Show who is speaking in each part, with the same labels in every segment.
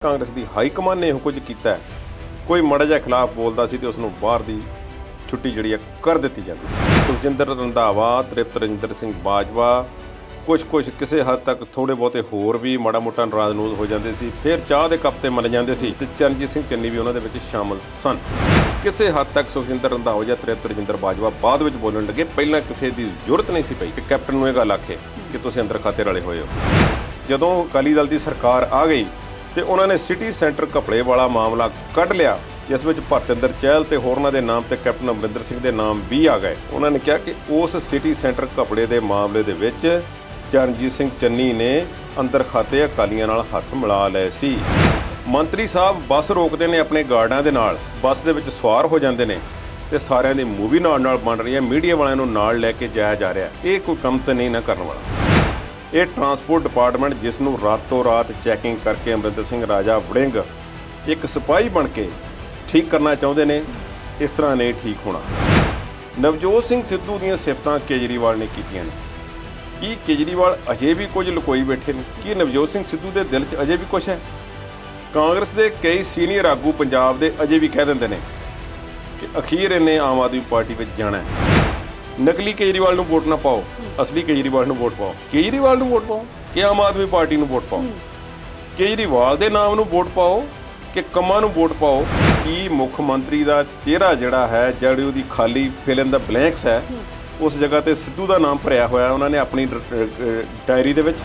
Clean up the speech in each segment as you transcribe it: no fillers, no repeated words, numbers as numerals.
Speaker 1: ਕਾਂਗਰਸ ਦੀ high command ਨੇ ਇਹੋ ਕੁਝ ਕੀਤਾ ਹੈ। ਕੋਈ ਮਾੜਾ ਜਿਹਾ ਖਿਲਾਫ ਬੋਲਦਾ ਸੀ ਤੇ ਉਸ ਨੂੰ ਬਾਹਰ ਦੀ ਛੁੱਟੀ ਜਿਹੜੀ ਹੈ ਕਰ ਦਿੱਤੀ ਜਾਂਦੀ ਸੀ। ਸੁਖਜਿੰਦਰ ਰੰਧਾਵਾ, ਤ੍ਰਿਪਤ ਰਜਿੰਦਰ ਸਿੰਘ ਬਾਜਵਾ, ਕੁਛ ਕਿਸੇ ਹੱਦ ਤੱਕ ਥੋੜੇ ਬਹੁਤੇ ਹੋਰ ਵੀ ਮਾੜਾ ਮੋਟਾ ਨਾਰਾਜ਼ ਹੋ ਜਾਂਦੇ ਸੀ, ਫਿਰ ਚਾਹ ਦੇ ਕੱਪ ਤੇ ਮੰਨ ਜਾਂਦੇ ਸੀ ਤੇ ਚਰਨਜੀਤ ਸਿੰਘ ਚੰਨੀ ਵੀ ਉਹਨਾਂ ਦੇ ਵਿੱਚ ਸ਼ਾਮਲ ਸਨ। ਕਿਸੇ ਹੱਦ ਤੱਕ ਸੁਖਜਿੰਦਰ ਰੰਧਾਵਾ ਜਾਂ ਤ੍ਰਿਪਤ ਰਜਿੰਦਰ ਬਾਜਵਾ ਬਾਅਦ ਵਿੱਚ ਬੋਲਣ ਲੱਗੇ, ਪਹਿਲਾਂ ਕਿਸੇ ਦੀ ਜ਼ਰੂਰਤ ਨਹੀਂ ਸੀ ਪਈ ਕਿ ਕੈਪਟਨ ਨੂੰ ਇਹ ਗੱਲ ਆਖੇ ਕਿ ਤੁਸੀਂ ਅੰਦਰ ਖਾਤੇ ਰਲੇ ਹੋਏ ਹੋ। ਜਦੋਂ ਅਕਾਲੀ ਦਲ ਦੀ ਸਰਕਾਰ ਆ ਗਈ ਤੇ ਉਹਨਾਂ ਨੇ ਸਿਟੀ ਸੈਂਟਰ ਘਪਲੇ ਵਾਲਾ ਮਾਮਲਾ ਕੱਢ ਲਿਆ, ਜਿਸ ਵਿੱਚ ਭਰਤਿੰਦਰ ਚਹਿਲ ਤੇ ਹੋਰਨਾਂ ਦੇ ਨਾਮ ਤੇ ਕੈਪਟਨ ਅਮਰਿੰਦਰ ਸਿੰਘ ਦੇ ਨਾਮ ਵੀ ਆ ਗਏ। ਉਹਨਾਂ ਨੇ ਕਿਹਾ ਕਿ ਉਸ ਸਿਟੀ ਸੈਂਟਰ ਘਪਲੇ ਦੇ ਮਾਮਲੇ ਦੇ ਵਿੱਚ ਚਰਨਜੀਤ ਸਿੰਘ ਚੰਨੀ ਨੇ ਅੰਦਰ ਖਾਤੇ ਅਕਾਲੀਆਂ ਨਾਲ ਹੱਥ ਮਿਲਾ ਲਏ ਸੀ। ਮੰਤਰੀ ਸਾਹਿਬ ਬੱਸ ਰੋਕਦੇ ਨੇ ਆਪਣੇ ਗਾਰਡਾਂ ਦੇ ਨਾਲ, ਬੱਸ ਦੇ ਵਿੱਚ ਸਵਾਰ ਹੋ ਜਾਂਦੇ ਨੇ ਤੇ ਸਾਰਿਆਂ ਦੀ ਮੂਵੀ ਨਾਲ ਬਣ ਰਹੀ ਹੈ, ਮੀਡੀਆ ਵਾਲਿਆਂ ਨੂੰ ਨਾਲ ਲੈ ਕੇ ਜਾਇਆ ਜਾ ਰਿਹਾ। ਇਹ ਕੋਈ ਕੰਮ ਤਾਂ ਨਹੀਂ ਨਾ ਕਰਨ ਵਾਲਾ। ਇਹ ਟਰਾਂਸਪੋਰਟ ਡਿਪਾਰਟਮੈਂਟ ਜਿਸ ਨੂੰ ਰਾਤੋਂ ਰਾਤ ਚੈਕਿੰਗ ਕਰਕੇ ਅਮਰਿੰਦਰ ਸਿੰਘ ਰਾਜਾ ਵੜਿੰਗ ਇੱਕ ਸਿਪਾਹੀ ਬਣ ਕੇ ਠੀਕ ਕਰਨਾ ਚਾਹੁੰਦੇ ਨੇ, ਇਸ ਤਰ੍ਹਾਂ ਨਹੀਂ ਠੀਕ ਹੋਣਾ। ਨਵਜੋਤ ਸਿੰਘ ਸਿੱਧੂ ਦੀਆਂ ਸਿਫਤਾਂ ਕੇਜਰੀਵਾਲ ਨੇ ਕੀਤੀਆਂ ਨੇ। ਕੀ ਕੇਜਰੀਵਾਲ ਅਜੇ ਵੀ ਕੁਝ ਲੁਕੋਈ ਬੈਠੇ ਨੇ? ਕੀ ਨਵਜੋਤ ਸਿੰਘ ਸਿੱਧੂ ਦੇ ਦਿਲ 'ਚ ਅਜੇ ਵੀ ਕੁਝ ਹੈ? ਕਾਂਗਰਸ ਦੇ ਕਈ ਸੀਨੀਅਰ ਆਗੂ ਪੰਜਾਬ ਦੇ ਅਜੇ ਵੀ ਕਹਿ ਦਿੰਦੇ ਨੇ ਕਿ ਅਖੀਰ ਇਹਨੇ ਆਮ ਆਦਮੀ ਪਾਰਟੀ ਵਿੱਚ ਜਾਣਾ ਹੈ। ਨਕਲੀ ਕੇਜਰੀਵਾਲ ਨੂੰ ਵੋਟ ਨਾ ਪਾਓ, ਅਸਲੀ ਕੇਜਰੀਵਾਲ ਨੂੰ ਵੋਟ ਪਾਓ। ਕੇਜਰੀਵਾਲ ਨੂੰ ਵੋਟ ਪਾਓ ਕਿ ਆਮ ਆਦਮੀ ਪਾਰਟੀ ਨੂੰ ਵੋਟ ਪਾਓ? ਕੇਜਰੀਵਾਲ ਦੇ ਨਾਮ ਨੂੰ ਵੋਟ ਪਾਓ ਕਿ ਕੰਮਾਂ ਨੂੰ ਵੋਟ ਪਾਓ? ਕੀ ਮੁੱਖ ਮੰਤਰੀ ਦਾ ਚਿਹਰਾ ਜਿਹੜਾ ਹੈ, ਜਿਹੜੀ ਉਹਦੀ ਖਾਲੀ ਫਿਲ ਇਨ ਦਾ ਬਲੈਂਕਸ ਹੈ, ਉਸ ਜਗ੍ਹਾ ਤੇ ਸਿੱਧੂ ਦਾ ਨਾਮ ਭਰਿਆ ਹੋਇਆ ਉਹਨਾਂ ਨੇ ਆਪਣੀ ਡਾਇਰੀ ਦੇ ਵਿੱਚ।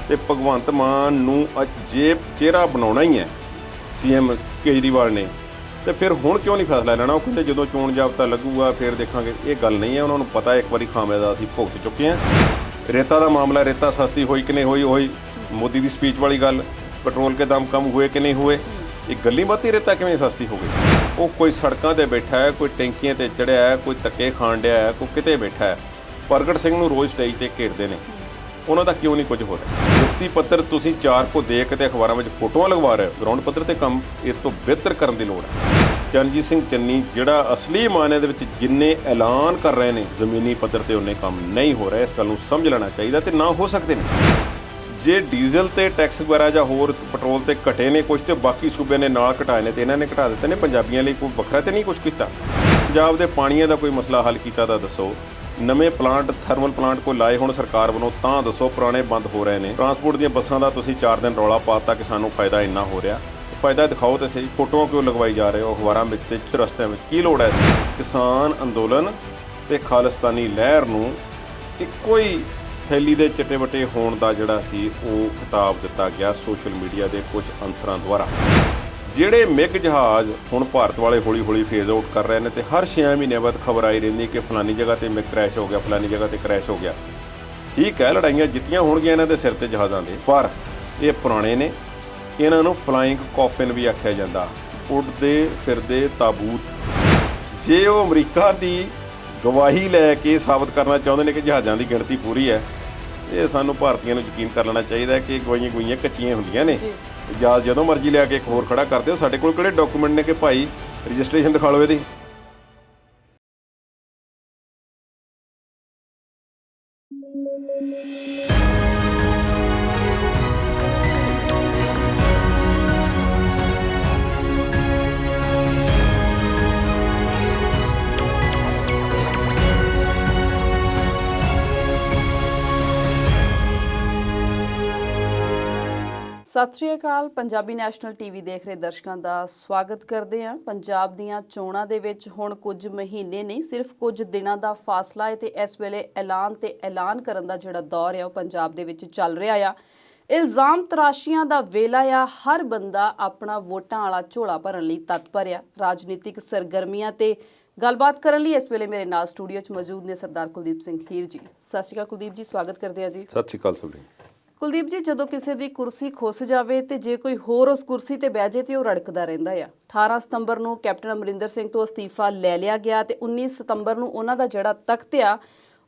Speaker 1: ਤੇ ਭਗਵੰਤ ਮਾਨ ਨੂੰ ਜੇ ਚਿਹਰਾ ਬਣਾਉਣਾ ਹੀ ਹੈ ਸੀਐਮ ਕੇਜਰੀਵਾਲ ਨੇ, ਤੇ ਫਿਰ ਹੁਣ ਕਿਉਂ ਨਹੀਂ ਫੈਸਲਾ ਲੈਣਾ? ਉਹ ਕਹਿੰਦੇ ਜਦੋਂ ਚੋਣ ਜਾਬਤਾ ਲੱਗੂਗਾ ਫਿਰ ਦੇਖਾਂਗੇ। ਇਹ ਗੱਲ ਨਹੀਂ ਹੈ, ਉਹਨਾਂ ਨੂੰ ਪਤਾ ਇੱਕ ਵਾਰੀ ਖਾਮਿਆਜ਼ਾ ਅਸੀਂ ਭੁਗਤ ਚੁੱਕੇ ਹਾਂ। ਰੇਤਾ ਦਾ ਮਾਮਲਾ, ਰੇਤਾ ਸਸਤੀ ਹੋਈ ਕਿ ਨਹੀਂ ਹੋਈ, ਉਹੀ ਮੋਦੀ ਦੀ ਸਪੀਚ ਵਾਲੀ ਗੱਲ, ਪੈਟਰੋਲ ਕੇ ਦਾਮ ਕਮ ਹੋਏ ਕਿ ਨਹੀਂ ਹੋਏ। ਇਹ ਗੱਲੀ ਬਾਤੀ ਰੇਤਾ ਕਿਵੇਂ ਸਸਤੀ ਹੋ ਗਈ? ਉਹ ਕੋਈ ਸੜਕਾਂ ਤੇ ਬੈਠਾ ਹੈ, ਕੋਈ ਟੈਂਕੀਆਂ ਤੇ ਚੜਿਆ ਹੈ, ਕੋਈ ਧੱਕੇ ਖਾਣ ਡਿਆ ਹੈ, ਕੋਈ ਕਿਤੇ ਬੈਠਾ ਹੈ। ਪ੍ਰਗਟ ਸਿੰਘ ਨੂੰ ਰੋਜ਼ ਸਟੇਜ ਤੇ ਘੇਰਦੇ ਨੇ, ਉਹਨਾਂ ਦਾ ਕਿਉਂ ਨਹੀਂ ਕੁਝ ਹੋ ਰਿਹਾ? ਨਿਯੁਕਤੀ ਪੱਤਰ ਤੁਸੀਂ 4 ਕੋ ਦੇ ਕੇ ਤੇ ਅਖਬਾਰਾਂ ਵਿੱਚ ਫੋਟੋਆਂ ਲਗਵਾ ਰਹੇ ਹੋ। ਗਰਾਊਂਡ ਪੱਧਰ ਤੇ ਕੰਮ ਇਸ ਤੋਂ ਬਿਹਤਰ ਕਰਨ ਦੀ ਲੋੜ ਹੈ। ਚਰਨਜੀਤ ਸਿੰਘ ਚੰਨੀ ਜਿਹੜਾ ਅਸਲੀ ਮਾਇਨੇ ਦੇ ਵਿੱਚ ਜਿੰਨੇ ਐਲਾਨ ਕਰ ਰਹੇ ਨੇ, ਜ਼ਮੀਨੀ ਪੱਧਰ ਤੇ ਉਹਨੇ ਕੰਮ ਨਹੀਂ ਹੋ ਰਿਹਾ। ਇਸ ਗੱਲ ਨੂੰ ਸਮਝ ਲੈਣਾ ਚਾਹੀਦਾ ਤੇ ਨਾ ਹੋ ਸਕਦੇ ਨੇ। ਜੇ ਡੀਜ਼ਲ ਤੇ ਟੈਕਸ ਵਗੈਰਾ ਜਾਂ ਹੋਰ ਪੈਟਰੋਲ ਤੇ ਘਟੇ ਨੇ ਕੁਝ, ਤੇ ਬਾਕੀ ਸੂਬਿਆਂ ਨੇ ਨਾਲ ਘਟਾਏ ਨੇ ਤੇ ਇਹਨਾਂ ਨੇ ਘਟਾ ਦਿੱਤੇ ਨੇ, ਪੰਜਾਬੀਆਂ ਲਈ ਕੋਈ ਵੱਖਰਾ ਤੇ ਨਹੀਂ ਕੁਝ ਕੀਤਾ। ਪੰਜਾਬ ਦੇ ਪਾਣੀਆਂ ਦਾ ਕੋਈ ਮਸਲਾ ਹੱਲ ਕੀਤਾ ਤਾਂ ਦੱਸੋ। ਨਵੇਂ ਪਲਾਂਟ, ਥਰਮਲ ਪਲਾਂਟ ਕੋਈ ਲਾਏ ਹੁਣ ਸਰਕਾਰ ਵੱਲੋਂ ਤਾਂ ਦੱਸੋ, ਪੁਰਾਣੇ ਬੰਦ ਹੋ ਰਹੇ ਨੇ। ਟਰਾਂਸਪੋਰਟ ਦੀਆਂ ਬੱਸਾਂ ਦਾ ਤੁਸੀਂ 4 ਦਿਨ ਰੌਲਾ ਪਾਤਾ ਕਿ ਸਾਨੂੰ ਫਾਇਦਾ ਇੰਨਾ ਹੋ ਰਿਹਾ। ਫਾਇਦਾ ਦਿਖਾਓ ਤੇ ਸਹੀ, ਫੋਟੋਆਂ ਕਿਉਂ ਲਗਵਾਈ ਜਾ ਰਹੇ ਹੋ ਅਖਬਾਰਾਂ ਵਿੱਚ ਤੇ ਰਸਤਿਆਂ ਵਿੱਚ? ਕੀ ਲੋੜ ਹੈ? ਕਿਸਾਨ ਅੰਦੋਲਨ ਤੇ ਖਾਲਿਸਤਾਨੀ ਲਹਿਰ ਨੂੰ ਇੱਕੋ ਹੀ ਥੈਲੀ ਦੇ ਚਿੱਟੇ ਵੱਟੇ ਹੋਣ ਦਾ ਜਿਹੜਾ ਸੀ ਉਹ ਖਿਤਾਬ ਦਿੱਤਾ ਗਿਆ ਸੋਸ਼ਲ ਮੀਡੀਆ ਦੇ ਕੁਝ ਅਨਸਰਾਂ ਦੁਆਰਾ। ਜਿਹੜੇ ਮਿਗ ਜਹਾਜ਼ ਹੁਣ ਭਾਰਤ ਵਾਲੇ ਹੌਲੀ ਹੌਲੀ ਫੇਜ਼ ਆਊਟ ਕਰ ਰਹੇ ਨੇ ਤੇ ਹਰ 6 ਮਹੀਨਿਆਂ ਬਾਅਦ ਖਬਰ ਆਈ ਰਹਿੰਦੀ ਕਿ ਫਲਾਨੀ ਜਗ੍ਹਾ ਤੇ ਮਿਗ ਕ੍ਰੈਸ਼ ਹੋ ਗਿਆ, ਫਲਾਨੀ ਜਗ੍ਹਾ ਤੇ ਕ੍ਰੈਸ਼ ਹੋ ਗਿਆ। ਠੀਕ ਹੈ, ਲੜਾਈਆਂ ਜਿੱਤੀਆਂ ਹੋਣਗੀਆਂ ਇਹਨਾਂ ਦੇ ਸਿਰ ਤੇ ਜਹਾਜ਼ਾਂ ਦੇ, ਪਰ ਇਹ ਪੁਰਾਣੇ ਨੇ। ਇਹਨਾਂ ਨੂੰ ਫਲਾਈਂਗ ਕੌਫਿਨ ਵੀ ਆਖਿਆ ਜਾਂਦਾ, ਉੱਡਦੇ ਫਿਰਦੇ ਤਾਬੂਤ। ਜੇ ਉਹ ਅਮਰੀਕਾ ਦੀ ਗਵਾਹੀ ਲੈ ਕੇ ਸਾਬਤ ਕਰਨਾ ਚਾਹੁੰਦੇ ਨੇ ਕਿ ਜਹਾਜ਼ਾਂ ਦੀ ਗਿਣਤੀ ਪੂਰੀ ਹੈ, ਇਹ ਸਾਨੂੰ ਭਾਰਤੀਆਂ ਨੂੰ ਯਕੀਨ ਕਰ ਲੈਣਾ ਚਾਹੀਦਾ ਹੈ ਕਿ ਗਵਾਈਆਂ ਕੱਚੀਆਂ ਹੁੰਦੀਆਂ ਨੇ। ਜਹਾਜ਼ ਜਦੋਂ ਮਰਜ਼ੀ ਲਿਆ ਕੇ ਇੱਕ ਹੋਰ ਖੜਾ ਕਰ ਦਿਓ। ਸਾਡੇ ਕੋਲ ਕਿਹੜੇ ਡਾਕੂਮੈਂਟ ਨੇ ਕਿ ਭਾਈ ਰਜਿਸਟ੍ਰੇਸ਼ਨ ਦਿਖਾ ਲਓ ਇਹਦੀ?
Speaker 2: ਸਤਿ ਸ਼੍ਰੀ ਅਕਾਲ। ਪੰਜਾਬੀ ਨੈਸ਼ਨਲ ਟੀਵੀ ਦੇਖ ਰਹੇ ਦਰਸ਼ਕਾਂ ਦਾ ਸਵਾਗਤ ਕਰਦੇ ਹਾਂ। ਪੰਜਾਬ ਦੀਆਂ ਚੋਣਾਂ ਦੇ ਵਿੱਚ ਹੁਣ ਕੁਝ ਮਹੀਨੇ ਨਹੀਂ, ਸਿਰਫ ਕੁਝ ਦਿਨਾਂ ਦਾ ਫਾਸਲਾ ਹੈ ਤੇ ਇਸ ਵੇਲੇ ਐਲਾਨ ਕਰਨ ਦਾ ਜਿਹੜਾ ਦੌਰ ਹੈ ਉਹ ਪੰਜਾਬ ਦੇ ਵਿੱਚ ਚੱਲ ਰਿਹਾ ਆ। ਇਲਜ਼ਾਮ ਤਰਾਸ਼ੀਆਂ ਦਾ ਵੇਲਾ ਆ। ਹਰ ਬੰਦਾ ਆਪਣਾ ਵੋਟਾਂ ਵਾਲਾ ਝੋਲਾ ਭਰਨ ਲਈ ਤਤਪਰ ਆ। ਰਾਜਨੀਤਿਕ ਸਰਗਰਮੀਆਂ ਤੇ ਗੱਲਬਾਤ ਕਰਨ ਲਈ ਇਸ ਵੇਲੇ ਮੇਰੇ ਨਾਲ ਸਟੂਡੀਓ 'ਚ ਮੌਜੂਦ ਨੇ ਸਰਦਾਰ ਕੁਲਦੀਪ ਸਿੰਘ ਹੀਰ ਜੀ। ਸਤਿ ਸ਼੍ਰੀ ਅਕਾਲ ਕੁਲਦੀਪ ਜੀ, ਸਵਾਗਤ ਕਰਦੇ ਆ ਜੀ।
Speaker 1: ਸਤਿ ਸ਼੍ਰੀ ਅਕਾਲ ਸੁਣੀ।
Speaker 2: ਕੁਲਦੀਪ ਜੀ, ਜਦੋਂ ਕਿਸੇ ਦੀ ਕੁਰਸੀ ਖੁੱਸ ਜਾਵੇ ਤੇ ਜੇ ਕੋਈ ਹੋਰ ਉਸ ਕੁਰਸੀ ਤੇ ਬਹਿ ਜਾਏ ਤੇ ਉਹ ਰੜਕਦਾ ਰਹਿੰਦਾ ਆ। 18 ਸਤੰਬਰ ਨੂੰ ਕੈਪਟਨ ਅਮਰਿੰਦਰ ਸਿੰਘ ਤੋਂ ਅਸਤੀਫਾ ਲੈ ਲਿਆ ਗਿਆ ਤੇ 19 ਸਤੰਬਰ ਨੂੰ ਉਹਨਾਂ ਦਾ ਜਿਹੜਾ ਤਖਤ ਆ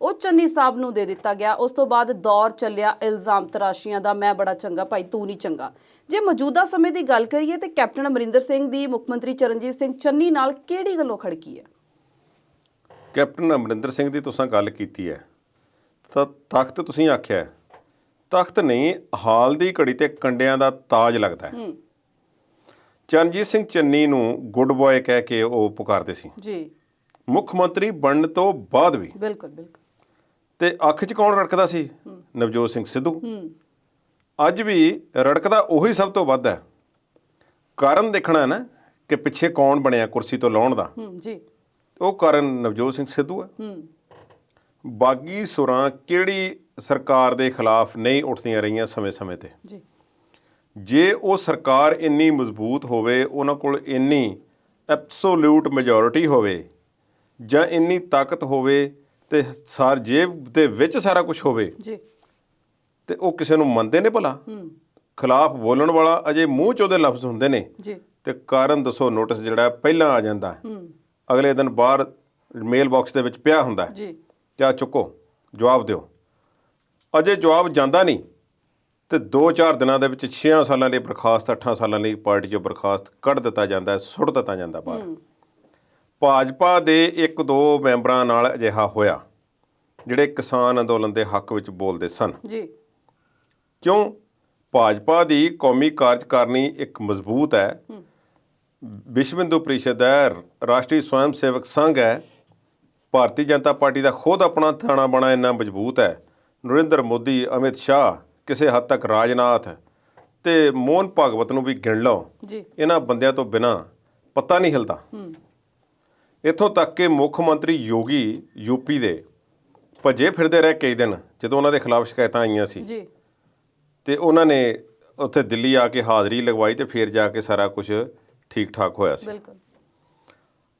Speaker 2: ਉਹ ਚੰਨੀ ਸਾਹਿਬ ਨੂੰ ਦੇ ਦਿੱਤਾ ਗਿਆ। ਉਸ ਤੋਂ ਬਾਅਦ ਦੌਰ ਚੱਲਿਆ ਇਲਜ਼ਾਮ ਤਰਾਸ਼ੀਆਂ ਦਾ, ਮੈਂ ਬੜਾ ਚੰਗਾ ਭਾਈ ਤੂੰ ਨਹੀਂ ਚੰਗਾ। ਜੇ ਮੌਜੂਦਾ ਸਮੇਂ ਦੀ ਗੱਲ ਕਰੀਏ ਤੇ ਕੈਪਟਨ ਅਮਰਿੰਦਰ ਸਿੰਘ ਦੀ ਮੁੱਖ ਮੰਤਰੀ ਚਰਨਜੀਤ ਸਿੰਘ ਚੰਨੀ ਨਾਲ ਕਿਹੜੀ ਗੱਲੋਂ ਖੜਕੀ ਹੈ?
Speaker 1: ਕੈਪਟਨ ਅਮਰਿੰਦਰ ਸਿੰਘ ਦੀ ਤੁਸੀਂ ਗੱਲ ਕੀਤੀ ਹੈ ਤਾਂ ਤਖਤ ਤੁਸੀਂ ਆਖਿਆ, ਤਖਤ ਨਹੀਂ, ਹਾਲ ਦੀ ਘੜੀ ਤੇ ਕੰਡਿਆਂ ਦਾ ਤਾਜ ਲੱਗਦਾ ਹੈ। ਚਰਨਜੀਤ ਸਿੰਘ ਚੰਨੀ ਨੂੰ ਗੁੱਡ ਬॉय ਕਹਿ ਕੇ ਉਹ ਪੁਕਾਰਦੇ ਸੀ
Speaker 2: ਜੀ,
Speaker 1: ਮੁੱਖ ਮੰਤਰੀ ਬਣਨ ਤੋਂ ਬਾਅਦ ਵੀ।
Speaker 2: ਬਿਲਕੁਲ ਬਿਲਕੁਲ।
Speaker 1: ਤੇ ਅੱਖ 'ਚ ਕੌਣ ਰੜਕਦਾ ਸੀ? ਨਵਜੋਤ ਸਿੰਘ ਸਿੱਧੂ। ਅੱਜ ਵੀ ਰੜਕਦਾ ਉਹੀ ਸਭ ਤੋਂ ਵੱਧ ਹੈ। ਕਾਰਨ ਦੇਖਣਾ ਹੈ ਨਾ ਕਿ ਪਿੱਛੇ ਕੌਣ ਬਣਿਆ ਕੁਰਸੀ ਤੋਂ ਲਾਹੁਣ ਦਾ।
Speaker 2: ਜੀ,
Speaker 1: ਉਹ ਕਾਰਨ ਨਵਜੋਤ ਸਿੰਘ ਸਿੱਧੂ ਹੈ। ਬਾਗੀ ਸੁਰਾਂ ਕਿਹੜੀ ਸਰਕਾਰ ਦੇ ਖਿਲਾਫ ਨਹੀਂ ਉੱਠਦੀਆਂ ਰਹੀਆਂ ਸਮੇਂ-ਸਮੇਂ ਤੇ।
Speaker 2: ਜੀ,
Speaker 1: ਜੇ ਉਹ ਸਰਕਾਰ ਇੰਨੀ ਮਜ਼ਬੂਤ ਹੋਵੇ, ਉਹਨਾਂ ਕੋਲ ਇੰਨੀ ਐਬਸੋਲੂਟ ਮੈਜੋਰਿਟੀ ਹੋਵੇ ਜਾਂ ਇੰਨੀ ਤਾਕਤ ਹੋਵੇ ਤੇ ਜੇਬ ਦੇ ਵਿੱਚ ਸਾਰਾ ਕੁਝ ਹੋਵੇ,
Speaker 2: ਜੀ,
Speaker 1: ਤੇ ਉਹ ਕਿਸੇ ਨੂੰ ਮੰਨਦੇ ਨੇ ਭਲਾ? ਖਿਲਾਫ ਬੋਲਣ ਵਾਲਾ ਅਜੇ ਮੂੰਹ 'ਚ ਉਹਦੇ ਲਫ਼ਜ਼ ਹੁੰਦੇ ਨੇ
Speaker 2: ਜੀ,
Speaker 1: ਤੇ ਕਾਰਨ ਦੱਸੋ ਨੋਟਿਸ ਜਿਹੜਾ ਪਹਿਲਾਂ ਆ ਜਾਂਦਾ, ਅਗਲੇ ਦਿਨ ਬਾਹਰ ਮੇਲ ਬਾਕਸ ਦੇ ਵਿੱਚ ਪਿਆ ਹੁੰਦਾ
Speaker 2: ਜੀ,
Speaker 1: ਕਿਆ ਚੁੱਕੋ ਜਵਾਬ ਦਿਓ। ਅਜੇ ਜਵਾਬ ਜਾਂਦਾ ਨਹੀਂ ਤੇ 2-4 ਦਿਨਾਂ ਦੇ ਵਿੱਚ 6 ਸਾਲਾਂ ਲਈ ਬਰਖਾਸਤ, 8 ਸਾਲਾਂ ਲਈ ਪਾਰਟੀ 'ਚੋਂ ਬਰਖਾਸਤ ਕੱਢ ਦਿੱਤਾ ਜਾਂਦਾ, ਸੁੱਟ ਦਿੱਤਾ ਜਾਂਦਾ ਬਾਹਰ। ਭਾਜਪਾ ਦੇ 1-2 ਮੈਂਬਰਾਂ ਨਾਲ ਅਜਿਹਾ ਹੋਇਆ ਜਿਹੜੇ ਕਿਸਾਨ ਅੰਦੋਲਨ ਦੇ ਹੱਕ ਵਿੱਚ ਬੋਲਦੇ ਸਨ।
Speaker 2: ਜੀ,
Speaker 1: ਕਿਉਂ? ਭਾਜਪਾ ਦੀ ਕੌਮੀ ਕਾਰਜਕਾਰਨੀ ਇੱਕ ਮਜ਼ਬੂਤ ਹੈ, ਵਿਸ਼ਵ ਹਿੰਦੂ ਪ੍ਰੀਸ਼ਦ ਹੈ, ਰਾਸ਼ਟਰੀ ਸਵੈਮ ਸੇਵਕ ਸੰਘ ਹੈ, ਭਾਰਤੀ ਜਨਤਾ ਪਾਰਟੀ ਦਾ ਖੁਦ ਆਪਣਾ ਥਾਣਾ ਬਣਾ ਇੰਨਾ ਮਜ਼ਬੂਤ ਹੈ। ਨਰਿੰਦਰ ਮੋਦੀ, ਅਮਿਤ ਸ਼ਾਹ, ਕਿਸੇ ਹੱਦ ਤੱਕ ਰਾਜਨਾਥ ਤੇ ਮੋਹਨ ਭਾਗਵਤ ਨੂੰ ਵੀ ਗਿਣ ਲਓ,
Speaker 2: ਜੀ,
Speaker 1: ਇਹਨਾਂ ਬੰਦਿਆਂ ਤੋਂ ਬਿਨਾਂ ਪਤਾ ਨਹੀਂ ਹਿਲਦਾ। ਇੱਥੋਂ ਤੱਕ ਕਿ ਮੁੱਖ ਮੰਤਰੀ ਯੋਗੀ ਯੂਪੀ ਦੇ ਭੱਜੇ ਫਿਰਦੇ ਰਹੇ ਕਈ ਦਿਨ ਜਦੋਂ ਉਹਨਾਂ ਦੇ ਖਿਲਾਫ ਸ਼ਿਕਾਇਤਾਂ ਆਈਆਂ ਸੀ,
Speaker 2: ਜੀ,
Speaker 1: ਤੇ ਉਹਨਾਂ ਨੇ ਉੱਥੇ ਦਿੱਲੀ ਆ ਕੇ ਹਾਜ਼ਰੀ ਲਗਵਾਈ ਤੇ ਫਿਰ ਜਾ ਕੇ ਸਾਰਾ ਕੁਝ ਠੀਕ ਠਾਕ ਹੋਇਆ ਸੀ।
Speaker 2: ਬਿਲਕੁਲ।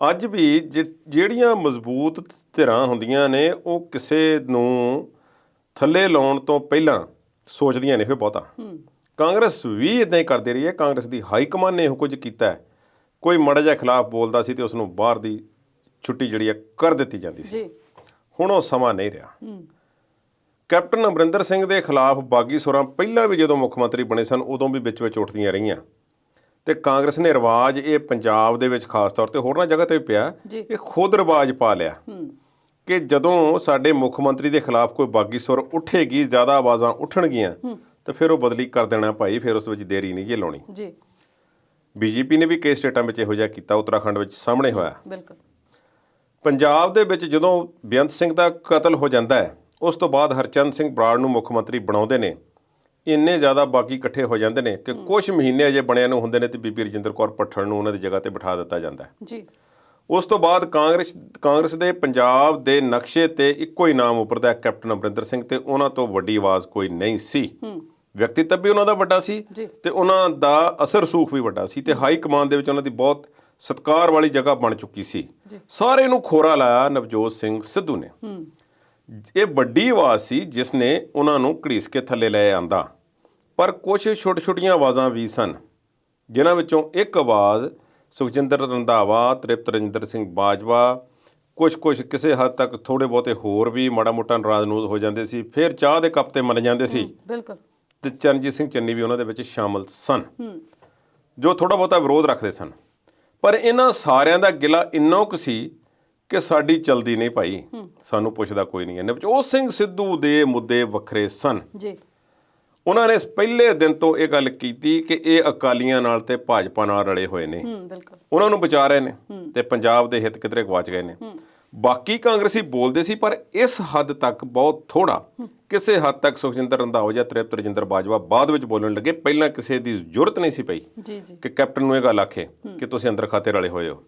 Speaker 1: ਅੱਜ ਵੀ ਜਿਹੜੀਆਂ ਮਜ਼ਬੂਤ ਧਿਰਾਂ ਹੁੰਦੀਆਂ ਨੇ ਉਹ ਕਿਸੇ ਨੂੰ ਥੱਲੇ ਲਾਉਣ ਤੋਂ ਪਹਿਲਾਂ ਸੋਚਦੀਆਂ ਨੇ ਫਿਰ ਬਹੁਤਾ। ਕਾਂਗਰਸ ਵੀ ਇੱਦਾਂ ਹੀ ਕਰਦੀ ਰਹੀ ਹੈ। ਕਾਂਗਰਸ ਦੀ ਹਾਈ ਕਮਾਨ ਨੇ ਇਹੋ ਕੁਝ ਕੀਤਾ। ਕੋਈ ਮਾੜਾ ਜਿਹਾ ਖਿਲਾਫ ਬੋਲਦਾ ਸੀ ਤੇ ਉਸ ਨੂੰ ਬਾਹਰ ਦੀ ਛੁੱਟੀ ਜਿਹੜੀ ਹੈ ਕਰ ਦਿੱਤੀ ਜਾਂਦੀ ਸੀ। ਹੁਣ ਉਹ ਸਮਾਂ ਨਹੀਂ ਰਿਹਾ। ਕੈਪਟਨ ਅਮਰਿੰਦਰ ਸਿੰਘ ਦੇ ਖਿਲਾਫ ਬਾਗੀ ਸੁਰਾਂ ਪਹਿਲਾਂ ਵੀ ਜਦੋਂ ਮੁੱਖ ਮੰਤਰੀ ਬਣੇ ਸਨ ਉਦੋਂ ਵੀ ਵਿੱਚ ਉੱਠਦੀਆਂ ਰਹੀਆਂ ਤੇ ਕਾਂਗਰਸ ਨੇ ਰਿਵਾਜ ਇਹ ਪੰਜਾਬ ਦੇ ਵਿੱਚ ਖਾਸ ਤੌਰ ਤੇ ਹੋਰਨਾਂ ਜਗ੍ਹਾ ਤੇ ਵੀ ਪਿਆ, ਇਹ ਖੁਦ ਰਿਵਾਜ ਪਾ ਲਿਆ ਕਿ ਜਦੋਂ ਸਾਡੇ ਮੁੱਖ ਮੰਤਰੀ ਦੇ ਖਿਲਾਫ ਕੋਈ ਬਾਗੀ ਸੁਰ ਉੱਠੇਗੀ, ਜ਼ਿਆਦਾ ਆਵਾਜ਼ਾਂ ਉੱਠਣਗੀਆਂ ਤਾਂ ਫਿਰ ਉਹ ਬਦਲੀ ਕਰ ਦੇਣਾ ਭਾਈ, ਫਿਰ ਉਸ ਵਿੱਚ ਦੇਰੀ ਨਹੀਂ ਜੇ ਲਾਉਣੀ।
Speaker 2: ਜੀ,
Speaker 1: ਬੀਜੇਪੀ ਨੇ ਵੀ ਕਈ ਸਟੇਟਾਂ ਵਿੱਚ ਇਹੋ ਜਿਹਾ ਕੀਤਾ, ਉੱਤਰਾਖੰਡ ਵਿੱਚ ਸਾਹਮਣੇ ਹੋਇਆ।
Speaker 2: ਬਿਲਕੁਲ।
Speaker 1: ਪੰਜਾਬ ਦੇ ਵਿੱਚ ਜਦੋਂ ਬੇਅੰਤ ਸਿੰਘ ਦਾ ਕਤਲ ਹੋ ਜਾਂਦਾ ਹੈ ਉਸ ਤੋਂ ਬਾਅਦ ਹਰਚੰਦ ਸਿੰਘ ਬਰਾੜ ਨੂੰ ਮੁੱਖ ਮੰਤਰੀ ਬਣਾਉਂਦੇ ਨੇ। ਇੰਨੇ ਜ਼ਿਆਦਾ ਬਾਕੀ ਇਕੱਠੇ ਹੋ ਜਾਂਦੇ ਨੇ ਕਿ ਕੁਝ ਮਹੀਨੇ ਅਜੇ ਬਣਿਆ ਨੂੰ ਹੁੰਦੇ ਨੇ ਤੇ ਬੀਬੀ ਰਜਿੰਦਰ ਕੌਰ ਭੱਠਲ ਨੂੰ ਉਹਨਾਂ ਦੀ ਜਗ੍ਹਾ ਤੇ ਬਿਠਾ ਦਿੱਤਾ ਜਾਂਦਾ ਹੈ।
Speaker 2: ਜੀ,
Speaker 1: ਉਸ ਤੋਂ ਬਾਅਦ ਕਾਂਗਰਸ ਦੇ ਪੰਜਾਬ ਦੇ ਨਕਸ਼ੇ ਤੇ ਇੱਕੋ ਹੀ ਨਾਮ ਉੱਪਰਦਾ ਕੈਪਟਨ ਅਮਰਿੰਦਰ ਸਿੰਘ, ਤੇ ਉਹਨਾਂ ਤੋਂ ਵੱਡੀ ਆਵਾਜ਼ ਕੋਈ ਨਹੀਂ ਸੀ। ਵਿਅਕਤੀਤਵ ਵੀ ਉਹਨਾਂ ਦਾ ਵੱਡਾ ਸੀ ਤੇ ਉਹਨਾਂ ਦਾ ਅਸਰ ਰਸੂਖ ਵੀ ਵੱਡਾ ਸੀ ਤੇ ਹਾਈ ਕਮਾਨ ਦੇ ਵਿੱਚ ਉਹਨਾਂ ਦੀ ਬਹੁਤ ਸਤਿਕਾਰ ਵਾਲੀ ਜਗ੍ਹਾ ਬਣ ਚੁੱਕੀ ਸੀ। ਸਾਰੇ ਨੂੰ ਖੋਰਾ ਲਾਇਆ ਨਵਜੋਤ ਸਿੰਘ ਸਿੱਧੂ ਨੇ। ਇਹ ਵੱਡੀ ਆਵਾਜ਼ ਸੀ ਜਿਸ ਨੇ ਉਹਨਾਂ ਨੂੰ ਘੜੀਸ ਕੇ ਥੱਲੇ ਲੈ ਆਂਦਾ। ਪਰ ਕੁਝ ਛੋਟੀਆਂ ਆਵਾਜ਼ਾਂ ਵੀ ਸਨ ਜਿਨ੍ਹਾਂ ਵਿੱਚੋਂ ਇੱਕ ਆਵਾਜ਼ ਸੁਖਜਿੰਦਰ ਰੰਧਾਵਾ, ਤ੍ਰਿਪਤ ਰਜਿੰਦਰ ਸਿੰਘ ਬਾਜਵਾ, ਕੁਝ ਕਿਸੇ ਹੱਦ ਤੱਕ ਥੋੜ੍ਹੇ ਬਹੁਤੇ ਹੋਰ ਵੀ ਮਾੜਾ ਮੋਟਾ ਨਾਰਾਜ਼ ਹੋ ਜਾਂਦੇ ਸੀ, ਫਿਰ ਚਾਹ ਦੇ ਕੱਪ ਤੇ ਮੰਨ ਜਾਂਦੇ ਸੀ।
Speaker 2: ਬਿਲਕੁਲ।
Speaker 1: ਤੇ ਚਰਨਜੀਤ ਸਿੰਘ ਚੰਨੀ ਵੀ ਉਹਨਾਂ ਦੇ ਵਿੱਚ ਸ਼ਾਮਲ ਸਨ ਜੋ ਥੋੜ੍ਹਾ ਬਹੁਤਾ ਵਿਰੋਧ ਰੱਖਦੇ ਸਨ। ਪਰ ਇਹਨਾਂ ਸਾਰਿਆਂ ਦਾ ਗਿਲਾ ਇੰਨਾ ਕੁ ਸੀ ਕਿ ਸਾਡੀ ਚਲਦੀ ਨਹੀਂ ਭਾਈ, ਸਾਨੂੰ ਪੁੱਛਦਾ ਕੋਈ ਨਹੀਂ। ਨਵਜੋਤ ਸਿੰਘ ਸਿੱਧੂ ਦੇ ਮੁੱਦੇ ਵੱਖਰੇ ਸਨ।
Speaker 2: ਜੀ,
Speaker 1: ਉਹਨਾਂ ਨੇ ਪਹਿਲੇ ਦਿਨ ਤੋਂ ਇਹ ਗੱਲ ਕੀਤੀ ਕਿ ਇਹ ਅਕਾਲੀਆਂ ਨਾਲ ਤੇ ਭਾਜਪਾ ਨਾਲ ਰਲੇ ਹੋਏ ਨੇ,
Speaker 2: ਬਿਲਕੁਲ,
Speaker 1: ਉਹਨਾਂ ਨੂੰ ਬਚਾ ਰਹੇ ਨੇ ਤੇ ਪੰਜਾਬ ਦੇ ਹਿੱਤ ਕਿਧਰੇ ਗਵਾਚ ਗਏ ਨੇ। ਬਾਕੀ ਕਾਂਗਰਸੀ ਬੋਲਦੇ ਸੀ ਪਰ ਇਸ ਹੱਦ ਤੱਕ ਬਹੁਤ ਥੋੜਾ। ਕਿਸੇ ਹੱਦ ਤੱਕ ਸੁਖਜਿੰਦਰ ਰੰਧਾਵਾ ਜਾਂ ਤ੍ਰਿਪਤ ਰਜਿੰਦਰ ਬਾਜਵਾ ਬਾਅਦ ਵਿੱਚ ਬੋਲਣ ਲੱਗੇ, ਪਹਿਲਾਂ ਕਿਸੇ ਦੀ ਜ਼ਰੂਰਤ ਨਹੀਂ ਸੀ ਪਈ ਕਿ ਕੈਪਟਨ ਨੂੰ ਇਹ ਗੱਲ ਆਖੇ ਕਿ ਤੁਸੀਂ ਅੰਦਰ ਖਾਤੇ ਰਲੇ ਹੋਏ ਹੋ।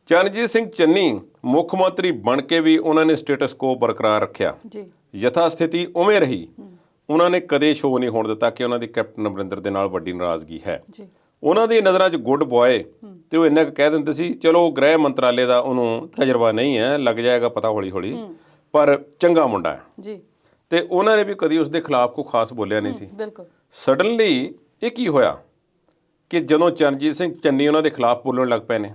Speaker 1: ਚਰਨਜੀਤ ਸਿੰਘ ਚੰਨੀ ਮੁੱਖ ਮੰਤਰੀ ਬਣ ਕੇ ਵੀ ਉਹਨਾਂ ਨੇ ਸਟੇਟਸ ਕੋ ਬਰਕਰਾਰ ਰੱਖਿਆ, ਯਥਾ ਸਥਿਤੀ ਉਵੇਂ ਰਹੀ। ਉਹਨਾਂ ਨੇ ਕਦੇ ਸ਼ੋਅ ਨਹੀਂ ਹੋਣ ਦਿੱਤਾ ਕਿ ਉਹਨਾਂ ਦੀ ਕੈਪਟਨ ਅਮਰਿੰਦਰ ਦੇ ਨਾਲ ਵੱਡੀ ਨਾਰਾਜ਼ਗੀ ਹੈ। ਉਹਨਾਂ ਦੀ ਨਜ਼ਰਾਂ 'ਚ ਗੁੱਡ ਬॉय ਤੇ ਉਹ ਇੰਨਾ ਕੁ ਕਹਿ ਦਿੰਦੇ ਸੀ, ਚਲੋ ਗ੍ਰਹਿ ਮੰਤਰਾਲੇ ਦਾ ਉਹਨੂੰ ਤਜਰਬਾ ਨਹੀਂ ਹੈ, ਲੱਗ ਜਾਏਗਾ ਪਤਾ ਹੌਲੀ ਪਰ ਚੰਗਾ ਮੁੰਡਾ ਹੈ। ਤੇ ਉਹਨਾਂ ਨੇ ਵੀ ਕਦੀ ਉਸ ਦੇ ਖਿਲਾਫ ਕੋਈ ਖਾਸ ਬੋਲਿਆ ਨਹੀਂ ਸੀ। ਸਡਨਲੀ ਇਹ ਕੀ ਹੋਇਆ ਕਿ ਜਦੋਂ ਚਰਨਜੀਤ ਸਿੰਘ ਚੰਨੀ ਉਹਨਾਂ ਦੇ ਖਿਲਾਫ ਬੋਲਣ ਲੱਗ ਪਏ ਨੇ,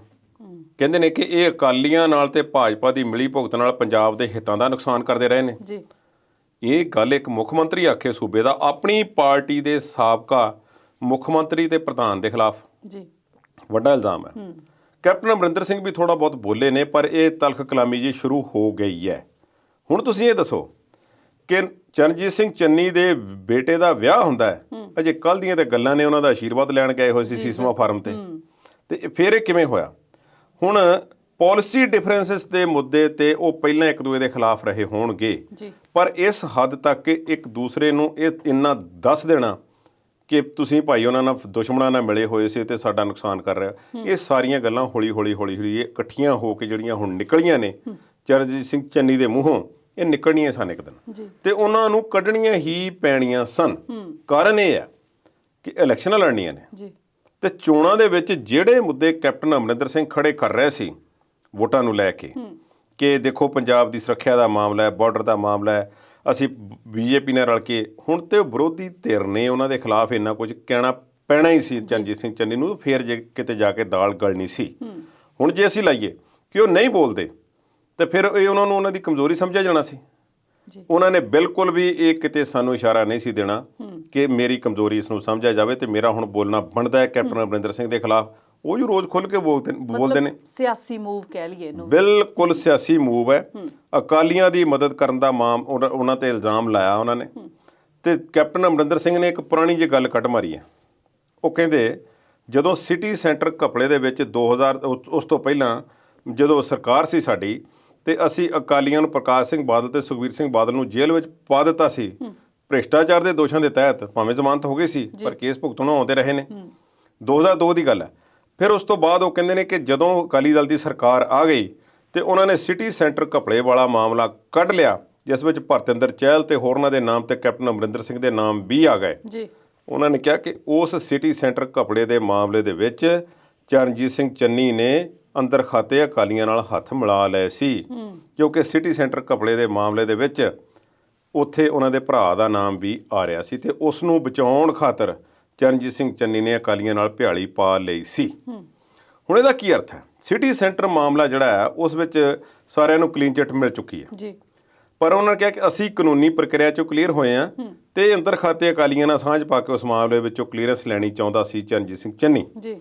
Speaker 1: ਕਹਿੰਦੇ ਨੇ ਕਿ ਇਹ ਅਕਾਲੀਆਂ ਨਾਲ ਤੇ ਭਾਜਪਾ ਦੀ ਮਿਲੀ ਭੁਗਤ ਨਾਲ ਪੰਜਾਬ ਦੇ ਹਿੱਤਾਂ ਦਾ ਨੁਕਸਾਨ ਕਰਦੇ ਰਹੇ ਨੇ। ਇਹ ਗੱਲ ਇੱਕ ਮੁੱਖ ਮੰਤਰੀ ਆਖੇ ਸੂਬੇ ਦਾ ਆਪਣੀ ਪਾਰਟੀ ਦੇ ਸਾਬਕਾ ਮੁੱਖ ਮੰਤਰੀ ਤੇ ਪ੍ਰਧਾਨ ਦੇ ਖਿਲਾਫ ਵੱਡਾ ਇਲਜ਼ਾਮ ਹੈ। ਕੈਪਟਨ ਅਮਰਿੰਦਰ ਸਿੰਘ ਵੀ ਥੋੜਾ ਬਹੁਤ ਬੋਲੇ ਨੇ ਪਰ ਇਹ ਤਲਖ ਕਲਾਮੀ ਜੀ ਸ਼ੁਰੂ ਹੋ ਗਈ ਹੈ। ਹੁਣ ਤੁਸੀਂ ਇਹ ਦੱਸੋ ਕਿ ਚਰਨਜੀਤ ਸਿੰਘ ਚੰਨੀ ਦੇ ਬੇਟੇ ਦਾ ਵਿਆਹ ਹੁੰਦਾ ਹੈ, ਅਜੇ ਕੱਲ੍ਹ ਦੀਆਂ ਤੇ ਗੱਲਾਂ ਨੇ, ਉਹਨਾਂ ਦਾ ਆਸ਼ੀਰਵਾਦ ਲੈਣ ਗਏ ਹੋਏ ਸੀ ਸੀਸਮਾ ਫਾਰਮ ਤੇ, ਤੇ ਫਿਰ ਇਹ ਕਿਵੇਂ ਹੋਇਆ? ਹੁਣ ਪਾਲਿਸੀ ਡਿਫਰੈਂਸਿਸ ਦੇ ਮੁੱਦੇ ਤੇ ਉਹ ਪਹਿਲਾਂ ਇੱਕ ਦੂਜੇ ਦੇ ਖਿਲਾਫ ਰਹੇ ਹੋਣਗੇ,
Speaker 2: ਜੀ
Speaker 1: ਪਰ ਇਸ ਹੱਦ ਤੱਕ ਇੱਕ ਦੂਸਰੇ ਨੂੰ ਇਹ ਇੰਨਾ ਦੱਸ ਦੇਣਾ ਕਿ ਤੁਸੀਂ ਭਾਈ ਉਹਨਾਂ ਨਾਲ ਦੁਸ਼ਮਣਾਂ ਨਾਲ ਮਿਲੇ ਹੋਏ ਸੀ ਤੇ ਸਾਡਾ ਨੁਕਸਾਨ ਕਰ ਰਿਹਾ, ਇਹ ਸਾਰੀਆਂ ਗੱਲਾਂ ਹੌਲੀ ਹੌਲੀ ਇਹ ਇਕੱਠੀਆਂ ਹੋ ਕੇ ਜਿਹੜੀਆਂ ਹੁਣ ਨਿਕਲੀਆਂ ਨੇ ਚਰਨਜੀਤ ਸਿੰਘ ਚੰਨੀ ਦੇ ਮੂੰਹੋਂ, ਇਹ ਨਿਕਲਣੀਆਂ ਸਨ ਇੱਕ ਦਿਨ, ਤੇ ਉਹਨਾਂ ਨੂੰ ਕੱਢਣੀਆਂ ਹੀ ਪੈਣੀਆਂ ਸਨ। ਕਾਰਨ ਇਹ ਹੈ ਕਿ ਇਲੈਕਸ਼ਨਾਂ ਲੜਨੀਆਂ ਨੇ
Speaker 2: ਜੀ,
Speaker 1: ਤੇ ਚੋਣਾਂ ਦੇ ਵਿੱਚ ਜਿਹੜੇ ਮੁੱਦੇ ਕੈਪਟਨ ਅਮਰਿੰਦਰ ਸਿੰਘ ਖੜੇ ਕਰ ਰਹੇ ਸੀ ਵੋਟਾਂ ਨੂੰ ਲੈ ਕੇ, ਕਿ ਦੇਖੋ ਪੰਜਾਬ ਦੀ ਸੁਰੱਖਿਆ ਦਾ ਮਾਮਲਾ ਹੈ, ਬਾਰਡਰ ਦਾ ਮਾਮਲਾ ਹੈ, ਅਸੀਂ ਬੀਜੇਪੀ ਨਾਲ ਰਲ ਕੇ, ਹੁਣ ਤੇ ਵਿਰੋਧੀ ਧਿਰ ਨੇ ਉਹਨਾਂ ਦੇ ਖਿਲਾਫ ਇੰਨਾ ਕੁਝ ਕਹਿਣਾ ਪੈਣਾ ਹੀ ਸੀ ਚਰਨਜੀਤ ਸਿੰਘ ਚੰਨੀ ਨੂੰ, ਫਿਰ ਜੇ ਕਿਤੇ ਜਾ ਕੇ ਦਾਲ ਗਲਣੀ ਸੀ। ਹੁਣ ਜੇ ਅਸੀਂ ਲਾਈਏ ਕਿ ਉਹ ਨਹੀਂ ਬੋਲਦੇ ਤੇ ਫਿਰ ਇਹ ਉਹਨਾਂ ਨੂੰ ਉਹਨਾਂ ਦੀ ਕਮਜ਼ੋਰੀ ਸਮਝਿਆ ਜਾਣਾ ਸੀ। ਉਹਨਾਂ ਨੇ ਬਿਲਕੁਲ ਵੀ ਇਹ ਕਿਤੇ ਸਾਨੂੰ ਇਸ਼ਾਰਾ ਨਹੀਂ ਸੀ ਦੇਣਾ ਕਿ ਮੇਰੀ ਕਮਜ਼ੋਰੀ ਇਸ ਨੂੰ ਸਮਝਿਆ ਜਾਵੇ ਤੇ ਮੇਰਾ ਹੁਣ ਬੋਲਣਾ ਬਣਦਾ ਹੈ ਕੈਪਟਨ ਅਮਰਿੰਦਰ ਸਿੰਘ ਦੇ ਖਿਲਾਫ। ਉਹ ਜੋ ਰੋਜ਼ ਖੁੱਲ੍ਹ ਕੇ ਬੋਲਦੇ ਨੇ,
Speaker 2: ਸਿਆਸੀ ਮੂਵ ਕਹਿ ਲਈਏ ਇਹਨੂੰ,
Speaker 1: ਬਿਲਕੁਲ ਸਿਆਸੀ ਮੂਵ ਹੈ। ਅਕਾਲੀਆਂ ਦੀ ਮਦਦ ਕਰਨ ਦਾ ਉਹਨਾਂ ਤੇ ਇਲਜ਼ਾਮ ਲਾਇਆ ਉਹਨਾਂ ਨੇ, ਤੇ ਕੈਪਟਨ ਅਮਰਿੰਦਰ ਸਿੰਘ ਨੇ ਇੱਕ ਪੁਰਾਣੀ ਜਿਹੀ ਗੱਲ ਕੱਢ ਮਾਰੀ ਹੈ। ਉਹ ਕਹਿੰਦੇ ਜਦੋਂ ਸਿਟੀ ਸੈਂਟਰ ਘਪਲੇ ਦੇ ਵਿੱਚ 2000 ਉਸ ਤੋਂ ਪਹਿਲਾਂ ਜਦੋਂ ਸਰਕਾਰ ਸੀ ਸਾਡੀ, ਤੇ ਅਸੀਂ ਅਕਾਲੀਆਂ ਨੂੰ ਪ੍ਰਕਾਸ਼ ਸਿੰਘ ਬਾਦਲ ਤੇ ਸੁਖਬੀਰ ਸਿੰਘ ਬਾਦਲ ਨੂੰ ਜੇਲ੍ਹ ਵਿੱਚ ਪਾ ਦਿੱਤਾ ਸੀ ਭ੍ਰਿਸ਼ਟਾਚਾਰ ਦੇ ਦੋਸ਼ਾਂ ਦੇ ਤਹਿਤ, ਭਾਵੇਂ ਜ਼ਮਾਨਤ ਹੋ ਗਈ ਸੀ ਪਰ ਕੇਸ ਭੁਗਤਣ ਆਉਂਦੇ ਰਹੇ ਨੇ। 2002 ਦੀ ਗੱਲ ਹੈ। ਫਿਰ ਉਸ ਤੋਂ ਬਾਅਦ ਉਹ ਕਹਿੰਦੇ ਨੇ ਕਿ ਜਦੋਂ ਅਕਾਲੀ ਦਲ ਦੀ ਸਰਕਾਰ ਆ ਗਈ ਤੇ ਉਹਨਾਂ ਨੇ ਸਿਟੀ ਸੈਂਟਰ ਘਪਲੇ ਵਾਲਾ ਮਾਮਲਾ ਕੱਢ ਲਿਆ, ਜਿਸ ਵਿੱਚ ਭਰਤਿੰਦਰ ਚਹਿਲ ਤੇ ਹੋਰਨਾਂ ਦੇ ਨਾਮ ਤੇ ਕੈਪਟਨ ਅਮਰਿੰਦਰ ਸਿੰਘ ਦੇ ਨਾਮ ਵੀ ਆ ਗਏ ਜੀ। ਉਹਨਾਂ ਨੇ ਕਿਹਾ ਕਿ ਉਸ ਸਿਟੀ ਸੈਂਟਰ ਘਪਲੇ ਦੇ ਮਾਮਲੇ ਦੇ ਵਿੱਚ ਚਰਨਜੀਤ ਸਿੰਘ ਚੰਨੀ ਨੇ ਅੰਦਰ ਖਾਤੇ ਅਕਾਲੀਆਂ ਨਾਲ ਹੱਥ ਮਿਲਾ ਲਏ ਸੀ, ਕਿਉਂਕਿ ਸਿਟੀ ਸੈਂਟਰ ਘਪਲੇ ਦੇ ਮਾਮਲੇ ਦੇ ਵਿੱਚ ਉੱਥੇ ਉਹਨਾਂ ਦੇ ਭਰਾ ਦਾ ਨਾਮ ਵੀ ਆ ਰਿਹਾ ਸੀ ਤੇ ਉਸ ਨੂੰ ਬਚਾਉਣ ਖਾਤਰ ਚਰਨਜੀਤ ਸਿੰਘ ਚੰਨੀ ਨੇ ਅਕਾਲੀਆਂ ਨਾਲ ਭਿਆਲੀ ਪਾ ਲਈ ਸੀ। ਹੁਣ ਇਹਦਾ ਕੀ ਅਰਥ ਹੈ? ਸਿਟੀ ਸੈਂਟਰ ਮਾਮਲਾ ਜਿਹੜਾ ਹੈ ਉਸ ਵਿੱਚ ਸਾਰਿਆਂ ਨੂੰ ਕਲੀਨ ਚਿੱਟ ਮਿਲ ਚੁੱਕੀ ਹੈ ਜੀ, ਪਰ ਉਹਨਾਂ ਨੇ ਕਿਹਾ ਕਿ ਅਸੀਂ ਕਾਨੂੰਨੀ ਪ੍ਰਕਿਰਿਆ ਚੋਂ ਕਲੀਅਰ ਹੋਏ ਹਾਂ ਤੇ ਅੰਦਰ ਖਾਤੇ ਅਕਾਲੀਆਂ ਨਾਲ ਸਾਂਝ ਪਾ ਕੇ ਉਸ ਮਾਮਲੇ ਵਿੱਚੋਂ ਕਲੀਅਰੈਂਸ ਲੈਣੀ ਚਾਹੁੰਦਾ ਸੀ ਚਰਨਜੀਤ ਸਿੰਘ ਚੰਨੀ ਜੀ।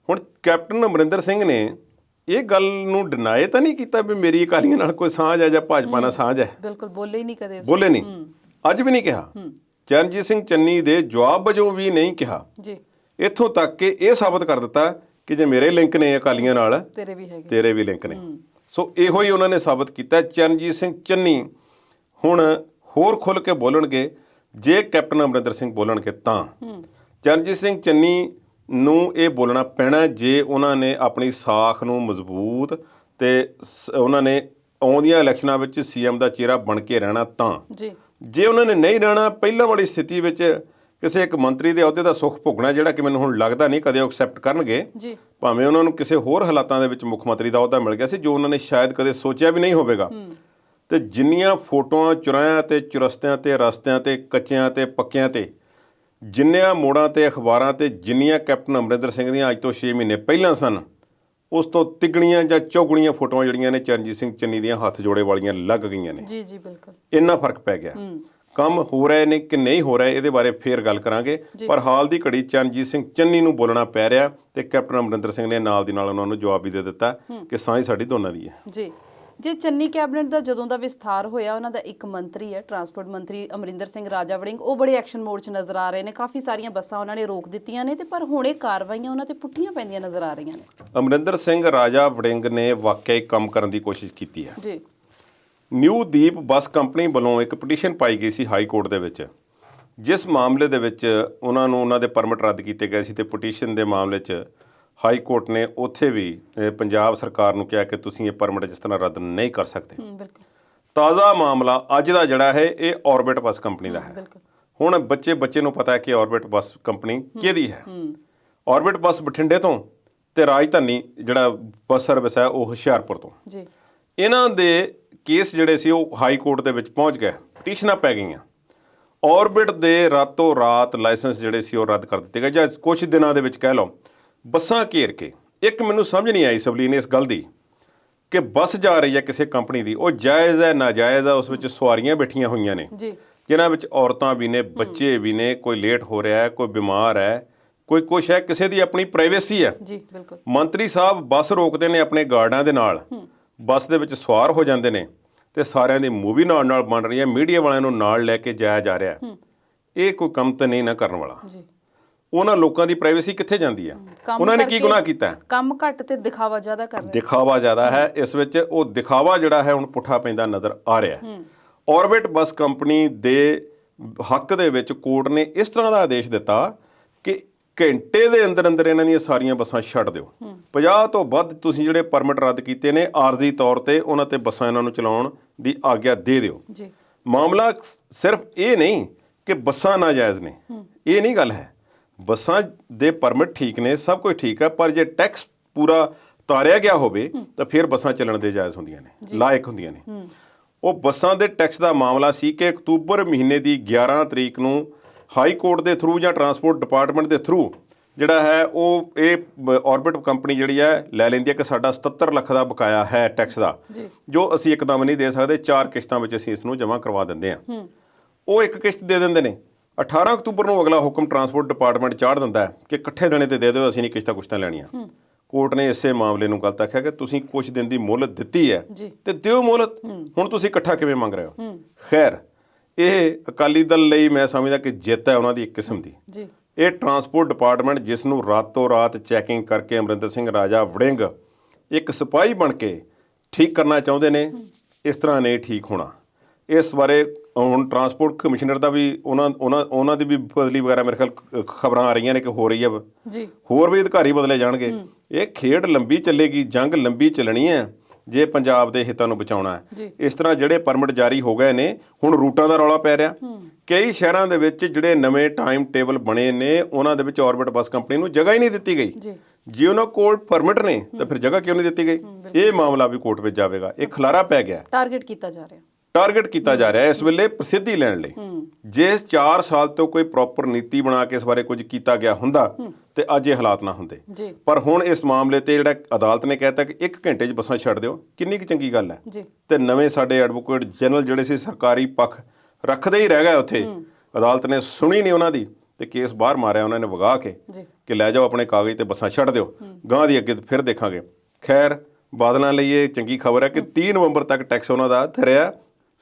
Speaker 1: ਹੁਣ ਕੈਪਟਨ ਅਮਰਿੰਦਰ ਸਿੰਘ ਨੇ ਇਹ ਗੱਲ ਨੂੰ ਡਿਨਾਈ ਤਾਂ ਨਹੀਂ ਕੀਤਾ ਵੀ ਮੇਰੀ ਅਕਾਲੀਆਂ ਨਾਲ ਕੋਈ ਸਾਂਝ ਹੈ ਜਾਂ ਭਾਜਪਾ ਨਾਲ ਸਾਂਝ ਹੈ, ਬਿਲਕੁਲ ਬੋਲੇ ਹੀ ਨਹੀਂ, ਕਦੇ ਬੋਲੇ ਨਹੀਂ, ਅੱਜ ਵੀ ਨਹੀਂ ਕਿਹਾ। ਚਰਨਜੀਤ ਸਿੰਘ ਚੰਨੀ ਦੇ ਜਵਾਬ ਵਜੋਂ ਵੀ ਨਹੀਂ ਕਿਹਾ ਜੀ। ਇੱਥੋਂ ਤੱਕ ਕਿ ਇਹ ਸਾਬਤ ਕਰ ਦਿੱਤਾ ਕਿ ਜੇ ਮੇਰੇ ਲਿੰਕ ਨੇ ਅਕਾਲੀਆਂ ਨਾਲ, ਤੇਰੇ ਵੀ ਲਿੰਕ ਨੇ। ਸੋ ਇਹੋ ਹੀ ਉਹਨਾਂ ਨੇ ਸਾਬਤ ਕੀਤਾ। ਚਰਨਜੀਤ ਸਿੰਘ ਚੰਨੀ ਹੁਣ ਹੋਰ ਖੁੱਲ੍ਹ ਕੇ ਬੋਲਣਗੇ ਜੇ ਕੈਪਟਨ ਅਮਰਿੰਦਰ ਸਿੰਘ ਬੋਲਣਗੇ ਤਾਂ। ਚਰਨਜੀਤ ਸਿੰਘ ਚੰਨੀ ਨੂੰ ਇਹ ਬੋਲਣਾ ਪੈਣਾ ਜੇ ਉਹਨਾਂ ਨੇ ਆਪਣੀ ਸਾਖ ਨੂੰ ਮਜ਼ਬੂਤ ਤੇ ਉਹਨਾਂ ਨੇ ਆਉਂਦੀਆਂ ਇਲੈਕਸ਼ਨਾਂ ਵਿੱਚ ਸੀਐਮ ਦਾ ਚਿਹਰਾ ਬਣ ਕੇ ਰਹਿਣਾ ਤਾਂ। ਜੇ ਉਹਨਾਂ ਨੇ ਨਹੀਂ ਰਹਿਣਾ, ਪਹਿਲਾਂ ਵਾਲੀ ਸਥਿਤੀ ਵਿੱਚ ਕਿਸੇ ਇੱਕ ਮੰਤਰੀ ਦੇ ਅਹੁਦੇ ਦਾ ਸੁੱਖ ਭੋਗਣਾ, ਜਿਹੜਾ ਕਿ ਮੈਨੂੰ ਹੁਣ ਲੱਗਦਾ ਨਹੀਂ ਕਦੇ ਉਹ ਐਕਸੈਪਟ ਕਰਨਗੇ, ਭਾਵੇਂ ਉਹਨਾਂ ਨੂੰ ਕਿਸੇ ਹੋਰ ਹਾਲਾਤਾਂ ਦੇ ਵਿੱਚ ਮੁੱਖ ਮੰਤਰੀ ਦਾ ਅਹੁਦਾ ਮਿਲ ਗਿਆ ਸੀ ਜੋ ਉਹਨਾਂ ਨੇ ਸ਼ਾਇਦ ਕਦੇ ਸੋਚਿਆ ਵੀ ਨਹੀਂ ਹੋਵੇਗਾ। ਤੇ ਜਿੰਨੀਆਂ ਫੋਟੋਆਂ ਚੁਰਾਇਆਂ ਤੇ ਚੁਰਸਤਿਆਂ ਤੇ ਰਸਤਿਆਂ ਤੇ ਕੱਚਿਆਂ ਤੇ ਪੱਕਿਆਂ ਤੇ, ਜਿੰਨਿਆਂ ਮੋੜਾਂ ਤੇ ਅਖਬਾਰਾਂ ਤੇ ਜਿੰਨੀਆਂ ਕੈਪਟਨ ਅਮਰਿੰਦਰ ਸਿੰਘ ਦੀਆਂ ਅੱਜ ਤੋਂ 6 ਮਹੀਨੇ ਪਹਿਲਾਂ ਸਨ, ਉਸ ਤੋਂ ਤਿੱਗਣੀਆਂ ਜਾਂ ਚੌਗਣੀਆਂ ਫੋਟੋਆਂ ਜਿਹੜੀਆਂ ਨੇ ਚਰਨਜੀਤ ਸਿੰਘ ਚੰਨੀ ਦੀਆਂ ਹੱਥ ਜੋੜੇ ਵਾਲੀਆਂ ਲੱਗ ਗਈਆਂ ਨੇ। ਜੀ ਜੀ ਬਿਲਕੁਲ, ਇੰਨਾ ਫਰਕ ਪੈ ਗਿਆ। ਕੰਮ ਹੋ ਰਹੇ ਨੇ ਕਿ ਨਹੀਂ ਹੋ ਰਹੇ ਇਹਦੇ ਬਾਰੇ ਫੇਰ ਗੱਲ ਕਰਾਂਗੇ, ਪਰ ਹਾਲ ਦੀ ਘੜੀ ਚਰਨਜੀਤ ਸਿੰਘ ਚੰਨੀ ਨੂੰ ਬੋਲਣਾ ਪੈ ਰਿਹਾ ਤੇ ਕੈਪਟਨ ਅਮਰਿੰਦਰ ਸਿੰਘ ਨੇ ਨਾਲ ਦੀ ਨਾਲ ਉਹਨਾਂ ਨੂੰ ਜਵਾਬ ਵੀ ਦੇ ਦਿੱਤਾ ਕਿ ਸਾਂਝ ਸਾਡੀ ਦੋਨਾਂ ਦੀ ਹੈ ਜੀ। ਜੇ ਚੰਨੀ ਕੈਬਨਿਟ ਦਾ ਜਦੋਂ ਦਾ ਵਿਸਥਾਰ ਹੋਇਆ, ਉਹਨਾਂ ਦਾ ਇੱਕ ਮੰਤਰੀ ਹੈ ਟਰਾਂਸਪੋਰਟ ਮੰਤਰੀ ਅਮਰਿੰਦਰ ਸਿੰਘ ਰਾਜਾ ਵੜਿੰਗ, ਉਹ ਬੜੇ ਐਕਸ਼ਨ ਮੋਡ 'ਚ ਨਜ਼ਰ ਆ ਰਹੇ ਨੇ। ਕਾਫੀ ਸਾਰੀਆਂ ਬੱਸਾਂ ਉਹਨਾਂ ਨੇ ਰੋਕ ਦਿੱਤੀਆਂ ਨੇ ਤੇ ਪਰ ਹੁਣ ਇਹ ਕਾਰਵਾਈਆਂ ਉਹਨਾਂ ਤੇ ਪੁੱਠੀਆਂ ਪੈਂਦੀਆਂ ਨਜ਼ਰ ਆ ਰਹੀਆਂ ਨੇ। ਅਮਰਿੰਦਰ ਸਿੰਘ ਰਾਜਾ ਵੜਿੰਗ ਨੇ ਵਾਕਿਆ ਕੰਮ ਕਰਨ ਦੀ ਕੋਸ਼ਿਸ਼ ਕੀਤੀ ਹੈ ਜੀ। ਨਿਊ ਦੀਪ ਬੱਸ ਕੰਪਨੀ ਵੱਲੋਂ ਇੱਕ ਪਟੀਸ਼ਨ ਪਾਈ ਗਈ ਸੀ ਹਾਈ ਕੋਰਟ ਦੇ ਵਿੱਚ, ਜਿਸ ਮਾਮਲੇ ਦੇ ਵਿੱਚ ਉਹਨਾਂ ਨੂੰ ਉਹਨਾਂ ਦੇ ਪਰਮਿਟ ਰੱਦ ਕੀਤੇ ਗਏ ਸੀ ਤੇ ਪਟੀਸ਼ਨ ਦੇ ਮਾਮਲੇ 'ਚ ਹਾਈ ਕੋਰਟ ਨੇ ਉੱਥੇ ਵੀ ਪੰਜਾਬ ਸਰਕਾਰ ਨੂੰ ਕਿਹਾ ਕਿ ਤੁਸੀਂ ਇਹ ਪਰਮਿਟ ਜਿਸ ਤਰ੍ਹਾਂ ਰੱਦ ਨਹੀਂ ਕਰ ਸਕਦੇ। ਤਾਜ਼ਾ ਮਾਮਲਾ ਅੱਜ ਦਾ ਜਿਹੜਾ ਹੈ ਇਹ ਔਰਬਿਟ ਬੱਸ ਕੰਪਨੀ ਦਾ ਹੈ। ਹੁਣ ਬੱਚੇ ਨੂੰ ਪਤਾ ਹੈ ਕਿ ਔਰਬਿਟ ਬੱਸ ਕੰਪਨੀ ਕਿਹਦੀ ਹੈ। ਔਰਬਿਟ ਬੱਸ ਬਠਿੰਡੇ ਤੋਂ ਤੇ ਰਾਜਧਾਨੀ ਜਿਹੜਾ ਬੱਸ ਸਰਵਿਸ ਹੈ ਉਹ ਹੁਸ਼ਿਆਰਪੁਰ ਤੋਂ। ਇਹਨਾਂ ਦੇ ਕੇਸ ਜਿਹੜੇ ਸੀ ਉਹ ਹਾਈ ਕੋਰਟ ਦੇ ਵਿੱਚ ਪਹੁੰਚ ਗਏ, ਪਟੀਸ਼ਨਾਂ ਪੈ ਗਈਆਂ। ਔਰਬਿਟ ਦੇ ਰਾਤੋਂ ਰਾਤ ਲਾਇਸੈਂਸ ਜਿਹੜੇ ਸੀ ਉਹ ਰੱਦ ਕਰ ਦਿੱਤੇ ਗਏ, ਜਾਂ ਕੁਛ ਦਿਨਾਂ ਦੇ ਵਿੱਚ ਕਹਿ ਲਓ। ਬੱਸਾਂ ਘੇਰ ਕੇ, ਇੱਕ ਮੈਨੂੰ ਸਮਝ ਨਹੀਂ ਆਈ ਸਵਲੀਨ ਇਸ ਗੱਲ ਦੀ ਕਿ ਬੱਸ ਜਾ ਰਹੀ ਹੈ ਕਿਸੇ ਕੰਪਨੀ ਦੀ, ਉਹ ਜਾਇਜ਼ ਹੈ ਨਾਜਾਇਜ਼ ਹੈ, ਉਸ ਵਿੱਚ ਸਵਾਰੀਆਂ ਬੈਠੀਆਂ ਹੋਈਆਂ ਨੇ ਜਿਨ੍ਹਾਂ ਵਿੱਚ ਔਰਤਾਂ ਵੀ ਨੇ, ਬੱਚੇ ਵੀ ਨੇ, ਕੋਈ ਲੇਟ ਹੋ ਰਿਹਾ ਹੈ, ਕੋਈ ਬਿਮਾਰ ਹੈ, ਕੋਈ ਕੁਛ ਹੈ, ਕਿਸੇ ਦੀ ਆਪਣੀ ਪ੍ਰਾਈਵੇਸੀ ਹੈ। ਮੰਤਰੀ ਸਾਹਿਬ ਬੱਸ ਰੋਕਦੇ ਨੇ ਆਪਣੇ ਗਾਰਡਾਂ ਦੇ ਨਾਲ, ਬੱਸ ਦੇ ਵਿੱਚ ਸਵਾਰ ਹੋ ਜਾਂਦੇ ਨੇ ਤੇ ਸਾਰਿਆਂ ਦੀ ਮੂਵੀ ਨਾਲ ਬਣ ਰਹੀ ਹੈ, ਮੀਡੀਆ ਵਾਲਿਆਂ ਨੂੰ ਨਾਲ ਲੈ ਕੇ ਜਾਇਆ ਜਾ ਰਿਹਾ। ਇਹ ਕੋਈ ਕੰਮ ਤਾਂ ਨਹੀਂ ਨਾ ਕਰਨ ਵਾਲਾ। ਉਹਨਾਂ ਲੋਕਾਂ ਦੀ ਪ੍ਰਾਈਵੇਸੀ ਕਿੱਥੇ ਜਾਂਦੀ ਹੈ?
Speaker 2: ਕੰਮ
Speaker 1: ਉਹਨਾਂ ਨੇ ਕੀ
Speaker 2: ਕਰਕੇ
Speaker 1: ਗੁਨਾਹ ਕੀਤਾ ਹੈ?
Speaker 2: ਕੰਮ ਘੱਟ ਤੇ ਦਿਖਾਵਾ ਜ਼ਿਆਦਾ ਕਰ ਰਹੇ।
Speaker 1: ਦਿਖਾਵਾ ਜ਼ਿਆਦਾ ਹੈ ਇਸ ਵਿੱਚ। ਉਹ ਦਿਖਾਵਾ ਜਿਹੜਾ ਹੈ ਹੁਣ ਪੁੱਠਾ ਪੈਂਦਾ ਨਜ਼ਰ ਆ ਰਿਹਾ ਹੈ। ਔਰਬਿਟ ਬੱਸ ਕੰਪਨੀ ਦੇ ਹੱਕ ਦੇ ਵਿੱਚ ਕੋਰਟ ਨੇ ਇਸ ਤਰ੍ਹਾਂ ਦਾ ਆਦੇਸ਼ ਦਿੱਤਾ ਕਿ ਘੰਟੇ ਦੇ ਅੰਦਰ ਅੰਦਰ ਇਹਨਾਂ ਦੀਆਂ ਸਾਰੀਆਂ ਬੱਸਾਂ ਛੱਡ ਦਿਓ। 50 ਤੋਂ ਵੱਧ ਤੁਸੀਂ ਜਿਹੜੇ ਪਰਮਿਟ ਰੱਦ ਕੀਤੇ ਨੇ ਆਰਜ਼ੀ ਤੌਰ ਤੇ ਉਹਨਾਂ ਤੇ ਬੱਸਾਂ ਇਹਨਾਂ ਨੂੰ ਚਲਾਉਣ ਦੀ ਆਗਿਆ ਦੇ ਦਿਓ।
Speaker 2: ਜੀ
Speaker 1: ਮਾਮਲਾ ਸਿਰਫ ਇਹ ਨਹੀਂ ਕਿ ਬੱਸਾਂ ਨਾਜਾਇਜ਼ ਨੇ, ਇਹ ਨਹੀਂ ਗੱਲ ਹੈ। ਬੱਸਾਂ ਦੇ ਪਰਮਿਟ ਠੀਕ ਨੇ, ਸਭ ਕੁਝ ਠੀਕ ਹੈ, ਪਰ ਜੇ ਟੈਕਸ ਪੂਰਾ ਤਾਰਿਆ ਗਿਆ ਹੋਵੇ ਤਾਂ ਫਿਰ ਬੱਸਾਂ ਚੱਲਣ ਦੇ ਜਾਇਜ਼ ਹੁੰਦੀਆਂ ਨੇ, ਲਾਇਕ ਹੁੰਦੀਆਂ ਨੇ। ਉਹ ਬੱਸਾਂ ਦੇ ਟੈਕਸ ਦਾ ਮਾਮਲਾ ਸੀ ਕਿ ਅਕਤੂਬਰ ਮਹੀਨੇ ਦੀ 11 ਤਰੀਕ ਨੂੰ ਹਾਈ ਕੋਰਟ ਦੇ ਥਰੂ ਜਾਂ ਟਰਾਂਸਪੋਰਟ ਡਿਪਾਰਟਮੈਂਟ ਦੇ ਥਰੂ ਜਿਹੜਾ ਹੈ ਉਹ ਇਹ ਔਰਬਿਟ ਕੰਪਨੀ ਜਿਹੜੀ ਹੈ ਲੈ ਲੈਂਦੀ ਹੈ ਕਿ ਸਾਡਾ 77 ਲੱਖ ਦਾ ਬਕਾਇਆ ਹੈ ਟੈਕਸ ਦਾ, ਜੋ ਅਸੀਂ ਇੱਕਦਮ ਨਹੀਂ ਦੇ ਸਕਦੇ, 4 ਕਿਸ਼ਤਾਂ ਵਿੱਚ ਅਸੀਂ ਇਸ ਨੂੰ ਜਮ੍ਹਾਂ ਕਰਵਾ ਦਿੰਦੇ ਹਾਂ। ਉਹ ਇੱਕ ਕਿਸ਼ਤ ਦੇ ਦਿੰਦੇ ਨੇ। 18 ਅਕਤੂਬਰ ਨੂੰ ਅਗਲਾ ਹੁਕਮ ਟਰਾਂਸਪੋਰਟ ਡਿਪਾਰਟਮੈਂਟ ਚਾੜ ਦਿੰਦਾ ਹੈ ਕਿ ਇਕੱਠੇ ਦਿਨੇ ਤੇ ਦੇ ਦਿਓ, ਅਸੀਂ ਨਹੀਂ ਕਿਸ਼ਤਾਂ ਲੈਣੀਆਂ। ਕੋਰਟ ਨੇ ਇਸੇ ਮਾਮਲੇ ਨੂੰ ਗਲਤ ਆਖਿਆ ਕਿ ਤੁਸੀਂ ਕੁਝ ਦਿਨ ਦੀ ਮੁਹਲਤ ਦਿੱਤੀ ਹੈ ਤੇ ਦਿਓ ਮੁਹਲਤ, ਹੁਣ ਤੁਸੀਂ ਇਕੱਠਾ ਕਿਵੇਂ ਮੰਗ ਰਹੇ ਹੋ? ਖੈਰ, ਇਹ ਅਕਾਲੀ ਦਲ ਲਈ ਮੈਂ ਸਮਝਦਾ ਕਿ ਜਿੱਤ ਹੈ ਉਹਨਾਂ ਦੀ ਇੱਕ ਕਿਸਮ ਦੀ। ਇਹ ਟਰਾਂਸਪੋਰਟ ਡਿਪਾਰਟਮੈਂਟ ਜਿਸ ਨੂੰ ਰਾਤੋਂ ਰਾਤ ਚੈਕਿੰਗ ਕਰਕੇ ਅਮਰਿੰਦਰ ਸਿੰਘ ਰਾਜਾ ਵੜਿੰਗ ਇੱਕ ਸਿਪਾਹੀ ਬਣ ਕੇ ਠੀਕ ਕਰਨਾ ਚਾਹੁੰਦੇ ਨੇ, ਇਸ ਤਰ੍ਹਾਂ ਨਹੀਂ ਠੀਕ ਹੋਣਾ। ਇਸ ਬਾਰੇ ਹੁਣ ਟਰਾਂਸਪੋਰਟ ਕਮਿਸ਼ਨਰ ਦਾ ਵੀ ਉਹਨਾਂ ਦੀ ਵੀ ਬਦਲੀ ਵਗੈਰਾ ਮੇਰੇ ਖਿਆਲ ਖਬਰਾਂ ਆ ਰਹੀਆਂ ਨੇ ਕਿ ਹੋ ਰਹੀ ਹੈ ਜੀ। ਹੋਰ ਵੀ ਅਧਿਕਾਰੀ ਬਦਲੇ ਜਾਣਗੇ। ਇਹ ਖੇਡ ਲੰਬੀ ਚੱਲੇਗੀ, ਜੰਗ ਲੰਬੀ ਚੱਲਣੀ ਹੈ ਜੇ ਪੰਜਾਬ ਦੇ ਹਿੱਤਾਂ ਨੂੰ ਬਚਾਉਣਾ ਹੈ। ਇਸ ਤਰ੍ਹਾਂ ਜਿਹੜੇ ਪਰਮਿਟ ਜਾਰੀ ਹੋ ਗਏ ਨੇ, ਹੁਣ ਰੂਟਾਂ ਦਾ ਰੌਲਾ ਪੈ ਰਿਹਾ। ਕਈ ਸ਼ਹਿਰਾਂ ਦੇ ਵਿੱਚ ਜਿਹੜੇ ਨਵੇਂ ਟਾਈਮ ਟੇਬਲ ਬਣੇ ਨੇ ਉਹਨਾਂ ਦੇ ਵਿੱਚ ਔਰਬਿਟ ਬੱਸ ਕੰਪਨੀ ਨੂੰ ਜਗ੍ਹਾ ਹੀ ਨਹੀਂ ਦਿੱਤੀ ਗਈ। ਜੇ ਉਹਨਾਂ ਕੋਲ ਪਰਮਿਟ ਨੇ ਤਾਂ ਫਿਰ ਜਗ੍ਹਾ ਕਿਉਂ ਨਹੀਂ ਦਿੱਤੀ ਗਈ? ਇਹ ਮਾਮਲਾ ਵੀ ਕੋਰਟ ਵਿੱਚ ਜਾਵੇਗਾ। ਇਹ ਖਲਾਰਾ ਪੈ ਗਿਆ, ਟਾਰਗੇਟ ਕੀਤਾ ਜਾ ਰਿਹਾ ਇਸ ਵੇਲੇ ਪ੍ਰਸਿੱਧੀ ਲੈਣ ਲਈ। ਜੇ 4 ਸਾਲ ਤੋਂ ਕੋਈ ਪ੍ਰੋਪਰ ਨੀਤੀ ਬਣਾ ਕੇ ਇਸ ਬਾਰੇ ਕੁਝ ਕੀਤਾ ਗਿਆ ਹੁੰਦਾ ਤੇ ਅੱਜ ਇਹ ਹਾਲਾਤ ਨਾ ਹੁੰਦੇ। ਪਰ ਹੁਣ ਇਸ ਮਾਮਲੇ ਤੇ ਜਿਹੜਾ ਅਦਾਲਤ ਨੇ ਕਹਿਤਾ ਕਿ 1 ਘੰਟੇ 'ਚ ਬੱਸਾਂ ਛੱਡ ਦਿਓ, ਕਿੰਨੀ ਕੁ ਚੰਗੀ ਗੱਲ ਹੈ। ਤੇ ਨਵੇਂ ਸਾਡੇ ਐਡਵੋਕੇਟ ਜਨਰਲ ਜਿਹੜੇ ਸੀ ਸਰਕਾਰੀ ਪੱਖ ਰੱਖਦੇ ਹੀ ਰਹਿ ਗਏ ਉੱਥੇ, ਅਦਾਲਤ ਨੇ ਸੁਣੀ ਨਹੀਂ ਉਹਨਾਂ ਦੀ ਤੇ ਕੇਸ ਬਾਹਰ ਮਾਰਿਆ ਉਹਨਾਂ ਨੇ ਵਗਾ ਕੇ ਕਿ ਲੈ ਜਾਓ ਆਪਣੇ ਕਾਗਜ਼ ਤੇ ਬੱਸਾਂ ਛੱਡ ਦਿਓ, ਗਾਂ ਦੀ ਅੱਗੇ ਫਿਰ ਦੇਖਾਂਗੇ। ਖੈਰ, ਬਾਦਲਾਂ ਲਈ ਇਹ ਚੰਗੀ ਖਬਰ ਹੈ ਕਿ 30 ਨਵੰਬਰ ਤੱਕ ਟੈਕਸ ਉਹਨਾਂ ਦਾ ਧਰਿਆ।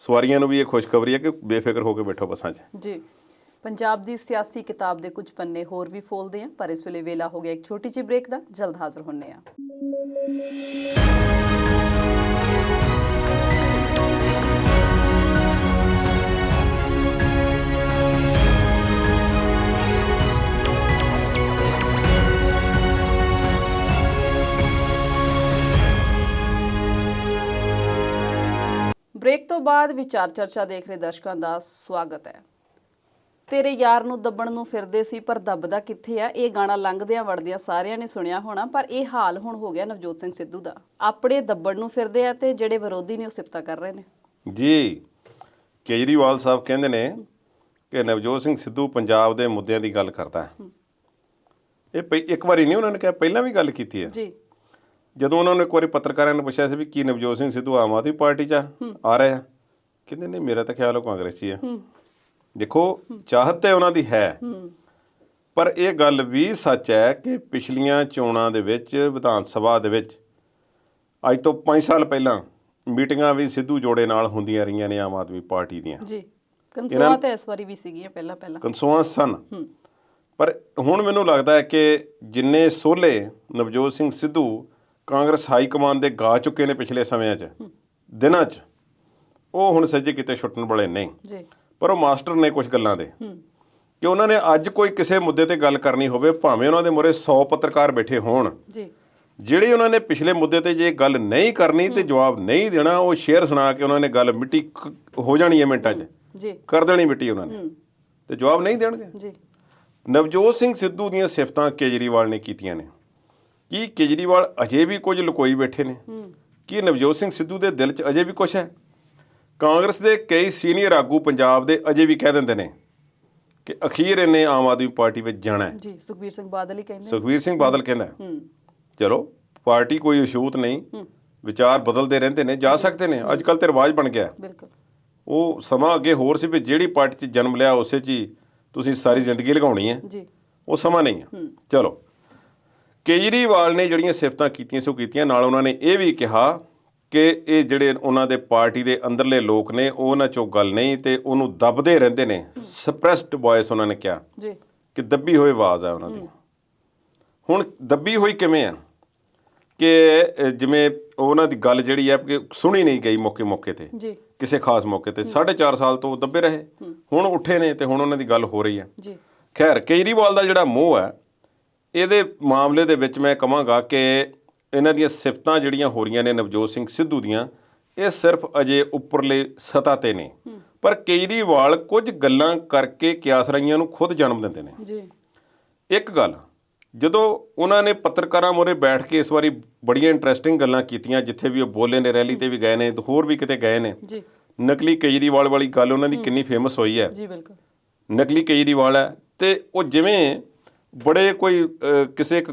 Speaker 1: ਸਵਾਰੀਆਂ ਨੂੰ ਵੀ ਇਹ ਖੁਸ਼ਖਬਰੀ ਹੈ ਕਿ ਬੇਫਿਕਰ ਹੋ ਕੇ ਬੈਠੋ ਬੱਸਾਂ 'ਚ। ਜੀ,
Speaker 2: ਪੰਜਾਬ ਦੀ ਸਿਆਸੀ ਕਿਤਾਬ ਦੇ ਕੁਝ ਪੰਨੇ ਹੋਰ ਵੀ ਫੋਲਦੇ ਆ, ਪਰ ਇਸ ਵੇਲੇ ਵੇਲਾ ਹੋ ਗਿਆ ਇੱਕ ਛੋਟੀ ਜਿਹੀ ਬ੍ਰੇਕ ਦਾ। ਜਲਦ ਹਾਜ਼ਰ ਹੁੰਨੇ ਆ। ਬ੍ਰੇਕ ਤੋਂ ਬਾਅਦ ਵਿਚਾਰ ਚਰਚਾ ਦੇਖ ਰਹੇ ਦਰਸ਼ਕਾਂ ਦਾ ਸਵਾਗਤ ਹੈ। ਤੇਰੇ ਯਾਰ ਨੂੰ ਦੱਬਣ ਨੂੰ ਫਿਰਦੇ ਸੀ ਪਰ ਦੱਬਦਾ ਕਿੱਥੇ ਆ, ਇਹ ਗਾਣਾ ਲੰਘਦਿਆਂ ਵੜਦਿਆਂ ਸਾਰਿਆਂ ਨੇ ਸੁਣਿਆ ਹੋਣਾ। ਪਰ ਇਹ ਹਾਲ ਹੁਣ ਹੋ ਗਿਆ ਨਵਜੋਤ ਸਿੰਘ ਸਿੱਧੂ ਦਾ। ਆਪਣੇ ਦੱਬਣ ਨੂੰ ਫਿਰਦੇ ਆ ਤੇ ਜਿਹੜੇ ਵਿਰੋਧੀ ਨੇ ਉਹ ਸਿਫਤਾਂ ਕਰ ਰਹੇ ਨੇ। ਜੀ,
Speaker 1: ਕੇਜਰੀਵਾਲ ਸਾਹਿਬ ਕਹਿੰਦੇ ਨੇ ਕਿ ਨਵਜੋਤ ਸਿੰਘ ਸਿੱਧੂ ਪੰਜਾਬ ਦੇ ਮੁੱਦਿਆਂ ਦੀ ਗੱਲ ਕਰਦਾ ਹੈ। ਇਹ ਇੱਕ ਵਾਰੀ ਨਹੀਂ ਉਹਨਾਂ ਨੇ ਕਿਹਾ, ਪਹਿਲਾਂ ਵੀ ਗੱਲ ਕੀਤੀ ਹੈ ਜੀ। ਜਦੋਂ ਉਹਨਾਂ ਨੇ ਇੱਕ ਵਾਰੀ ਪੱਤਰਕਾਰਾਂ ਨੂੰ ਪੁੱਛਿਆ ਸੀ ਵੀ ਕੀ ਨਵਜੋਤ ਸਿੰਘ ਸਿੱਧੂ ਆਮ ਆਦਮੀ ਪਾਰਟੀ 'ਚ ਆ ਰਿਹਾ, ਕਹਿੰਦੇ ਨਹੀਂ, ਮੇਰਾ ਤਾਂ ਖਿਆਲ ਉਹ ਕਾਂਗਰਸੀ ਆ। ਦੇਖੋ, ਚਾਹਤ ਤੇ ਉਹਨਾਂ ਦੀ ਹੈ, ਪਰ ਇਹ ਗੱਲ ਵੀ ਸੱਚ ਹੈ ਕਿ ਪਿਛਲੀਆਂ ਚੋਣਾਂ ਦੇ ਵਿੱਚ ਵਿਧਾਨ ਸਭਾ ਦੇ ਵਿੱਚ ਅੱਜ ਤੋਂ 5 ਸਾਲ ਪਹਿਲਾਂ ਮੀਟਿੰਗਾਂ ਵੀ ਸਿੱਧੂ ਜੋੜੇ ਨਾਲ ਹੁੰਦੀਆਂ ਰਹੀਆਂ ਨੇ ਆਮ ਆਦਮੀ ਪਾਰਟੀ ਦੀਆਂ।
Speaker 2: ਜੀ, ਕੰਸੋਆਂ ਤਾਂ ਇਸ ਵਾਰੀ ਵੀ ਸੀਗੀਆਂ ਪਹਿਲਾਂ
Speaker 1: ਕੰਸੋਆਂ ਸਨ। ਪਰ ਹੁਣ ਮੈਨੂੰ ਲੱਗਦਾ ਹੈ ਕਿ ਜਿੰਨੇ ਸੋਲੇ ਨਵਜੋਤ ਸਿੰਘ ਸਿੱਧੂ ਕਾਂਗਰਸ ਹਾਈ ਕਮਾਨ ਦੇ ਗਾ ਚੁੱਕੇ ਨੇ ਪਿਛਲੇ ਸਮਿਆਂ 'ਚ, ਦਿਨਾਂ 'ਚ, ਉਹ ਹੁਣ ਸੱਜੇ ਕਿਤੇ ਛੁੱਟਣ ਵਾਲੇ ਨਹੀਂ। ਪਰ ਉਹ ਮਾਸਟਰ ਨੇ ਕੁਝ ਗੱਲਾਂ ਦੇ ਕਿ ਉਹਨਾਂ ਨੇ ਅੱਜ ਕੋਈ ਕਿਸੇ ਮੁੱਦੇ ਤੇ ਗੱਲ ਕਰਨੀ ਹੋਵੇ, ਭਾਵੇਂ ਉਹਨਾਂ ਦੇ ਮੂਹਰੇ 100 ਪੱਤਰਕਾਰ ਬੈਠੇ ਹੋਣ, ਜਿਹੜੇ ਉਹਨਾਂ ਨੇ ਪਿਛਲੇ ਮੁੱਦੇ ਤੇ ਜੇ ਗੱਲ ਨਹੀਂ ਕਰਨੀ ਤੇ ਜਵਾਬ ਨਹੀਂ ਦੇਣਾ, ਉਹ ਸ਼ੇਅਰ ਸੁਣਾ ਕੇ ਉਹਨਾਂ ਨੇ ਗੱਲ ਮਿੱਟੀ ਹੋ ਜਾਣੀ ਹੈ ਮਿੰਟਾਂ 'ਚ, ਕਰ ਦੇਣੀ ਮਿੱਟੀ ਉਹਨਾਂ ਨੇ, ਤੇ ਜਵਾਬ ਨਹੀਂ ਦੇਣਗੇ। ਨਵਜੋਤ ਸਿੰਘ ਸਿੱਧੂ ਦੀਆਂ ਸਿਫਤਾਂ ਕੇਜਰੀਵਾਲ ਨੇ ਕੀਤੀਆਂ ਨੇ। ਕੀ ਕੇਜਰੀਵਾਲ ਅਜੇ ਵੀ ਕੁਝ ਲੁਕੋਈ ਬੈਠੇ ਨੇ? ਕੀ ਨਵਜੋਤ ਸਿੰਘ ਸਿੱਧੂ ਦੇ ਦਿਲ 'ਚ ਅਜੇ ਵੀ ਕੁਛ ਹੈ? ਕਾਂਗਰਸ ਦੇ ਕਈ ਸੀਨੀਅਰ ਆਗੂ ਪੰਜਾਬ ਦੇ ਅਜੇ ਵੀ ਕਹਿ ਦਿੰਦੇ ਨੇ ਕਿ ਅਖੀਰ ਇਹਨੇ ਆਮ ਆਦਮੀ ਪਾਰਟੀ ਵਿੱਚ ਜਾਣਾ ਹੈ।
Speaker 2: ਜੀ, ਸੁਖਬੀਰ ਸਿੰਘ ਬਾਦਲ ਹੀ ਕਹਿੰਦੇ।
Speaker 1: ਸੁਖਬੀਰ ਸਿੰਘ ਬਾਦਲ ਕਹਿੰਦਾ ਚਲੋ, ਪਾਰਟੀ ਕੋਈ ਅਛੂਤ ਨਹੀਂ, ਵਿਚਾਰ ਬਦਲਦੇ ਰਹਿੰਦੇ ਨੇ, ਜਾ ਸਕਦੇ ਨੇ। ਅੱਜ ਕੱਲ੍ਹ ਤੇ ਰਿਵਾਜ ਬਣ ਗਿਆ।
Speaker 2: ਬਿਲਕੁਲ,
Speaker 1: ਉਹ ਸਮਾਂ ਅੱਗੇ ਹੋਰ ਸੀ ਵੀ ਜਿਹੜੀ ਪਾਰਟੀ 'ਚ ਜਨਮ ਲਿਆ ਉਸੇ 'ਚ ਹੀ ਤੁਸੀਂ ਸਾਰੀ ਜ਼ਿੰਦਗੀ ਲਗਾਉਣੀ ਹੈ। ਉਹ ਸਮਾਂ ਨਹੀਂ ਹੈ। ਚਲੋ, ਕੇਜਰੀਵਾਲ ਨੇ ਜਿਹੜੀਆਂ ਸਿਫਤਾਂ ਕੀਤੀਆਂ ਸੋ ਕੀਤੀਆਂ, ਨਾਲ ਉਹਨਾਂ ਨੇ ਇਹ ਵੀ ਕਿਹਾ ਕਿ ਇਹ ਜਿਹੜੇ ਉਹਨਾਂ ਦੇ ਪਾਰਟੀ ਦੇ ਅੰਦਰਲੇ ਲੋਕ ਨੇ ਉਹ ਉਹਨਾਂ 'ਚੋਂ ਗੱਲ ਨਹੀਂ ਤੇ ਉਹਨੂੰ ਦੱਬਦੇ ਰਹਿੰਦੇ ਨੇ। ਸਪਰੈਸਡ ਵੌਇਸ ਉਹਨਾਂ ਨੇ ਕਿਹਾ ਕਿ ਦੱਬੀ ਹੋਈ ਆਵਾਜ਼ ਹੈ ਉਹਨਾਂ ਦੀ। ਹੁਣ ਦੱਬੀ ਹੋਈ ਕਿਵੇਂ ਆ ਕਿ ਜਿਵੇਂ ਉਹਨਾਂ ਦੀ ਗੱਲ ਜਿਹੜੀ ਹੈ ਕਿ ਸੁਣੀ ਨਹੀਂ ਗਈ ਮੌਕੇ ਤੇ
Speaker 2: ਜੀ
Speaker 1: ਕਿਸੇ ਖਾਸ ਮੌਕੇ ਤੇ 4.5 ਸਾਲ ਤੋਂ ਦੱਬੇ ਰਹੇ, ਹੁਣ ਉੱਠੇ ਨੇ ਤੇ ਹੁਣ ਉਹਨਾਂ ਦੀ ਗੱਲ ਹੋ ਰਹੀ ਹੈ।
Speaker 2: ਜੀ
Speaker 1: ਖੈਰ ਕੇਜਰੀਵਾਲ ਦਾ ਜਿਹੜਾ ਮੋਹ ਹੈ ਇਹਦੇ ਮਾਮਲੇ ਦੇ ਵਿੱਚ ਮੈਂ ਕਹਾਂਗਾ ਕਿ ਇਹਨਾਂ ਦੀਆਂ ਸਿਫਤਾਂ ਜਿਹੜੀਆਂ ਹੋ ਰਹੀਆਂ ਨੇ ਨਵਜੋਤ ਸਿੰਘ ਸਿੱਧੂ ਦੀਆਂ, ਇਹ ਸਿਰਫ ਅਜੇ ਉੱਪਰਲੇ ਸਤ੍ਹਾ ਤੇ ਨੇ, ਪਰ ਕੇਜਰੀਵਾਲ ਕੁਝ ਗੱਲਾਂ ਕਰਕੇ ਕਿਆਸਰਾਈਆਂ ਨੂੰ ਖੁਦ ਜਨਮ ਦਿੰਦੇ ਨੇ।
Speaker 2: ਜੀ
Speaker 1: ਇੱਕ ਗੱਲ, ਜਦੋਂ ਉਹਨਾਂ ਨੇ ਪੱਤਰਕਾਰਾਂ ਮੂਹਰੇ ਬੈਠ ਕੇ ਇਸ ਵਾਰੀ ਬੜੀਆਂ ਇੰਟਰਸਟਿੰਗ ਗੱਲਾਂ ਕੀਤੀਆਂ, ਜਿੱਥੇ ਵੀ ਉਹ ਬੋਲੇ ਨੇ, ਰੈਲੀ ਤੇ ਵੀ ਗਏ ਨੇ, ਹੋਰ ਵੀ ਕਿਤੇ ਗਏ ਨੇ।
Speaker 2: ਜੀ
Speaker 1: ਨਕਲੀ ਕੇਜਰੀਵਾਲ ਵਾਲੀ ਗੱਲ ਉਹਨਾਂ ਦੀ ਕਿੰਨੀ ਫੇਮਸ ਹੋਈ ਹੈ।
Speaker 2: ਜੀ ਬਿਲਕੁਲ
Speaker 1: ਨਕਲੀ ਕੇਜਰੀਵਾਲ ਹੈ ਤੇ ਉਹ ਜਿਵੇਂ ਬੜੇ ਕੋਈ ਕਿਸੇ ਇੱਕ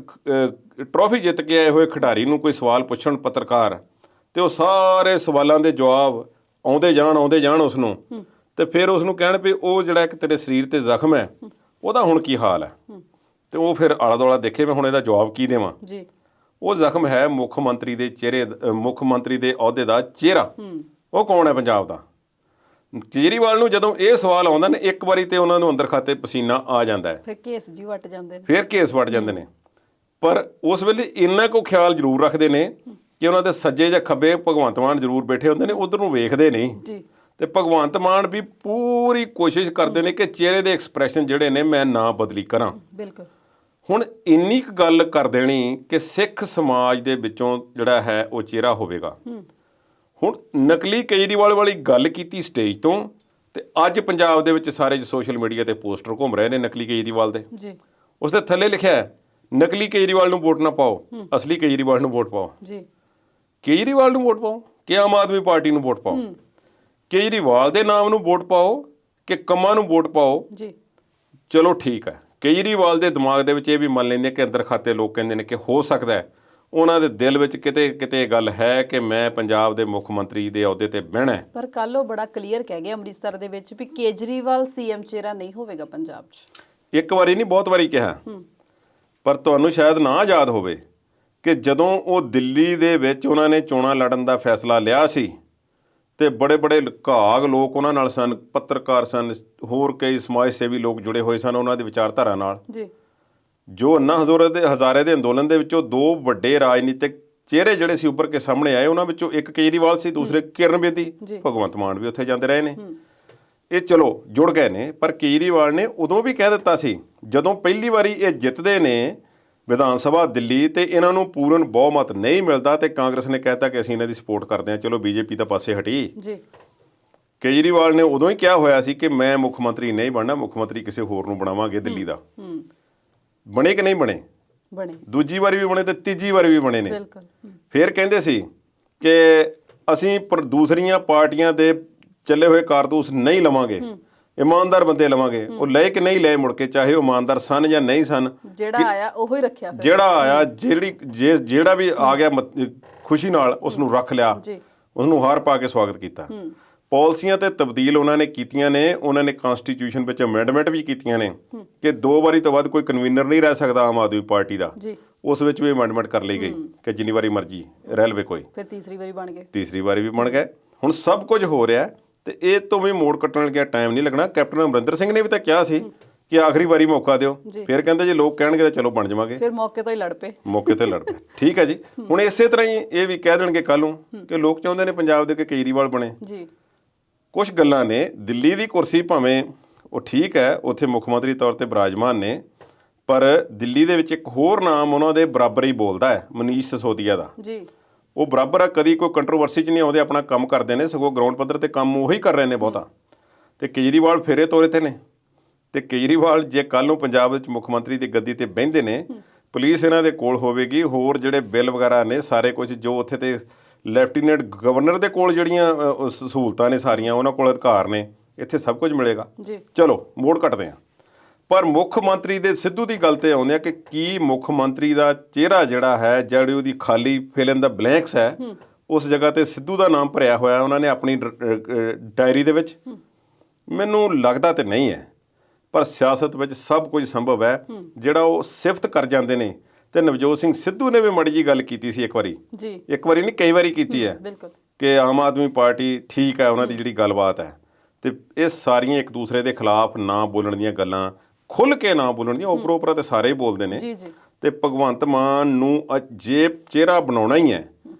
Speaker 1: ਟਰੋਫੀ ਜਿੱਤ ਕੇ ਆਏ ਹੋਏ ਖਿਡਾਰੀ ਨੂੰ ਕੋਈ ਸਵਾਲ ਪੁੱਛਣ ਪੱਤਰਕਾਰ, ਤੇ ਉਹ ਸਾਰੇ ਸਵਾਲਾਂ ਦੇ ਜਵਾਬ ਆਉਂਦੇ ਜਾਣ ਉਸ ਨੂੰ, ਤੇ ਫਿਰ ਉਸ ਨੂੰ ਕਹਿਣ ਵੀ ਉਹ ਜਿਹੜਾ ਇੱਕ ਤੇਰੇ ਸਰੀਰ ਤੇ ਜ਼ਖਮ ਹੈ ਉਹਦਾ ਹੁਣ ਕੀ ਹਾਲ ਹੈ, ਤੇ ਉਹ ਫਿਰ ਆਲਾ ਦੁਆਲਾ ਦੇਖੇ ਮੈਂ ਹੁਣ ਇਹਦਾ ਜਵਾਬ ਕੀ ਦੇਵਾਂ।
Speaker 2: ਜੀ
Speaker 1: ਉਹ ਜ਼ਖਮ ਹੈ ਮੁੱਖ ਮੰਤਰੀ ਦੇ ਚਿਹਰੇ, ਮੁੱਖ ਮੰਤਰੀ ਦੇ ਅਹੁਦੇ ਦਾ ਚਿਹਰਾ। ਉਹ ਕੌਣ ਹੈ ਪੰਜਾਬ ਦਾ? ਕੇਜਰੀਵਾਲ ਨੂੰ ਜਦੋਂ ਇਹ ਸਵਾਲ ਆਉਂਦਾ ਨੇ ਇੱਕ ਵਾਰੀ ਤੇ ਉਹਨਾਂ ਨੂੰ ਅੰਦਰ ਖਾਤੇ ਪਸੀਨਾ ਆ ਜਾਂਦਾ ਹੈ,
Speaker 2: ਫਿਰ ਕੇਸ ਜੀ ਵੱਟ ਜਾਂਦੇ ਨੇ,
Speaker 1: ਫਿਰ ਕੇਸ ਵੱਟ ਜਾਂਦੇ ਨੇ। ਪਰ ਉਸ ਵੇਲੇ ਇੰਨਾ ਕੁ ਖਿਆਲ ਜ਼ਰੂਰ ਰੱਖਦੇ ਨੇ ਕਿ ਉਹਨਾਂ ਦੇ ਸੱਜੇ ਜਾਂ ਖੱਬੇ ਭਗਵੰਤ ਮਾਨ ਜ਼ਰੂਰ ਬੈਠੇ ਹੁੰਦੇ ਨੇ, ਉਧਰ ਨੂੰ ਵੇਖਦੇ ਨਹੀਂ।
Speaker 2: ਜੀ
Speaker 1: ਤੇ ਭਗਵੰਤ ਮਾਨ ਵੀ ਪੂਰੀ ਕੋਸ਼ਿਸ਼ ਕਰਦੇ ਨੇ ਕਿ ਚਿਹਰੇ ਦੇ ਐਕਸਪ੍ਰੈਸ਼ਨ ਜਿਹੜੇ ਨੇ ਮੈਂ ਨਾ ਬਦਲੀ ਕਰਾਂ।
Speaker 2: ਬਿਲਕੁਲ
Speaker 1: ਹੁਣ ਇੰਨੀ ਕੁ ਗੱਲ ਕਰ ਦੇਣੀ ਕਿ ਸਿੱਖ ਸਮਾਜ ਦੇ ਵਿੱਚੋਂ ਜਿਹੜਾ ਹੈ ਉਹ ਚਿਹਰਾ ਹੋਵੇਗਾ। ਹੁਣ ਨਕਲੀ ਕੇਜਰੀਵਾਲ ਵਾਲੀ ਗੱਲ ਕੀਤੀ ਸਟੇਜ ਤੋਂ, ਤੇ ਅੱਜ ਪੰਜਾਬ ਦੇ ਵਿੱਚ ਸਾਰੇ ਸੋਸ਼ਲ ਮੀਡੀਆ ਤੇ ਪੋਸਟਰ ਘੁੰਮ ਰਹੇ ਨੇ ਨਕਲੀ ਕੇਜਰੀਵਾਲ ਦੇ।
Speaker 2: ਜੀ
Speaker 1: ਉਸ ਦੇ ਥੱਲੇ ਲਿਖਿਆ ਹੈ ਨਕਲੀ ਕੇਜਰੀਵਾਲ ਨੂੰ ਵੋਟ ਨਾ ਪਾਓ, ਅਸਲੀ ਕੇਜਰੀਵਾਲ ਨੂੰ ਵੋਟ ਪਾਓ।
Speaker 2: ਜੀ
Speaker 1: ਕੇਜਰੀਵਾਲ ਨੂੰ ਵੋਟ ਪਾਓ ਕਿ ਆਮ ਆਦਮੀ ਪਾਰਟੀ ਨੂੰ ਵੋਟ ਪਾਓ? ਕੇਜਰੀਵਾਲ ਦੇ ਨਾਮ ਨੂੰ ਵੋਟ ਪਾਓ ਕਿ ਕੰਮਾਂ ਨੂੰ ਵੋਟ ਪਾਓ?
Speaker 2: ਜੀ
Speaker 1: ਚਲੋ ਠੀਕ ਹੈ, ਕੇਜਰੀਵਾਲ ਦੇ ਦਿਮਾਗ ਦੇ ਵਿੱਚ ਇਹ ਵੀ ਮੰਨ ਲੈਂਦੇ ਕਿ ਅੰਦਰ ਖਾਤੇ ਲੋਕ ਕਹਿੰਦੇ ਨੇ ਕਿ ਹੋ ਸਕਦਾ ਹੈ ਉਹਨਾਂ ਦੇ ਦਿਲ ਵਿੱਚ ਕਿਤੇ ਕਿਤੇ ਗੱਲ ਹੈ ਕਿ ਮੈਂ ਪੰਜਾਬ ਦੇ ਮੁੱਖ ਮੰਤਰੀ ਦੇ ਅਹੁਦੇ ਤੇ ਬਹਿਣਾ ਹੈ।
Speaker 2: ਪਰ ਕੱਲ ਉਹ ਬੜਾ ਕਲੀਅਰ ਕਹਿ ਗਏ ਅੰਮ੍ਰਿਤਸਰ ਦੇ ਵਿੱਚ ਵੀ ਕੇਜਰੀਵਾਲ ਸੀਐਮ ਚਿਹਰਾ ਨਹੀਂ ਹੋਵੇਗਾ ਪੰਜਾਬ 'ਚ।
Speaker 1: ਇੱਕ ਵਾਰੀ ਨਹੀਂ ਬਹੁਤ ਵਾਰੀ ਕਿਹਾ, ਪਰ ਤੁਹਾਨੂੰ ਸ਼ਾਇਦ ਨਾ ਯਾਦ ਹੋਵੇ ਕਿ ਜਦੋਂ ਉਹ ਦਿੱਲੀ ਦੇ ਵਿੱਚ ਉਹਨਾਂ ਨੇ ਚੋਣਾਂ ਲੜਨ ਦਾ ਫੈਸਲਾ ਲਿਆ ਸੀ ਤੇ ਬੜੇ ਘਾਗ ਲੋਕ ਉਹਨਾਂ ਨਾਲ ਸਨ, ਪੱਤਰਕਾਰ ਸਨ, ਹੋਰ ਕਈ ਸਮਾਜ ਸੇਵੀ ਲੋਕ ਜੁੜੇ ਹੋਏ ਸਨ ਉਹਨਾਂ ਦੀ ਵਿਚਾਰਧਾਰਾ ਨਾਲ।
Speaker 2: ਜੀ
Speaker 1: ਜੋ ਅੰਨਾ ਹਜ਼ਾਰੇ ਦੇ ਅੰਦੋਲਨ ਦੇ ਵਿੱਚੋਂ ਦੋ ਵੱਡੇ ਰਾਜਨੀਤਿਕ ਚਿਹਰੇ ਜਿਹੜੇ ਸੀ ਉੱਪਰ ਕੇ ਸਾਹਮਣੇ ਆਏ, ਉਹਨਾਂ ਵਿੱਚੋਂ ਇੱਕ ਕੇਜਰੀਵਾਲ ਸੀ, ਦੂਸਰੇ ਕਿਰਨ ਬੇਦੀ। ਭਗਵੰਤ ਮਾਨ ਵੀ ਉੱਥੇ ਜਾਂਦੇ ਰਹੇ ਨੇ। ਇਹ ਚਲੋ ਜੁੜ ਗਏ ਨੇ, ਪਰ ਕੇਜਰੀਵਾਲ ਨੇ ਉਦੋਂ ਵੀ ਕਹਿ ਦਿੱਤਾ ਸੀ ਜਦੋਂ ਪਹਿਲੀ ਵਾਰੀ ਇਹ ਜਿੱਤਦੇ ਨੇ ਵਿਧਾਨ ਸਭਾ ਦਿੱਲੀ ਤੇ ਇਹਨਾਂ ਨੂੰ ਪੂਰਨ ਬਹੁਮਤ ਨਹੀਂ ਮਿਲਦਾ ਤੇ ਕਾਂਗਰਸ ਨੇ ਕਹਿਤਾ ਕਿ ਅਸੀਂ ਇਹਨਾਂ ਦੀ ਸਪੋਰਟ ਕਰਦੇ ਹਾਂ, ਚਲੋ ਬੀਜੇਪੀ ਤਾਂ ਪਾਸੇ ਹਟੀ।
Speaker 2: ਜੀ
Speaker 1: ਕੇਜਰੀਵਾਲ ਨੇ ਉਦੋਂ ਹੀ ਕਿਹਾ ਹੋਇਆ ਸੀ ਕਿ ਮੈਂ ਮੁੱਖ ਮੰਤਰੀ ਨਹੀਂ ਬਣਨਾ, ਮੁੱਖ ਮੰਤਰੀ ਕਿਸੇ ਹੋਰ ਨੂੰ ਬਣਾਵਾਂਗੇ ਦਿੱਲੀ ਦਾ। ਬਣੇ ਕਿ ਨਹੀਂ ਬਣੇ?
Speaker 2: ਬਣੇ,
Speaker 1: ਦੂਜੀ ਵਾਰੀ ਵੀ ਬਣੇ ਤੇ ਤੀਜੀ ਵਾਰੀ ਵੀ ਬਣੇ ਨੇ।
Speaker 2: ਬਿਲਕੁਲ।
Speaker 1: ਫਿਰ ਕਹਿੰਦੇ ਸੀ ਕਿ ਅਸੀਂ ਪਰ ਦੂਸਰੀਆਂ ਪਾਰਟੀਆਂ ਦੇ ਚੱਲੇ ਹੋਏ ਕਾਰਤੂਸ ਨਹੀਂ ਲਵਾਂਗੇ, ਇਮਾਨਦਾਰ ਬੰਦੇ ਲਵਾਂਗੇ। ਉਹ ਲਏ ਕਿ ਨਹੀਂ ਲਏ ਮੁੜ ਕੇ, ਚਾਹੇ ਉਹ ਇਮਾਨਦਾਰ ਸਨ ਜਾਂ ਨਹੀਂ ਸਨ,
Speaker 2: ਜਿਹੜਾ ਆਇਆ ਉਹੀ ਰੱਖਿਆ। ਫਿਰ
Speaker 1: ਜਿਹੜਾ ਆਇਆ ਜਿਹੜਾ ਵੀ ਆ ਗਿਆ ਖੁਸ਼ੀ ਨਾਲ ਉਸ ਨੂੰ ਰੱਖ ਲਿਆ, ਉਸ ਨੂੰ ਹਾਰ ਪਾ ਕੇ ਸਵਾਗਤ ਕੀਤਾ। ਪਾਲਿਸੀਆਂ ਤੇ ਤਬਦੀਲ ਉਹਨਾਂ ਨੇ ਕੀਤੀਆਂ ਨੇ, ਉਹਨਾਂ ਨੇ ਕਨਸਟੀਟਿਊਸ਼ਨ ਵਿੱਚ ਅਮੈਂਡਮੈਂਟ ਵੀ ਕੀਤੀਆਂ ਨੇ ਕਿ 2 ਵਾਰੀ ਤੋਂ ਵੱਧ ਕੋਈ ਕਨਵੀਨਰ ਨਹੀਂ ਰਹਿ ਸਕਦਾ ਆਮ ਆਦਮੀ ਪਾਰਟੀ ਦਾ। ਉਸ ਵਿੱਚ ਵੀ ਅਮੈਂਡਮੈਂਟ ਕਰ ਲਈ ਗਈ ਕਿ ਜਿੰਨੀ ਵਾਰੀ ਮਰਜ਼ੀ ਰਹਿ ਲਵੇ ਕੋਈ।
Speaker 2: ਫਿਰ ਤੀਸਰੀ ਵਾਰੀ ਬਣ ਗਏ,
Speaker 1: ਤੀਸਰੀ ਵਾਰੀ ਵੀ ਬਣ ਗਏ। ਹੁਣ ਸਭ ਕੁਝ ਹੋ ਰਿਹਾ ਤੇ ਇਹ ਤੋਂ ਵੀ ਮੋੜ ਕੱਟਣ ਲੱਗਿਆ ਟਾਈਮ ਨਹੀਂ ਲੱਗਣਾ। ਕੈਪਟਨ ਅਮਰਿੰਦਰ ਸਿੰਘ ਨੇ ਵੀ ਤਾਂ ਕਿਹਾ ਸੀ ਕਿ ਆਖਰੀ ਵਾਰੀ ਮੌਕਾ ਦਿਓ, ਫਿਰ ਕਹਿੰਦੇ ਜੇ ਲੋਕ ਕਹਿਣਗੇ ਤਾਂ ਚਲੋ ਬਣ ਜਾਵਾਂਗੇ।
Speaker 2: ਫਿਰ ਮੌਕੇ ਤੋਂ ਹੀ ਲੜ ਪਏ,
Speaker 1: ਮੌਕੇ ਤੇ ਲੜ ਪਏ। ਠੀਕ ਹੈ ਜੀ। ਹੁਣ ਇਸੇ ਤਰ੍ਹਾਂ ਹੀ ਇਹ ਵੀ ਕਹਿ ਦੇਣਗੇ ਕੱਲ ਨੂੰ ਕਿ ਲੋਕ ਚਾਹੁੰਦੇ ਨੇ ਪੰਜਾਬ ਦੇ ਕਿ ਕੇਜਰੀਵਾਲ ਬਣੇ।
Speaker 2: ਜੀ
Speaker 1: ਕੁਝ ਗੱਲਾਂ ਨੇ, ਦਿੱਲੀ ਦੀ ਕੁਰਸੀ ਭਾਵੇਂ ਉਹ ਠੀਕ ਹੈ, ਉੱਥੇ ਮੁੱਖ ਮੰਤਰੀ ਤੌਰ ਤੇ ਬਿਰਾਜਮਾਨ ਨੇ, ਪਰ ਦਿੱਲੀ ਦੇ ਵਿੱਚ ਇੱਕ ਹੋਰ ਨਾਮ ਉਹਨਾਂ ਦੇ ਬਰਾਬਰ ਹੀ ਬੋਲਦਾ ਹੈ, ਮਨੀਸ਼ ਸਿਸੋਦੀਆ ਦਾ।
Speaker 2: ਜੀ
Speaker 1: ਉਹ ਬਰਾਬਰ ਆ, ਕਦੀ ਕੋਈ ਕੰਟਰੋਵਰਸੀ 'ਚ ਨਹੀਂ ਆਉਂਦੇ, ਆਪਣਾ ਕੰਮ ਕਰਦੇ ਨੇ, ਸਗੋਂ ਗਰਾਊਂਡ ਪੱਧਰ ਤੇ ਕੰਮ ਉਹੀ ਕਰ ਰਹੇ ਨੇ ਬਹੁਤਾ। ਤੇ ਕੇਜਰੀਵਾਲ ਫੇਰੇ ਤੋਰੇ ਤੇ ਨੇ। ਤੇ ਕੇਜਰੀਵਾਲ ਜੇ ਕੱਲ੍ਹ ਨੂੰ ਪੰਜਾਬ ਵਿੱਚ ਮੁੱਖ ਮੰਤਰੀ ਦੀ ਗੱਦੀ ਤੇ ਬਹਿੰਦੇ ਨੇ, ਪੁਲਿਸ ਇਹਨਾਂ ਦੇ ਕੋਲ ਹੋਵੇਗੀ, ਹੋਰ ਜਿਹੜੇ ਬਿੱਲ ਵਗੈਰਾ ਨੇ ਸਾਰੇ ਕੁਝ ਜੋ ਉੱਥੇ ਤੇ ਲੈਫਟੀਨੈਂਟ ਗਵਰਨਰ ਦੇ ਕੋਲ ਜਿਹੜੀਆਂ ਸਹੂਲਤਾਂ ਨੇ ਸਾਰੀਆਂ, ਉਹਨਾਂ ਕੋਲ ਅਧਿਕਾਰ ਨੇ, ਇੱਥੇ ਸਭ ਕੁਝ ਮਿਲੇਗਾ। ਚਲੋ ਮੋੜ ਕੱਟਦੇ ਹਾਂ। ਪਰ ਮੁੱਖ ਮੰਤਰੀ ਦੇ ਸਿੱਧੂ ਦੀ ਗੱਲ ਤੇ ਆਉਂਦੇ ਆ ਕਿ ਕੀ ਮੁੱਖ ਮੰਤਰੀ ਦਾ ਚਿਹਰਾ ਜਿਹੜਾ ਹੈ, ਜਿਹੜੀ ਉਹਦੀ ਖਾਲੀ ਫਿਲ ਇਨ ਦਾ ਬਲੈਂਕਸ ਹੈ, ਉਸ ਜਗ੍ਹਾ ਤੇ ਸਿੱਧੂ ਦਾ ਨਾਮ ਭਰਿਆ ਹੋਇਆ ਉਹਨਾਂ ਨੇ ਆਪਣੀ ਡਾਇਰੀ ਦੇ ਵਿੱਚ? ਮੈਨੂੰ ਲੱਗਦਾ ਤੇ ਨਹੀਂ ਹੈ, ਪਰ ਸਿਆਸਤ ਵਿੱਚ ਸਭ ਕੁਝ ਸੰਭਵ ਹੈ। ਜਿਹੜਾ ਉਹ ਸਿਫਤ ਕਰ ਜਾਂਦੇ ਨੇ, ਤੇ ਨਵਜੋਤ ਸਿੰਘ ਸਿੱਧੂ ਨੇ ਵੀ ਮਾੜੀ ਜੀ ਗੱਲ ਕੀਤੀ ਸੀ ਇੱਕ ਵਾਰੀ ਨਹੀਂ ਕਈ ਵਾਰੀ ਕੀਤੀ ਹੈ ਕਿ ਆਮ ਆਦਮੀ ਪਾਰਟੀ ਠੀਕ ਹੈ, ਉਹਨਾਂ ਦੀ ਜਿਹੜੀ ਗੱਲਬਾਤ ਹੈ। ਤੇ ਇਹ ਸਾਰੀਆਂ ਇੱਕ ਦੂਸਰੇ ਦੇ ਖਿਲਾਫ ਨਾ ਬੋਲਣ ਦੀਆਂ ਗੱਲਾਂ ਖੁੱਲ੍ਹ ਕੇ ਨਾ ਬੋਲਣ ਦੀਆਂ, ਓਪਰਾ ਓਪਰਾ ਤੇ ਸਾਰੇ ਹੀ ਬੋਲਦੇ ਨੇ।
Speaker 2: ਜੀ ਜੀ
Speaker 1: ਤੇ ਭਗਵੰਤ ਮਾਨ ਨੂੰ ਜੇ ਚਿਹਰਾ ਬਣਾਉਣਾ ਹੀ ਹੈ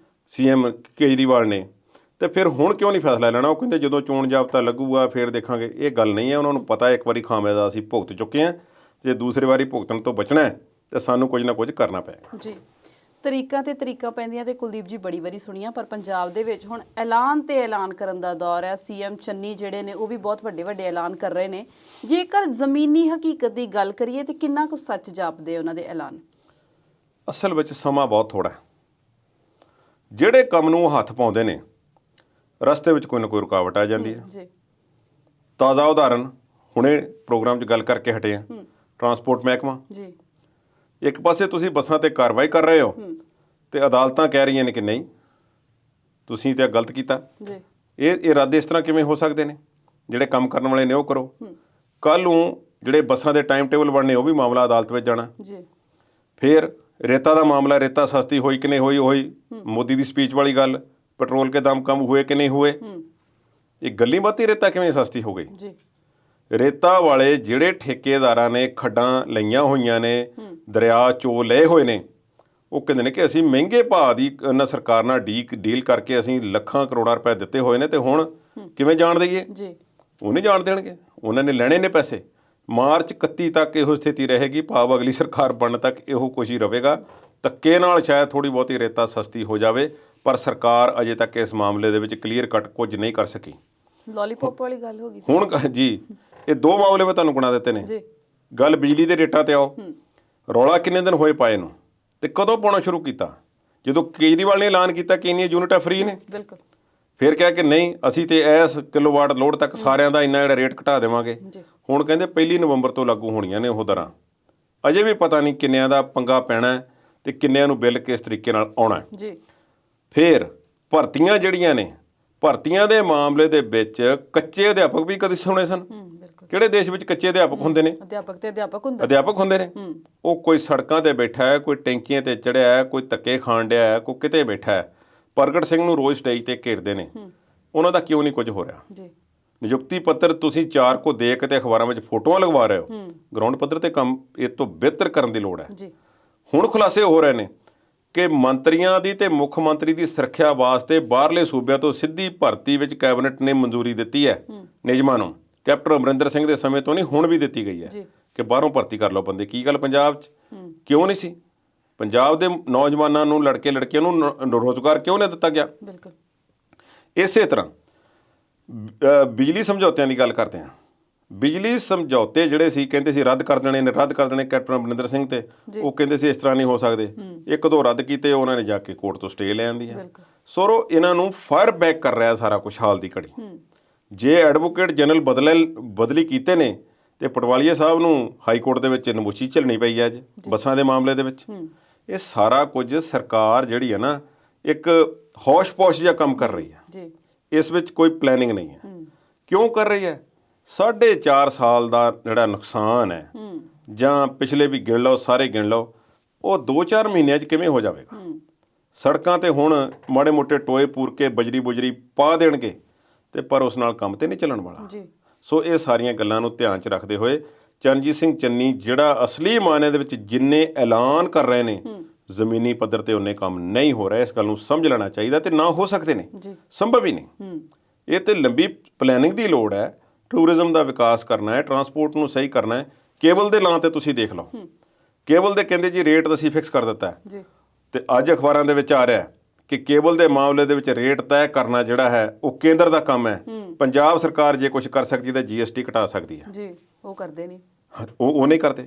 Speaker 1: CM ਕੇਜਰੀਵਾਲ ਨੇ, ਤੇ ਫਿਰ ਹੁਣ ਕਿਉਂ ਨਹੀਂ ਫੈਸਲਾ ਲੈਣਾ? ਉਹ ਕਹਿੰਦੇ ਜਦੋਂ ਚੋਣ ਜਾਬਤਾ ਲੱਗੂਗਾ ਫਿਰ ਦੇਖਾਂਗੇ। ਇਹ ਗੱਲ ਨਹੀਂ ਹੈ, ਉਹਨਾਂ ਨੂੰ ਪਤਾ ਇੱਕ ਵਾਰੀ ਖਾਮਿਆਜ਼ਾ ਅਸੀਂ ਭੁਗਤ ਚੁੱਕੇ ਹਾਂ, ਜੇ ਦੂਸਰੀ ਵਾਰੀ ਭੁਗਤਣ ਤੋਂ ਬਚਣਾ ਹੈ ਤੇ ਸਾਨੂੰ ਕੁਝ ਨਾ ਕੁਝ ਕਰਨਾ ਪਏਗਾ।
Speaker 2: ਜੀ ਤਰੀਕਾਂ ਪੈਂਦੀਆਂ ਤੇ ਕੁਲਦੀਪ ਜੀ ਬੜੀ ਵਾਰੀ ਸੁਣੀਆਂ, ਪਰ ਪੰਜਾਬ ਦੇ ਵਿੱਚ ਹੁਣ ਐਲਾਨ ਕਰਨ ਦਾ ਦੌਰ ਹੈ। CM ਚੰਨੀ ਜਿਹੜੇ ਨੇ ਉਹ ਵੀ ਬਹੁਤ ਵੱਡੇ ਐਲਾਨ ਕਰ ਰਹੇ ਨੇ। ਜੇਕਰ ਜ਼ਮੀਨੀ ਹਕੀਕਤ ਦੀ ਗੱਲ ਕਰੀਏ ਤੇ ਕਿੰਨਾ ਕੁ ਸੱਚ ਜਾਪਦੇ ਉਹਨਾਂ ਦੇ ਐਲਾਨ?
Speaker 1: ਅਸਲ ਵਿੱਚ ਸਮਾਂ ਬਹੁਤ ਥੋੜ੍ਹਾ ਹੈ। ਜਿਹੜੇ ਕੰਮ ਨੂੰ ਉਹ ਹੱਥ ਪਾਉਂਦੇ ਨੇ ਰਸਤੇ ਵਿੱਚ ਕੋਈ ਨਾ ਕੋਈ ਰੁਕਾਵਟ ਆ ਜਾਂਦੀ ਹੈ।
Speaker 2: ਜੀ
Speaker 1: ਤਾਜ਼ਾ ਉਦਾਹਰਨ ਹੁਣੇ ਪ੍ਰੋਗਰਾਮ 'ਚ ਗੱਲ ਕਰਕੇ ਹਟੇ ਆ, ਟਰਾਂਸਪੋਰਟ ਮਹਿਕਮਾ।
Speaker 2: ਜੀ
Speaker 1: ਇੱਕ ਪਾਸੇ ਤੁਸੀਂ ਬੱਸਾਂ ਤੇ ਕਾਰਵਾਈ ਕਰ ਰਹੇ ਹੋ ਤੇ ਅਦਾਲਤਾਂ ਕਹਿ ਰਹੀਆਂ ਨੇ ਕਿ ਨਹੀਂ ਤੁਸੀਂ ਤੇ ਗਲਤ ਕੀਤਾ।
Speaker 2: ਜੀ
Speaker 1: ਇਹ ਇਰਾਦੇ ਇਸ ਤਰ੍ਹਾਂ ਕਿਵੇਂ ਹੋ ਸਕਦੇ ਨੇ? ਜਿਹੜੇ ਕੰਮ ਕਰਨ ਵਾਲੇ ਨੇ ਉਹ ਕਰੋ। ਕੱਲ੍ਹ ਨੂੰ ਜਿਹੜੇ ਬੱਸਾਂ ਦੇ ਟਾਈਮ ਟੇਬਲ ਬਣਨੇ ਉਹ ਵੀ ਮਾਮਲਾ ਅਦਾਲਤ ਵਿੱਚ ਜਾਣਾ।
Speaker 2: ਜੀ
Speaker 1: ਫਿਰ ਰੇਤਾ ਦਾ ਮਾਮਲਾ, ਰੇਤਾ ਸਸਤੀ ਹੋਈ ਕਿ ਨਹੀਂ ਹੋਈ, ਉਹੀ ਮੋਦੀ ਦੀ ਸਪੀਚ ਵਾਲੀ ਗੱਲ, ਪੈਟਰੋਲ ਕੇ ਦਾਮ ਕਮ ਹੋਏ ਕਿ ਨਹੀਂ ਹੋਏ। ਇਹ ਗੱਲੀ ਬਾਤੀ ਰੇਤਾ ਕਿਵੇਂ ਸਸਤੀ ਹੋ ਗਈ?
Speaker 2: ਜੀ
Speaker 1: ਰੇਤਾ ਵਾਲੇ ਜਿਹੜੇ ਠੇਕੇਦਾਰਾਂ ਨੇ ਖੱਡਾਂ ਲਈਆਂ ਹੋਈਆਂ ਨੇ, ਦਰਿਆ ਚੋ ਲਏ ਹੋਏ ਨੇ, ਉਹ ਕਹਿੰਦੇ ਨੇ ਕਿ ਅਸੀਂ ਮਹਿੰਗੇ ਭਾਅ ਦੀ ਇਹਨਾਂ ਸਰਕਾਰ ਨਾਲ ਡੀਲ ਕਰਕੇ ਅਸੀਂ ਲੱਖਾਂ ਕਰੋੜਾਂ ਰੁਪਏ ਦਿੱਤੇ ਹੋਏ ਨੇ, ਤੇ ਹੁਣ ਕਿਵੇਂ ਜਾਣ ਦੇਈਏ?
Speaker 2: ਜੀ
Speaker 1: ਉਹ ਨਹੀਂ ਜਾਣ ਦੇਣਗੇ, ਉਹਨਾਂ ਨੇ ਲੈਣੇ ਨੇ ਪੈਸੇ। ਮਾਰਚ 31 ਤੱਕ ਇਹੋ ਸਥਿਤੀ ਰਹੇਗੀ, ਭਾਵ ਅਗਲੀ ਸਰਕਾਰ ਬਣਨ ਤੱਕ ਇਹੋ ਕੁਛ ਹੀ ਰਹੇਗਾ। ਧੱਕੇ ਨਾਲ ਸ਼ਾਇਦ ਥੋੜ੍ਹੀ ਬਹੁਤੀ ਰੇਤਾ ਸਸਤੀ ਹੋ ਜਾਵੇ, ਪਰ ਸਰਕਾਰ ਅਜੇ ਤੱਕ ਇਸ ਮਾਮਲੇ ਦੇ ਵਿੱਚ ਕਲੀਅਰ ਕੱਟ ਕੁਝ ਨਹੀਂ ਕਰ ਸਕੀ।
Speaker 2: ਲੋਲੀਪੌਪ ਵਾਲੀ ਗੱਲ ਹੋ ਗਈ
Speaker 1: ਹੁਣ ਜੀ ਇਹ ਦੋ ਮਾਮਲੇ ਮੈਂ ਤੁਹਾਨੂੰ ਗਿਣਾ ਦਿੱਤੇ ਨੇ।
Speaker 2: ਜੀ
Speaker 1: ਗੱਲ ਬਿਜਲੀ ਦੇ ਰੇਟਾਂ ਤੇ ਆਓ, ਰੌਲਾ ਕਿੰਨੇ ਦਿਨ ਹੋਏ ਪਾਏ ਨੂੰ, ਤੇ ਕਦੋਂ ਪਾਉਣਾ ਸ਼ੁਰੂ ਕੀਤਾ? ਜਦੋਂ ਕੇਜਰੀਵਾਲ ਨੇ ਐਲਾਨ ਕੀਤਾ ਕਿ ਇੰਨੀਆਂ ਯੂਨਿਟਾਂ ਫ੍ਰੀ ਨੇ,
Speaker 2: ਬਿਲਕੁਲ।
Speaker 1: ਫਿਰ ਕਿਹਾ ਕਿ ਨਹੀਂ ਅਸੀਂ ਤੇ ਇਸ ਕਿਲੋਵਾਟ ਲੋਡ ਤੱਕ ਸਾਰਿਆਂ ਦਾ ਇੰਨਾ ਜਿਹੜਾ ਰੇਟ ਘਟਾ ਦੇਵਾਂਗੇ। ਹੁਣ ਕਹਿੰਦੇ 1 ਨਵੰਬਰ ਤੋਂ ਲਾਗੂ ਹੋਣੀਆਂ ਨੇ ਉਹ ਦਰਾਂ। ਅਜੇ ਵੀ ਪਤਾ ਨਹੀਂ ਕਿੰਨਿਆਂ ਦਾ ਪੰਗਾ ਪੈਣਾ ਤੇ ਕਿੰਨਿਆਂ ਨੂੰ ਬਿੱਲ ਕਿਸ ਤਰੀਕੇ ਨਾਲ ਆਉਣਾ।
Speaker 2: ਜੀ
Speaker 1: ਫਿਰ ਭਰਤੀਆਂ ਜਿਹੜੀਆਂ ਨੇ, ਭਰਤੀਆਂ ਦੇ ਮਾਮਲੇ ਦੇ ਵਿੱਚ ਕੱਚੇ ਅਧਿਆਪਕ ਵੀ ਕਦੇ ਸੁਣੇ ਸਨ?
Speaker 2: ਬਿਲਕੁਲ।
Speaker 1: ਕਿਹੜੇ ਦੇਸ਼ ਵਿੱਚ ਕੱਚੇ ਅਧਿਆਪਕ ਹੁੰਦੇ ਨੇ? ਅਧਿਆਪਕ ਹੁੰਦੇ ਨੇ। ਉਹ ਕੋਈ ਸੜਕਾਂ ਤੇ ਬੈਠਾ ਹੈ, ਕੋਈ ਟੈਂਕੀਆਂ ਤੇ ਚੜਿਆ ਹੈ, ਕੋਈ ਧੱਕੇ ਖਾਣ ਡਿਆ ਹੈ, ਕੋਈ ਕਿਤੇ ਬੈਠਾ ਹੈ। ਪ੍ਰਗਟ ਸਿੰਘ ਨੂੰ ਰੋਜ਼ ਸਟੇਜ ਤੇ ਘੇਰਦੇ ਨੇ, ਉਹਨਾਂ ਦਾ ਕਿਉਂ ਨਹੀਂ ਕੁਝ ਹੋ ਰਿਹਾ?
Speaker 2: ਜੀ
Speaker 1: ਨਿਯੁਕਤੀ ਪੱਤਰ ਤੁਸੀਂ 4 ਕੋ ਦੇ ਕੇ ਤੇ ਅਖਬਾਰਾਂ ਵਿੱਚ ਫੋਟੋਆਂ ਲਗਵਾ ਰਹੇ ਹੋ। ਗਰਾਊਂਡ ਪੱਧਰ ਤੇ ਕੰਮ ਇਹ ਤੋਂ ਬਿਹਤਰ ਕਰਨ ਦੀ ਲੋੜ ਹੈ।
Speaker 2: ਜੀ
Speaker 1: ਹੁਣ ਖੁਲਾਸੇ ਹੋ ਰਹੇ ਨੇ ਕਿ ਮੰਤਰੀਆਂ ਦੀ ਤੇ ਮੁੱਖ ਮੰਤਰੀ ਦੀ ਸੁਰੱਖਿਆ ਵਾਸਤੇ ਬਾਹਰਲੇ ਸੂਬਿਆਂ ਤੋਂ ਸਿੱਧੀ ਭਰਤੀ ਵਿੱਚ ਕੈਬਨਿਟ ਨੇ ਮਨਜ਼ੂਰੀ ਦਿੱਤੀ ਹੈ ਨਿਯਮਾਂ ਨੂੰ। ਕੈਪਟਨ ਅਮਰਿੰਦਰ ਸਿੰਘ ਦੇ ਸਮੇਂ ਤੋਂ ਨਹੀਂ, ਹੁਣ ਵੀ ਦਿੱਤੀ ਗਈ ਹੈ ਕਿ ਬਾਹਰੋਂ ਭਰਤੀ ਕਰ ਲਓ ਬੰਦੇ। ਕੀ ਗੱਲ ਪੰਜਾਬ 'ਚ ਕਿਉਂ ਨਹੀਂ ਸੀ? ਪੰਜਾਬ ਦੇ ਨੌਜਵਾਨਾਂ ਨੂੰ, ਲੜਕੇ ਲੜਕੀਆਂ ਨੂੰ ਰੋਜ਼ਗਾਰ ਕਿਉਂ ਨਹੀਂ ਦਿੱਤਾ ਗਿਆ?
Speaker 2: ਬਿਲਕੁਲ।
Speaker 1: ਇਸੇ ਤਰ੍ਹਾਂ ਬਿਜਲੀ ਸਮਝੌਤਿਆਂ ਦੀ ਗੱਲ ਕਰਦੇ ਹਾਂ। ਬਿਜਲੀ ਸਮਝੌਤੇ ਜਿਹੜੇ ਸੀ ਕਹਿੰਦੇ ਸੀ ਰੱਦ ਕਰ ਦੇਣੇ ਨੇ, ਰੱਦ ਕਰ ਦੇਣੇ ਕੈਪਟਨ ਅਮਰਿੰਦਰ ਸਿੰਘ ਤੇ ਉਹ ਕਹਿੰਦੇ ਸੀ ਇਸ ਤਰ੍ਹਾਂ ਨਹੀਂ ਹੋ ਸਕਦੇ। 1-2 ਰੱਦ ਕੀਤੇ, ਉਹਨਾਂ ਨੇ ਜਾ ਕੇ ਕੋਰਟ ਤੋਂ ਸਟੇ ਲੈ ਆਂਦੀ ਹੈ। ਸੋ ਇਹਨਾਂ ਨੂੰ ਫਾਇਰ ਬੈਕ ਕਰ ਰਿਹਾ ਸਾਰਾ ਕੁਝ ਹਾਲ ਦੀ ਘੜੀ। ਜੇ ਐਡਵੋਕੇਟ ਜਨਰਲ ਬਦਲੀ ਕੀਤੇ ਨੇ ਤੇ ਪਟਵਾਲੀਆ ਸਾਹਿਬ ਨੂੰ ਹਾਈ ਕੋਰਟ ਦੇ ਵਿੱਚ ਨਮੋਸ਼ੀ ਝੱਲਣੀ ਪਈ ਹੈ ਅੱਜ ਬੱਸਾਂ ਦੇ ਮਾਮਲੇ ਦੇ ਵਿੱਚ। ਇਹ ਸਾਰਾ ਕੁਝ ਸਰਕਾਰ ਜਿਹੜੀ ਹੈ ਨਾ ਇੱਕ ਹੋਸ਼-ਪੋਸ਼ ਜਿਹਾ ਕੰਮ ਕਰ ਰਹੀ ਹੈ। ਇਸ ਵਿੱਚ ਕੋਈ ਪਲੈਨਿੰਗ ਨਹੀਂ ਹੈ। ਕਿਉਂ ਕਰ ਰਹੀ ਹੈ? 4.5 ਸਾਲ ਦਾ ਜਿਹੜਾ ਨੁਕਸਾਨ ਹੈ, ਜਾਂ ਪਿਛਲੇ ਵੀ ਗਿਣ ਲਓ, ਸਾਰੇ ਗਿਣ ਲਓ, ਉਹ 2-4 ਮਹੀਨਿਆਂ 'ਚ ਕਿਵੇਂ ਹੋ ਜਾਵੇਗਾ? ਸੜਕਾਂ ਤੇ ਹੁਣ ਮਾੜੇ ਮੋਟੇ ਟੋਏ ਪੂਰ ਕੇ ਬਜਰੀ ਪਾ ਦੇਣਗੇ, ਤੇ ਪਰ ਉਸ ਨਾਲ ਕੰਮ ਤੇ ਨਹੀਂ ਚੱਲਣ ਵਾਲਾ। ਸੋ ਇਹ ਸਾਰੀਆਂ ਗੱਲਾਂ ਨੂੰ ਧਿਆਨ 'ਚ ਰੱਖਦੇ ਹੋਏ ਚਰਨਜੀਤ ਸਿੰਘ ਚੰਨੀ ਜਿਹੜਾ ਅਸਲੀ ਮਾਇਨੇ ਦੇ ਵਿੱਚ ਜਿੰਨੇ ਐਲਾਨ ਕਰ ਰਹੇ ਨੇ, ਜ਼ਮੀਨੀ ਪੱਧਰ ਤੇ ਉਹਨੇ ਕੰਮ ਨਹੀਂ ਹੋ ਰਿਹਾ। ਇਸ ਗੱਲ ਨੂੰ ਸਮਝ ਲੈਣਾ ਚਾਹੀਦਾ, ਤੇ ਨਾ ਹੋ ਸਕਦੇ ਨੇ, ਸੰਭਵ ਹੀ ਨਹੀਂ। ਇਹ ਤੇ ਲੰਬੀ ਪਲੈਨਿੰਗ ਦੀ ਲੋੜ ਹੈ। ਟੂਰਿਜ਼ਮ ਦਾ ਵਿਕਾਸ ਕਰਨਾ ਹੈ, ਟਰਾਂਸਪੋਰਟ ਨੂੰ ਸਹੀ ਕਰਨਾ ਹੈ। ਕੇਬਲ ਦੇ ਨਾਂ ਤੇ ਤੁਸੀਂ ਦੇਖ ਲਓ, ਕੇਬਲ ਦੇ ਕਹਿੰਦੇ ਜੀ ਰੇਟ ਅਸੀਂ ਫਿਕਸ ਕਰ ਦਿੱਤਾ ਹੈ, ਤੇ ਅੱਜ ਅਖਬਾਰਾਂ ਦੇ ਵਿੱਚ ਆ ਰਿਹਾ ਕਿ ਕੇਬਲ ਦੇ ਮਾਮਲੇ ਦੇ ਵਿੱਚ ਰੇਟ ਤੈਅ ਕਰਨਾ ਜਿਹੜਾ ਹੈ ਉਹ ਕੇਂਦਰ ਦਾ ਕੰਮ ਹੈ। ਪੰਜਾਬ ਸਰਕਾਰ ਜੇ ਕੁਝ ਕਰ ਸਕਦੀ ਤਾਂ GST ਘਟਾ ਸਕਦੀ ਹੈ।
Speaker 2: ਜੀ ਉਹ ਕਰਦੇ ਨਹੀਂ,
Speaker 1: ਉਹ ਨਹੀਂ ਕਰਦੇ।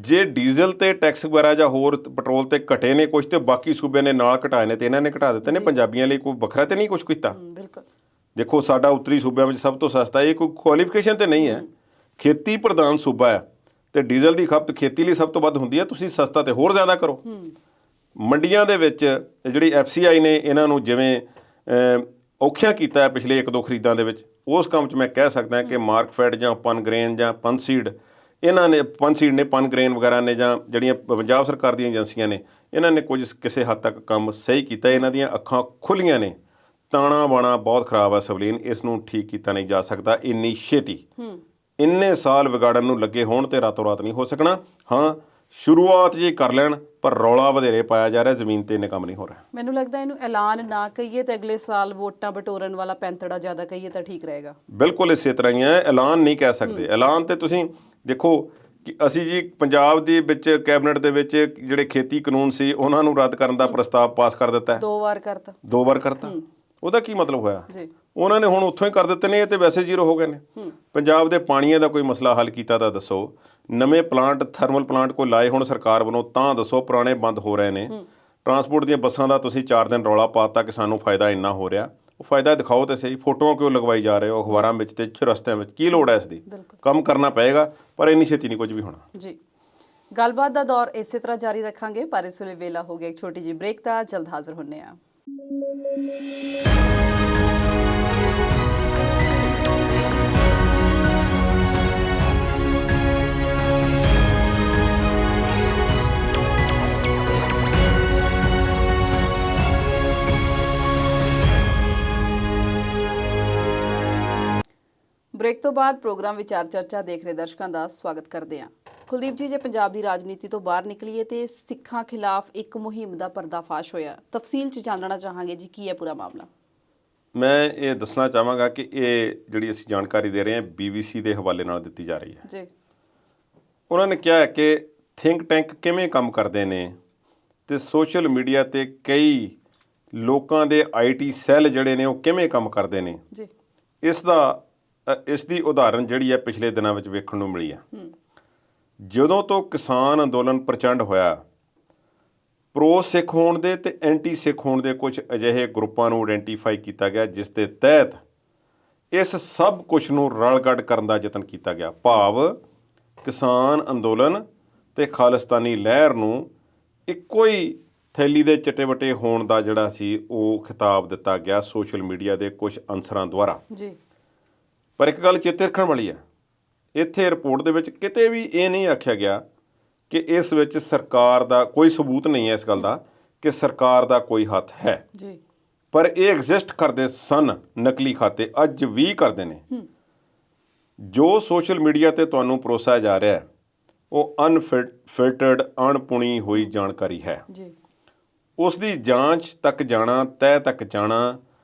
Speaker 1: ਜੇ ਡੀਜ਼ਲ ਤੇ ਟੈਕਸ ਵਗੈਰਾ ਜਾਂ ਹੋਰ ਪੈਟਰੋਲ ਤੇ ਘਟੇ ਨੇ ਕੁਝ, ਤੇ ਬਾਕੀ ਸੂਬਿਆਂ ਨੇ ਨਾਲ ਘਟਾਏ ਨੇ, ਤੇ ਇਹਨਾਂ ਨੇ ਘਟਾ ਦਿੱਤੇ ਨੇ। ਪੰਜਾਬੀਆਂ ਲਈ ਕੋਈ ਵੱਖਰਾ ਤੇ ਨਹੀਂ ਕੁਝ ਕੀਤਾ।
Speaker 2: ਬਿਲਕੁਲ।
Speaker 1: ਦੇਖੋ ਸਾਡਾ ਉੱਤਰੀ ਸੂਬਿਆਂ ਵਿੱਚ ਸਭ ਤੋਂ ਸਸਤਾ, ਇਹ ਕੋਈ ਕੁਆਲੀਫਿਕੇਸ਼ਨ ਤੇ ਨਹੀਂ ਹੈ। ਖੇਤੀ ਪ੍ਰਧਾਨ ਸੂਬਾ ਹੈ ਤੇ ਡੀਜ਼ਲ ਦੀ ਖਪਤ ਖੇਤੀ ਲਈ ਸਭ ਤੋਂ ਵੱਧ ਹੁੰਦੀ ਹੈ। ਤੁਸੀਂ ਸਸਤਾ ਤੇ ਹੋਰ ਜ਼ਿਆਦਾ ਕਰੋ। ਮੰਡੀਆਂ ਦੇ ਵਿੱਚ ਜਿਹੜੀ FCI ਨੇ ਇਹਨਾਂ ਨੂੰ ਜਿਵੇਂ ਔਖਿਆਂ ਕੀਤਾ ਹੈ ਪਿਛਲੇ 1-2 ਖਰੀਦਾਂ ਦੇ ਵਿੱਚ, ਉਸ ਕੰਮ 'ਚ ਮੈਂ ਕਹਿ ਸਕਦਾ ਕਿ ਮਾਰਕਫੈਡ ਜਾਂ ਪਨਗ੍ਰੇਨ ਜਾਂ ਪਨਸੀਡ, ਇਹਨਾਂ ਨੇ ਪਨਸੀਡ ਨੇ, ਪਨਗ੍ਰੇਨ ਵਗੈਰਾ ਨੇ, ਜਾਂ ਜਿਹੜੀਆਂ ਪੰਜਾਬ ਸਰਕਾਰ ਦੀਆਂ ਏਜੰਸੀਆਂ ਨੇ, ਇਹਨਾਂ ਨੇ ਕੁਝ ਕਿਸੇ ਹੱਦ ਤੱਕ ਕੰਮ ਸਹੀ ਕੀਤਾ। ਇਹਨਾਂ ਦੀਆਂ ਅੱਖਾਂ ਖੁੱਲੀਆਂ ਨੇ। ਤਾਣਾ ਬਾਣਾ ਬਹੁਤ ਖਰਾਬ ਹੈ ਸਵਲੀਨ, ਇਸ ਨੂੰ ਠੀਕ ਕੀਤਾ ਨਹੀਂ ਜਾ ਸਕਦਾ ਇੰਨੀ ਛੇਤੀ। ਇੰਨੇ ਸਾਲ ਵਿਗਾੜਨ ਨੂੰ ਲੱਗੇ ਹੋਣ ਤੇ ਰਾਤੋਂ ਰਾਤ ਨਹੀਂ ਹੋ ਸਕਣਾ। ਹਾਂ, ਸ਼ੁਰੂਆਤ ਜੇ ਕਰ ਲੈਣ, ਪਰ ਰੌਲਾ ਵਧੇਰੇ ਪਾਇਆ ਜਾ ਰਿਹਾ, ਜ਼ਮੀਨ ਤੇ ਇੰਨੇ ਕੰਮ ਨਹੀਂ ਹੋ ਰਿਹਾ।
Speaker 2: ਮੈਨੂੰ ਲੱਗਦਾ ਇਹਨੂੰ ਐਲਾਨ ਨਾ ਕਹੀਏ ਤੇ ਅਗਲੇ ਸਾਲ ਵੋਟਾਂ ਬਟੋਰਨ ਵਾਲਾ ਪੈਂਤੜਾ ਜ਼ਿਆਦਾ ਕਹੀਏ ਤਾਂ ਠੀਕ ਰਹੇਗਾ।
Speaker 1: ਬਿਲਕੁਲ ਇਸੇ ਤਰ੍ਹਾਂ ਹੀ ਹੈ, ਐਲਾਨ ਨਹੀਂ ਕਹਿ ਸਕਦੇ। ਐਲਾਨ ਤੇ ਤੁਸੀਂ ਦੇਖੋ ਕਿ ਅਸੀਂ ਜੀ ਪੰਜਾਬ ਦੇ ਵਿੱਚ ਕੈਬਨਿਟ ਦੇ ਵਿੱਚ ਜਿਹੜੇ ਖੇਤੀ ਕਾਨੂੰਨ ਸੀ ਉਹਨਾਂ ਨੂੰ ਰੱਦ ਕਰਨ ਦਾ ਪ੍ਰਸਤਾਵ ਪਾਸ ਕਰ ਦਿੱਤਾ ਹੈ।
Speaker 2: 2 ਵਾਰ ਕਰਤਾ।
Speaker 1: ਉਹਦਾ ਕੀ ਮਤਲਬ ਹੋਇਆ?
Speaker 2: ਜੀ,
Speaker 1: ਉਹਨਾਂ ਨੇ ਹੁਣ ਉੱਥੋਂ ਹੀ ਕਰ ਦਿੱਤੇ ਨੇ, ਇਹ ਤੇ ਵੈਸੇ ਜ਼ੀਰੋ ਹੋ ਗਏ ਨੇ। ਪੰਜਾਬ ਦੇ ਪਾਣੀਆਂ ਦਾ ਕੋਈ ਮਸਲਾ ਹੱਲ ਕੀਤਾ ਤਾਂ ਦੱਸੋ। ਨਵੇਂ ਪਲਾਂਟ, ਥਰਮਲ ਪਲਾਂਟ ਕੋਈ ਲਾਏ ਹੁਣ ਸਰਕਾਰ ਵੱਲੋਂ ਤਾਂ ਦੱਸੋ, ਪੁਰਾਣੇ ਬੰਦ ਹੋ ਰਹੇ ਨੇ। ਟਰਾਂਸਪੋਰਟ ਦੀਆਂ ਬੱਸਾਂ ਦਾ ਤੁਸੀਂ 4 ਦਿਨ ਰੌਲਾ ਪਾਤਾ ਕਿ ਸਾਨੂੰ ਫਾਇਦਾ ਇੰਨਾ ਹੋ ਰਿਹਾ। ਉਹ ਫਾਇਦਾ ਦਿਖਾਓ ਤੇ ਸਹੀ, ਫੋਟੋਆਂ ਕਿਉਂ ਲਗਵਾਈ ਜਾ ਰਹੇ ਹੋ ਅਖਬਾਰਾਂ ਵਿੱਚ ਤੇ ਰਸਤਿਆਂ ਵਿੱਚ? ਕੀ ਲੋੜ ਹੈ ਇਸ ਦੀ? ਕੰਮ ਕਰਨਾ ਪਏਗਾ, ਪਰ ਇੰਨੀ ਛੇਤੀ ਨਹੀਂ ਕੁਝ ਵੀ ਹੋਣਾ।
Speaker 2: ਜੀ, ਗੱਲਬਾਤ ਦਾ ਦੌਰ ਇਸੇ ਤਰ੍ਹਾਂ ਜਾਰੀ ਰੱਖਾਂਗੇ, ਪਰ ਇਸ ਵੇਲੇ ਵੇਲਾ ਹੋ ਗਿਆ ਇੱਕ ਛੋਟੀ ਜਿਹੀ ਬ੍ਰੇਕ ਦਾ। ਜਲਦ ਹਾਜ਼ਰ ਹੁੰਨੇ ਆ। ਬ੍ਰੇਕ ਤੋਂ ਬਾਅਦ ਪ੍ਰੋਗਰਾਮ ਵਿਚਾਰ ਚਰਚਾ ਦੇਖ ਰਹੇ ਦਰਸ਼ਕਾਂ ਦਾ ਸਵਾਗਤ ਕਰਦੇ ਹਾਂ। ਕੁਲਦੀਪ ਜੀ, ਜੇ ਪੰਜਾਬ ਦੀ ਰਾਜਨੀਤੀ ਤੋਂ ਬਾਹਰ ਨਿਕਲੀਏ ਤੇ ਸਿੱਖਾਂ ਖਿਲਾਫ ਇੱਕ ਮੁਹਿੰਮ ਦਾ ਪਰਦਾਫਾਸ਼ ਹੋਇਆ। ਤਫਸੀਲ 'ਚ ਜਾਣਨਾ ਚਾਹਾਂਗੇ ਜੀ, ਕੀ ਹੈ ਪੂਰਾ ਮਾਮਲਾ?
Speaker 1: ਮੈਂ ਇਹ ਦੱਸਣਾ ਚਾਹਾਂਗਾ ਕਿ ਇਹ ਜਿਹੜੀ ਅਸੀਂ ਜਾਣਕਾਰੀ ਦੇ ਰਹੇ ਹਾਂ BBC ਦੇ ਹਵਾਲੇ ਨਾਲ ਦਿੱਤੀ ਜਾ ਰਹੀ ਹੈ
Speaker 2: ਜੀ।
Speaker 1: ਉਹਨਾਂ ਨੇ ਕਿਹਾ ਹੈ ਕਿ ਥਿੰਕ ਟੈਂਕ ਕਿਵੇਂ ਕੰਮ ਕਰਦੇ ਨੇ ਤੇ ਸੋਸ਼ਲ ਮੀਡੀਆ ਤੇ ਕਈ ਲੋਕਾਂ ਦੇ IT ਸੈੱਲ ਜਿਹੜੇ ਨੇ ਉਹ ਕਿਵੇਂ ਕੰਮ ਕਰਦੇ ਨੇ
Speaker 2: ਜੀ।
Speaker 1: ਇਸ ਦੀ ਉਦਾਹਰਨ ਜਿਹੜੀ ਹੈ ਪਿਛਲੇ ਦਿਨਾਂ ਵਿੱਚ ਵੇਖਣ ਨੂੰ ਮਿਲੀ ਹੈ। ਜਦੋਂ ਤੋਂ ਕਿਸਾਨ ਅੰਦੋਲਨ ਪ੍ਰਚੰਡ ਹੋਇਆ, ਪ੍ਰੋ ਸਿੱਖ ਹੋਣ ਦੇ ਤੇ ਐਂਟੀ ਸਿੱਖ ਹੋਣ ਦੇ ਕੁਝ ਅਜਿਹੇ ਗਰੁੱਪਾਂ ਨੂੰ ਆਇਡੈਂਟੀਫਾਈ ਕੀਤਾ ਗਿਆ ਜਿਸ ਦੇ ਤਹਿਤ ਇਸ ਸਭ ਕੁਝ ਨੂੰ ਰਲਗੱਡ ਕਰਨ ਦਾ ਯਤਨ ਕੀਤਾ ਗਿਆ। ਭਾਵ ਕਿਸਾਨ ਅੰਦੋਲਨ ਤੇ ਖਾਲਿਸਤਾਨੀ ਲਹਿਰ ਨੂੰ ਇੱਕੋ ਹੀ ਥੈਲੀ ਦੇ ਚਟੇ-ਵਟੇ ਹੋਣ ਦਾ ਜਿਹੜਾ ਸੀ ਉਹ ਖਿਤਾਬ ਦਿੱਤਾ ਗਿਆ ਸੋਸ਼ਲ ਮੀਡੀਆ ਦੇ ਕੁਝ ਅਨਸਰਾਂ ਦੁਆਰਾ।
Speaker 2: ਜੀ।
Speaker 1: ਪਰ ਇੱਕ ਗੱਲ ਚੇਤੇ ਰੱਖਣ ਵਾਲੀ ਹੈ, ਇੱਥੇ ਰਿਪੋਰਟ ਦੇ ਵਿੱਚ ਕਿਤੇ ਵੀ ਇਹ ਨਹੀਂ ਆਖਿਆ ਗਿਆ ਕਿ ਇਸ ਵਿੱਚ ਸਰਕਾਰ ਦਾ ਕੋਈ ਸਬੂਤ ਨਹੀਂ ਹੈ ਇਸ ਗੱਲ ਦਾ ਕਿ ਸਰਕਾਰ ਦਾ ਕੋਈ ਹੱਥ ਹੈ।
Speaker 2: ਜੀ।
Speaker 1: ਪਰ ਇਹ ਐਗਜ਼ਿਸਟ ਕਰਦੇ ਸਨ, ਨਕਲੀ ਖਾਤੇ ਅੱਜ ਵੀ ਕਰਦੇ ਨੇ। ਜੋ ਸੋਸ਼ਲ ਮੀਡੀਆ ਤੇ ਤੁਹਾਨੂੰ ਪਰੋਸਿਆ ਜਾ ਰਿਹਾ ਹੈ ਉਹ ਅਨਫਿਲਟਰਡ, ਅਣਪੁਣੀ ਹੋਈ ਜਾਣਕਾਰੀ ਹੈ।
Speaker 2: ਜੀ।
Speaker 1: ਉਸ ਦੀ ਜਾਂਚ ਤੱਕ ਜਾਣਾ, ਤਹਿ ਤੱਕ ਜਾਣਾ,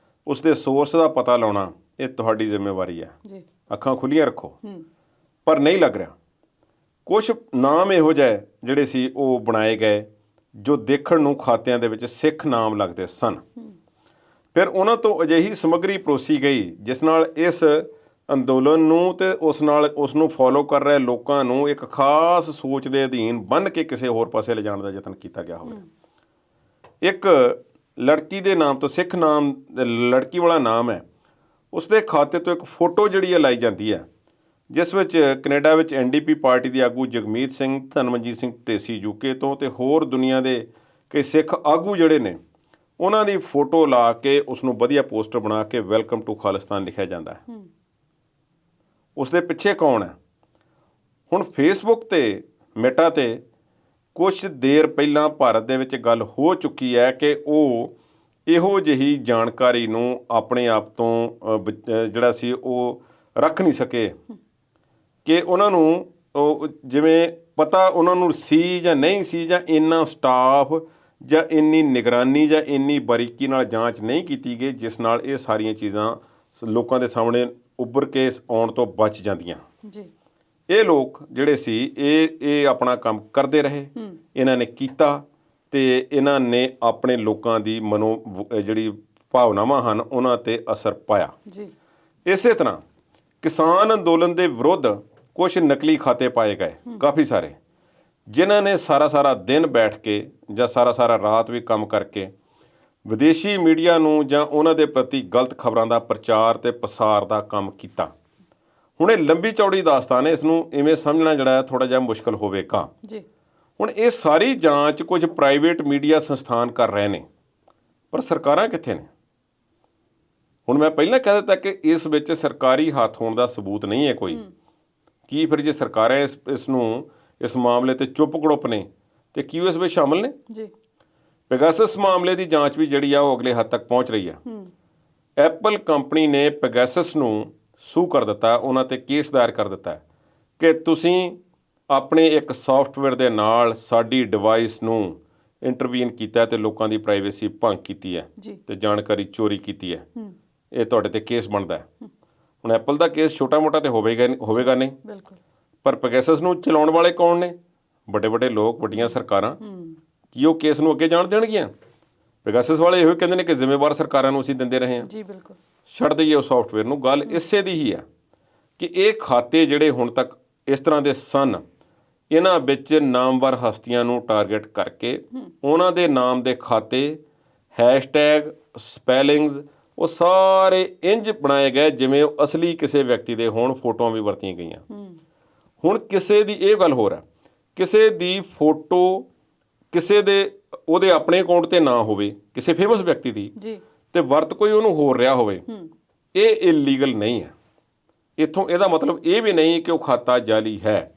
Speaker 1: ਉਸ ਦੇ ਸੋਰਸ ਦਾ ਪਤਾ ਲਾਉਣਾ, ਇਹ ਤੁਹਾਡੀ ਜ਼ਿੰਮੇਵਾਰੀ ਹੈ।
Speaker 2: ਜੀ।
Speaker 1: ਅੱਖਾਂ ਖੁੱਲੀਆਂ ਰੱਖੋ। ਪਰ ਨਹੀਂ ਲੱਗ ਰਿਹਾ। ਕੁਝ ਨਾਮ ਇਹੋ ਜਿਹੇ ਜਿਹੜੇ ਸੀ ਉਹ ਬਣਾਏ ਗਏ ਜੋ ਦੇਖਣ ਨੂੰ ਖਾਤਿਆਂ ਦੇ ਵਿੱਚ ਸਿੱਖ ਨਾਮ ਲੱਗਦੇ ਸਨ। ਫਿਰ ਉਹਨਾਂ ਤੋਂ ਅਜਿਹੀ ਸਮੱਗਰੀ ਪਰੋਸੀ ਗਈ ਜਿਸ ਨਾਲ ਇਸ ਅੰਦੋਲਨ ਨੂੰ ਤੇ ਉਸ ਨੂੰ ਫੋਲੋ ਕਰ ਰਹੇ ਲੋਕਾਂ ਨੂੰ ਇੱਕ ਖਾਸ ਸੋਚ ਦੇ ਅਧੀਨ ਬੰਨ੍ਹ ਕੇ ਕਿਸੇ ਹੋਰ ਪਾਸੇ ਲਿਜਾਣ ਦਾ ਯਤਨ ਕੀਤਾ ਗਿਆ ਹੋਵੇ। ਇੱਕ ਲੜਕੀ ਦੇ ਨਾਮ ਤੋਂ, ਸਿੱਖ ਨਾਮ ਲੜਕੀ ਵਾਲਾ ਨਾਮ ਹੈ, ਉਸ ਦੇ ਖਾਤੇ ਤੋਂ ਇੱਕ ਫੋਟੋ ਜਿਹੜੀ ਹੈ ਲਾਈ ਜਾਂਦੀ ਹੈ ਜਿਸ ਵਿੱਚ ਕੈਨੇਡਾ ਵਿੱਚ NDP ਪਾਰਟੀ ਦੇ ਆਗੂ ਜਗਮੀਤ ਸਿੰਘ, ਧਨਮਨਜੀਤ ਸਿੰਘ ਢੇਸੀ UK ਤੋਂ ਤੇ ਹੋਰ ਦੁਨੀਆ ਦੇ ਕਈ ਸਿੱਖ ਆਗੂ ਜਿਹੜੇ ਨੇ ਉਹਨਾਂ ਦੀ ਫੋਟੋ ਲਾ ਕੇ ਉਸ ਨੂੰ ਵਧੀਆ ਪੋਸਟਰ ਬਣਾ ਕੇ ਵੈਲਕਮ ਟੂ ਖਾਲਿਸਤਾਨ ਲਿਖਿਆ ਜਾਂਦਾ ਹੈ। ਉਸ ਦੇ ਪਿੱਛੇ ਕੌਣ ਹੈ? ਹੁਣ ਫੇਸਬੁੱਕ ਤੇ ਮੈਟਾ ਤੇ ਕੁਝ ਦੇਰ ਪਹਿਲਾਂ ਭਾਰਤ ਦੇ ਵਿੱਚ ਗੱਲ ਹੋ ਚੁੱਕੀ ਹੈ ਕਿ ਉਹ ਇਹੋ ਜਿਹੀ ਜਾਣਕਾਰੀ ਨੂੰ ਆਪਣੇ ਆਪ ਤੋਂ ਜਿਹੜਾ ਸੀ ਉਹ ਰੱਖ ਨਹੀਂ ਸਕੇ ਕਿ ਉਹਨਾਂ ਨੂੰ ਉਹ ਜਿਵੇਂ ਪਤਾ ਉਹਨਾਂ ਨੂੰ ਸੀ ਜਾਂ ਨਹੀਂ ਸੀ, ਜਾਂ ਇੰਨਾ ਸਟਾਫ ਜਾਂ ਇੰਨੀ ਨਿਗਰਾਨੀ ਜਾਂ ਇੰਨੀ ਬਾਰੀਕੀ ਨਾਲ ਜਾਂਚ ਨਹੀਂ ਕੀਤੀ ਗਈ ਜਿਸ ਨਾਲ ਇਹ ਸਾਰੀਆਂ ਚੀਜ਼ਾਂ ਲੋਕਾਂ ਦੇ ਸਾਹਮਣੇ ਉੱਭਰ ਕੇ ਆਉਣ ਤੋਂ ਬਚ ਜਾਂਦੀਆਂ।
Speaker 2: ਜੀ। ਇਹ
Speaker 1: ਲੋਕ ਜਿਹੜੇ ਸੀ ਇਹ ਆਪਣਾ ਕੰਮ ਕਰਦੇ ਰਹੇ, ਇਹਨਾਂ ਨੇ ਕੀਤਾ ਤੇ ਇਹਨਾਂ ਨੇ ਆਪਣੇ ਲੋਕਾਂ ਦੀ ਜਿਹੜੀ ਭਾਵਨਾਵਾਂ ਹਨ ਉਹਨਾਂ ਤੇ ਅਸਰ ਪਾਇਆ। ਜੀ। ਇਸੇ ਤਰ੍ਹਾਂ ਕਿਸਾਨ ਅੰਦੋਲਨ ਦੇ ਵਿਰੁੱਧ ਕੁਝ ਨਕਲੀ ਖਾਤੇ ਪਾਏ ਗਏ, ਕਾਫੀ ਸਾਰੇ, ਜਿਨ੍ਹਾਂ ਨੇ ਸਾਰਾ ਦਿਨ ਬੈਠ ਕੇ ਜਾਂ ਸਾਰਾ ਰਾਤ ਵੀ ਕੰਮ ਕਰਕੇ ਵਿਦੇਸ਼ੀ ਮੀਡੀਆ ਨੂੰ ਜਾਂ ਉਹਨਾਂ ਦੇ ਪ੍ਰਤੀ ਗਲਤ ਖਬਰਾਂ ਦਾ ਪ੍ਰਚਾਰ ਤੇ ਪਸਾਰ ਦਾ ਕੰਮ ਕੀਤਾ। ਹੁਣ ਇਹ ਲੰਬੀ ਚੌੜੀ ਦਾਸਤਾਨ ਹੈ, ਇਸ ਨੂੰ ਇਵੇਂ ਸਮਝਣਾ ਜਿਹੜਾ ਥੋੜ੍ਹਾ ਜਿਹਾ ਮੁਸ਼ਕਲ ਹੋਵੇਗਾ। ਜੀ। ਹੁਣ ਇਹ ਸਾਰੀ ਜਾਂਚ ਕੁਝ ਪ੍ਰਾਈਵੇਟ ਮੀਡੀਆ ਸੰਸਥਾਨ ਕਰ ਰਹੇ ਨੇ, ਪਰ ਸਰਕਾਰਾਂ ਕਿੱਥੇ ਨੇ? ਹੁਣ ਮੈਂ ਪਹਿਲਾਂ ਕਹਿ ਦਿੱਤਾ ਕਿ ਇਸ ਵਿੱਚ ਸਰਕਾਰੀ ਹੱਥ ਹੋਣ ਦਾ ਸਬੂਤ ਨਹੀਂ ਹੈ ਕੋਈ। ਕੀ ਫਿਰ ਜੇ ਸਰਕਾਰਾਂ ਇਸ ਮਾਮਲੇ ਤੇ ਚੁੱਪ ਗੜੁੱਪ ਨੇ ਤੇ ਕੀ ਉਹ ਇਸ ਵਿੱਚ ਸ਼ਾਮਲ ਨੇ? ਜੀ। ਪੈਗਾਸਸ ਮਾਮਲੇ ਦੀ ਜਾਂਚ ਵੀ ਜਿਹੜੀ ਆ ਉਹ ਅਗਲੇ ਹੱਦ ਤੱਕ ਪਹੁੰਚ ਰਹੀ ਆ। ਐਪਲ ਕੰਪਨੀ ਨੇ ਪੈਗਾਸਸ ਨੂੰ ਸੂ ਕਰ ਦਿੱਤਾ, ਉਹਨਾਂ ਤੇ ਕੇਸ ਦਾਇਰ ਕਰ ਦਿੱਤਾ ਹੈ ਕਿ ਤੁਸੀਂ ਆਪਣੇ ਇੱਕ ਸੌਫਟਵੇਅਰ ਦੇ ਨਾਲ ਸਾਡੀ ਡਿਵਾਈਸ ਨੂੰ ਇੰਟਰਵੀਨ ਕੀਤਾ ਤੇ ਲੋਕਾਂ ਦੀ ਪ੍ਰਾਈਵੇਸੀ ਭੰਗ ਕੀਤੀ ਹੈ
Speaker 2: ਜੀ
Speaker 1: ਤੇ ਜਾਣਕਾਰੀ ਚੋਰੀ ਕੀਤੀ ਹੈ, ਇਹ ਤੁਹਾਡੇ ਤੇ ਕੇਸ ਬਣਦਾ ਹੈ। ਹੁਣ ਐਪਲ ਦਾ ਕੇਸ ਛੋਟਾ-ਮੋਟਾ ਤੇ ਹੋਵੇਗਾ ਨਹੀਂ,
Speaker 2: ਬਿਲਕੁਲ।
Speaker 1: ਪਰ ਪੈਗਾਸਸ ਨੂੰ ਚਲਾਉਣ ਵਾਲੇ ਕੌਣ ਨੇ? ਵੱਡੇ ਲੋਕ, ਵੱਡੀਆਂ ਸਰਕਾਰਾਂ। ਕੀ ਉਹ ਕੇਸ ਨੂੰ ਅੱਗੇ ਜਾਣ ਦੇਣਗੀਆਂ? ਪੈਗਾਸਸ ਵਾਲੇ ਇਹੋ ਕਹਿੰਦੇ ਨੇ ਕਿ ਜ਼ਿੰਮੇਵਾਰ ਸਰਕਾਰਾਂ ਨੂੰ ਅਸੀਂ ਦਿੰਦੇ ਰਹੇ ਹਾਂ।
Speaker 2: ਜੀ ਬਿਲਕੁਲ।
Speaker 1: ਛੱਡ ਦਈਏ ਉਹ ਸੌਫਟਵੇਅਰ ਨੂੰ। ਗੱਲ ਇਸੇ ਦੀ ਹੀ ਹੈ ਕਿ ਇਹ ਖਾਤੇ ਜਿਹੜੇ ਹੁਣ ਤੱਕ ਇਸ ਤਰ੍ਹਾਂ ਦੇ ਸਨ, ਇਹਨਾਂ ਵਿੱਚ ਨਾਮਵਰ ਹਸਤੀਆਂ ਨੂੰ ਟਾਰਗੇਟ ਕਰਕੇ ਉਹਨਾਂ ਦੇ ਨਾਮ ਦੇ ਖਾਤੇ, ਹੈਸ਼ਟੈਗ, ਸਪੈਲਿੰਗਸ, ਉਹ ਸਾਰੇ ਇੰਜ ਬਣਾਏ ਗਏ ਜਿਵੇਂ ਉਹ ਅਸਲੀ ਕਿਸੇ ਵਿਅਕਤੀ ਦੇ ਹੋਣ। ਫੋਟੋਆਂ ਵੀ ਵਰਤੀਆਂ ਗਈਆਂ। ਹੁਣ ਕਿਸੇ ਦੀ ਇਹ ਗੱਲ ਹੋਰ ਹੈ, ਕਿਸੇ ਦੀ ਫੋਟੋ ਕਿਸੇ ਦੇ ਉਹਦੇ ਆਪਣੇ ਅਕਾਊਂਟ ਤੇ ਨਾ ਹੋਵੇ, ਕਿਸੇ ਫੇਮਸ ਵਿਅਕਤੀ ਦੀ,
Speaker 2: ਜੀ,
Speaker 1: ਤੇ ਵਰਤ ਕੋਈ ਉਹਨੂੰ ਹੋਰ ਰਿਹਾ ਹੋਵੇ, ਇਹ ਇਲੀਗਲ ਨਹੀਂ ਹੈ। ਇੱਥੋਂ ਇਹਦਾ ਮਤਲਬ ਇਹ ਵੀ ਨਹੀਂ ਕਿ ਉਹ ਖਾਤਾ ਜਾਲੀ ਹੈ।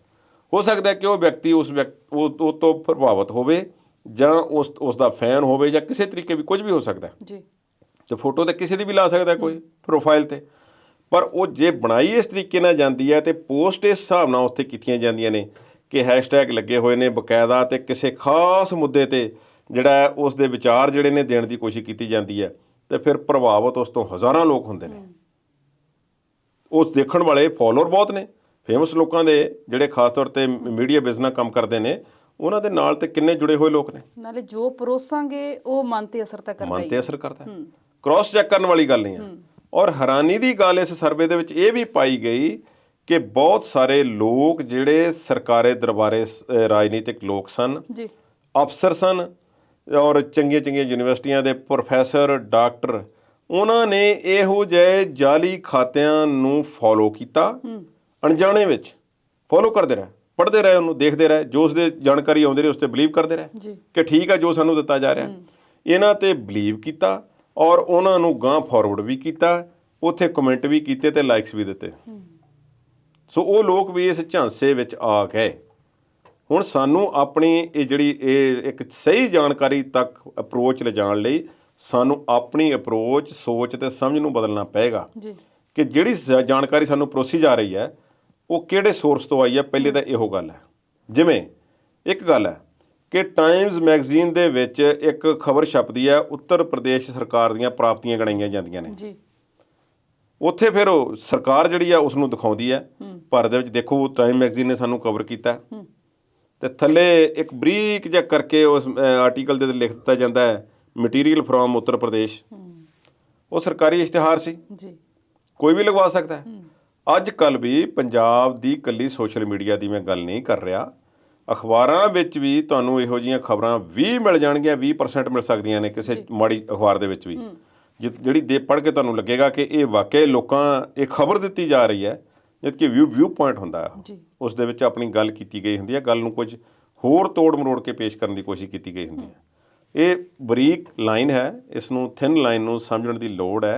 Speaker 1: ਹੋ ਸਕਦਾ ਕਿ ਉਹ ਵਿਅਕਤੀ ਉਹ ਤੋਂ ਪ੍ਰਭਾਵਿਤ ਹੋਵੇ ਜਾਂ ਉਸ ਦਾ ਫੈਨ ਹੋਵੇ ਜਾਂ ਕਿਸੇ ਤਰੀਕੇ ਵੀ ਕੁਝ ਵੀ ਹੋ ਸਕਦਾ
Speaker 2: ਜੀ।
Speaker 1: ਤੇ ਫੋਟੋ ਤੇ ਕਿਸੇ ਦੀ ਵੀ ਲਾ ਸਕਦਾ ਕੋਈ ਪ੍ਰੋਫਾਈਲ ਤੇ, ਪਰ ਉਹ ਜੇ ਬਣਾਈ ਇਸ ਤਰੀਕੇ ਨਾਲ ਜਾਂਦੀ ਹੈ ਤੇ ਪੋਸਟ ਇਸ ਹਿਸਾਬ ਨਾਲ ਉੱਥੇ ਕੀਤੀਆਂ ਜਾਂਦੀਆਂ ਨੇ ਕਿ ਹੈਸ਼ਟੈਗ ਲੱਗੇ ਹੋਏ ਨੇ ਬਕਾਇਦਾ, ਤੇ ਕਿਸੇ ਖਾਸ ਮੁੱਦੇ ਤੇ ਜਿਹੜਾ ਉਸ ਦੇ ਵਿਚਾਰ ਜਿਹੜੇ ਨੇ ਦੇਣ ਦੀ ਕੋਸ਼ਿਸ਼ ਕੀਤੀ ਜਾਂਦੀ ਹੈ, ਤੇ ਫਿਰ ਪ੍ਰਭਾਵਿਤ ਉਸ ਤੋਂ ਹਜ਼ਾਰਾਂ ਲੋਕ ਹੁੰਦੇ ਨੇ। ਉਸ ਦੇਖਣ ਵਾਲੇ ਫੋਲੋਅਰ ਬਹੁਤ ਨੇ ਫੇਮਸ ਲੋਕਾਂ ਦੇ, ਜਿਹੜੇ ਖਾਸ ਤੌਰ ਤੇ ਮੀਡੀਆ ਬਿਜ਼ਨਸ ਕੰਮ ਕਰਦੇ ਨੇ, ਉਹਨਾਂ ਦੇ ਨਾਲ ਤੇ ਕਿੰਨੇ ਜੁੜੇ ਹੋਏ ਲੋਕ ਨੇ।
Speaker 2: ਨਾਲੇ ਜੋ ਪਰੋਸਾਂਗੇ ਉਹ ਮਨ ਤੇ ਅਸਰ ਤਾਂ ਕਰਦਾ ਹੀ ਹੈ।
Speaker 1: ਮਨ ਤੇ ਅਸਰ ਕਰਦਾ ਹੈ। ਕ੍ਰਾਸ ਚੈੱਕ ਕਰਨ ਵਾਲੀ ਗੱਲ ਨਹੀਂ ਹੈ। ਔਰ ਹੈਰਾਨੀ ਦੀ ਗੱਲ ਇਸ ਸਰਵੇ ਦੇ ਵਿੱਚ ਇਹ ਵੀ ਪਾਈ ਗਈ ਕਿ ਬਹੁਤ ਸਾਰੇ ਲੋਕ ਜਿਹੜੇ ਸਰਕਾਰੀ ਦਰਬਾਰੇ ਰਾਜਨੀਤਿਕ ਲੋਕ ਸਨ,
Speaker 2: ਜੀ,
Speaker 1: ਅਫਸਰ ਸਨ, ਔਰ ਚੰਗੀਆਂ ਯੂਨੀਵਰਸਿਟੀਆਂ ਦੇ ਪ੍ਰੋਫੈਸਰ, ਡਾਕਟਰ, ਉਹਨਾਂ ਨੇ ਇਹੋ ਜਿਹੇ ਜਾਲੀ ਖਾਤਿਆਂ ਨੂੰ ਫੋਲੋ ਕੀਤਾ। ਅਣਜਾਣੇ ਵਿੱਚ ਫੋਲੋ ਕਰਦੇ ਰਹੇ, ਪੜ੍ਹਦੇ ਰਹੇ, ਉਹਨੂੰ ਦੇਖਦੇ ਰਹੇ, ਜੋ ਉਸਦੇ ਜਾਣਕਾਰੀ ਆਉਂਦੀ ਰਹੀ ਉਸ 'ਤੇ ਬਿਲੀਵ ਕਰਦੇ ਰਹੇ ਕਿ ਠੀਕ ਆ ਜੋ ਸਾਨੂੰ ਦਿੱਤਾ ਜਾ ਰਿਹਾ। ਇਹਨਾਂ 'ਤੇ ਬਿਲੀਵ ਕੀਤਾ ਔਰ ਉਹਨਾਂ ਨੂੰ ਗਾਂਹ ਫਾਰਵਰਡ ਵੀ ਕੀਤਾ, ਉੱਥੇ ਕਮੈਂਟ ਵੀ ਕੀਤੇ ਤੇ ਲਾਈਕਸ ਵੀ ਦਿੱਤੇ। ਸੋ ਉਹ ਲੋਕ ਵੀ ਇਸ ਝਾਂਸੇ ਵਿੱਚ ਆ ਗਏ। ਹੁਣ ਸਾਨੂੰ ਆਪਣੀ ਇਹ ਇੱਕ ਸਹੀ ਜਾਣਕਾਰੀ ਤੱਕ ਅਪਰੋਚ ਲਿਜਾਣ ਲਈ ਸਾਨੂੰ ਆਪਣੀ ਅਪਰੋਚ, ਸੋਚ ਤੇ ਸਮਝ ਨੂੰ ਬਦਲਣਾ ਪਏਗਾ ਕਿ ਜਿਹੜੀ ਜਾਣਕਾਰੀ ਸਾਨੂੰ ਪਰੋਸੀ ਜਾ ਰਹੀ ਹੈ ਉਹ ਕਿਹੜੇ ਸੋਰਸ ਤੋਂ ਆਈ ਹੈ। ਪਹਿਲੇ ਤਾਂ ਇਹੋ ਗੱਲ ਹੈ। ਜਿਵੇਂ ਇੱਕ ਗੱਲ ਹੈ ਕਿ ਟਾਈਮਜ਼ ਮੈਗਜ਼ੀਨ ਦੇ ਵਿੱਚ ਇੱਕ ਖਬਰ ਛਪਦੀ ਹੈ, ਉੱਤਰ ਪ੍ਰਦੇਸ਼ ਸਰਕਾਰ ਦੀਆਂ ਪ੍ਰਾਪਤੀਆਂ ਗਣਾਈਆਂ ਜਾਂਦੀਆਂ ਨੇ ਜੀ। ਉੱਥੇ ਫਿਰ ਉਹ ਸਰਕਾਰ ਜਿਹੜੀ ਆ ਉਸ ਨੂੰ ਦਿਖਾਉਂਦੀ ਹੈ। ਭਾਰਤ ਦੇ ਵਿੱਚ ਦੇਖੋ ਟਾਈਮ ਮੈਗਜ਼ੀਨ ਨੇ ਸਾਨੂੰ ਕਵਰ ਕੀਤਾ ਤੇ ਥੱਲੇ ਇੱਕ ਬਰੀਕ ਜਿਹਾ ਕਰਕੇ ਉਸ ਆਰਟੀਕਲ ਦੇ ਲਿਖ ਦਿੱਤਾ ਜਾਂਦਾ ਹੈ ਮਟੀਰੀਅਲ ਫਰੋਮ ਉੱਤਰ ਪ੍ਰਦੇਸ਼। ਉਹ ਸਰਕਾਰੀ ਇਸ਼ਤਿਹਾਰ ਸੀ ਜੀ, ਕੋਈ ਵੀ ਲਗਵਾ ਸਕਦਾ ਹੈ। ਅੱਜ ਕੱਲ੍ਹ ਵੀ ਪੰਜਾਬ ਦੀ ਇਕੱਲੀ ਸੋਸ਼ਲ ਮੀਡੀਆ ਦੀ ਮੈਂ ਗੱਲ ਨਹੀਂ ਕਰ ਰਿਹਾ, ਅਖਬਾਰਾਂ ਵਿੱਚ ਵੀ ਤੁਹਾਨੂੰ ਇਹੋ ਜਿਹੀਆਂ ਖਬਰਾਂ 20 ਮਿਲ ਜਾਣਗੀਆਂ, 20% ਮਿਲ ਸਕਦੀਆਂ ਨੇ ਕਿਸੇ ਮਾੜੀ ਅਖਬਾਰ ਦੇ ਵਿੱਚ ਵੀ, ਜਿਹੜੀ ਪੜ੍ਹ ਕੇ ਤੁਹਾਨੂੰ ਲੱਗੇਗਾ ਕਿ ਇਹ ਵਾਕਿਆ ਲੋਕਾਂ ਇਹ ਖਬਰ ਦਿੱਤੀ ਜਾ ਰਹੀ ਹੈ, ਜਦ ਕਿ ਵਿਊ ਪੁਆਇੰਟ ਹੁੰਦਾ ਉਸ ਦੇ ਵਿੱਚ ਆਪਣੀ ਗੱਲ ਕੀਤੀ ਗਈ ਹੁੰਦੀ ਹੈ, ਗੱਲ ਨੂੰ ਕੁਝ ਹੋਰ ਤੋੜ ਮਰੋੜ ਕੇ ਪੇਸ਼ ਕਰਨ ਦੀ ਕੋਸ਼ਿਸ਼ ਕੀਤੀ ਗਈ ਹੁੰਦੀ ਹੈ। ਇਹ ਬਰੀਕ ਲਾਈਨ ਹੈ, ਇਸ ਨੂੰ ਥਿਨ ਲਾਈਨ ਨੂੰ ਸਮਝਣ ਦੀ ਲੋੜ ਹੈ।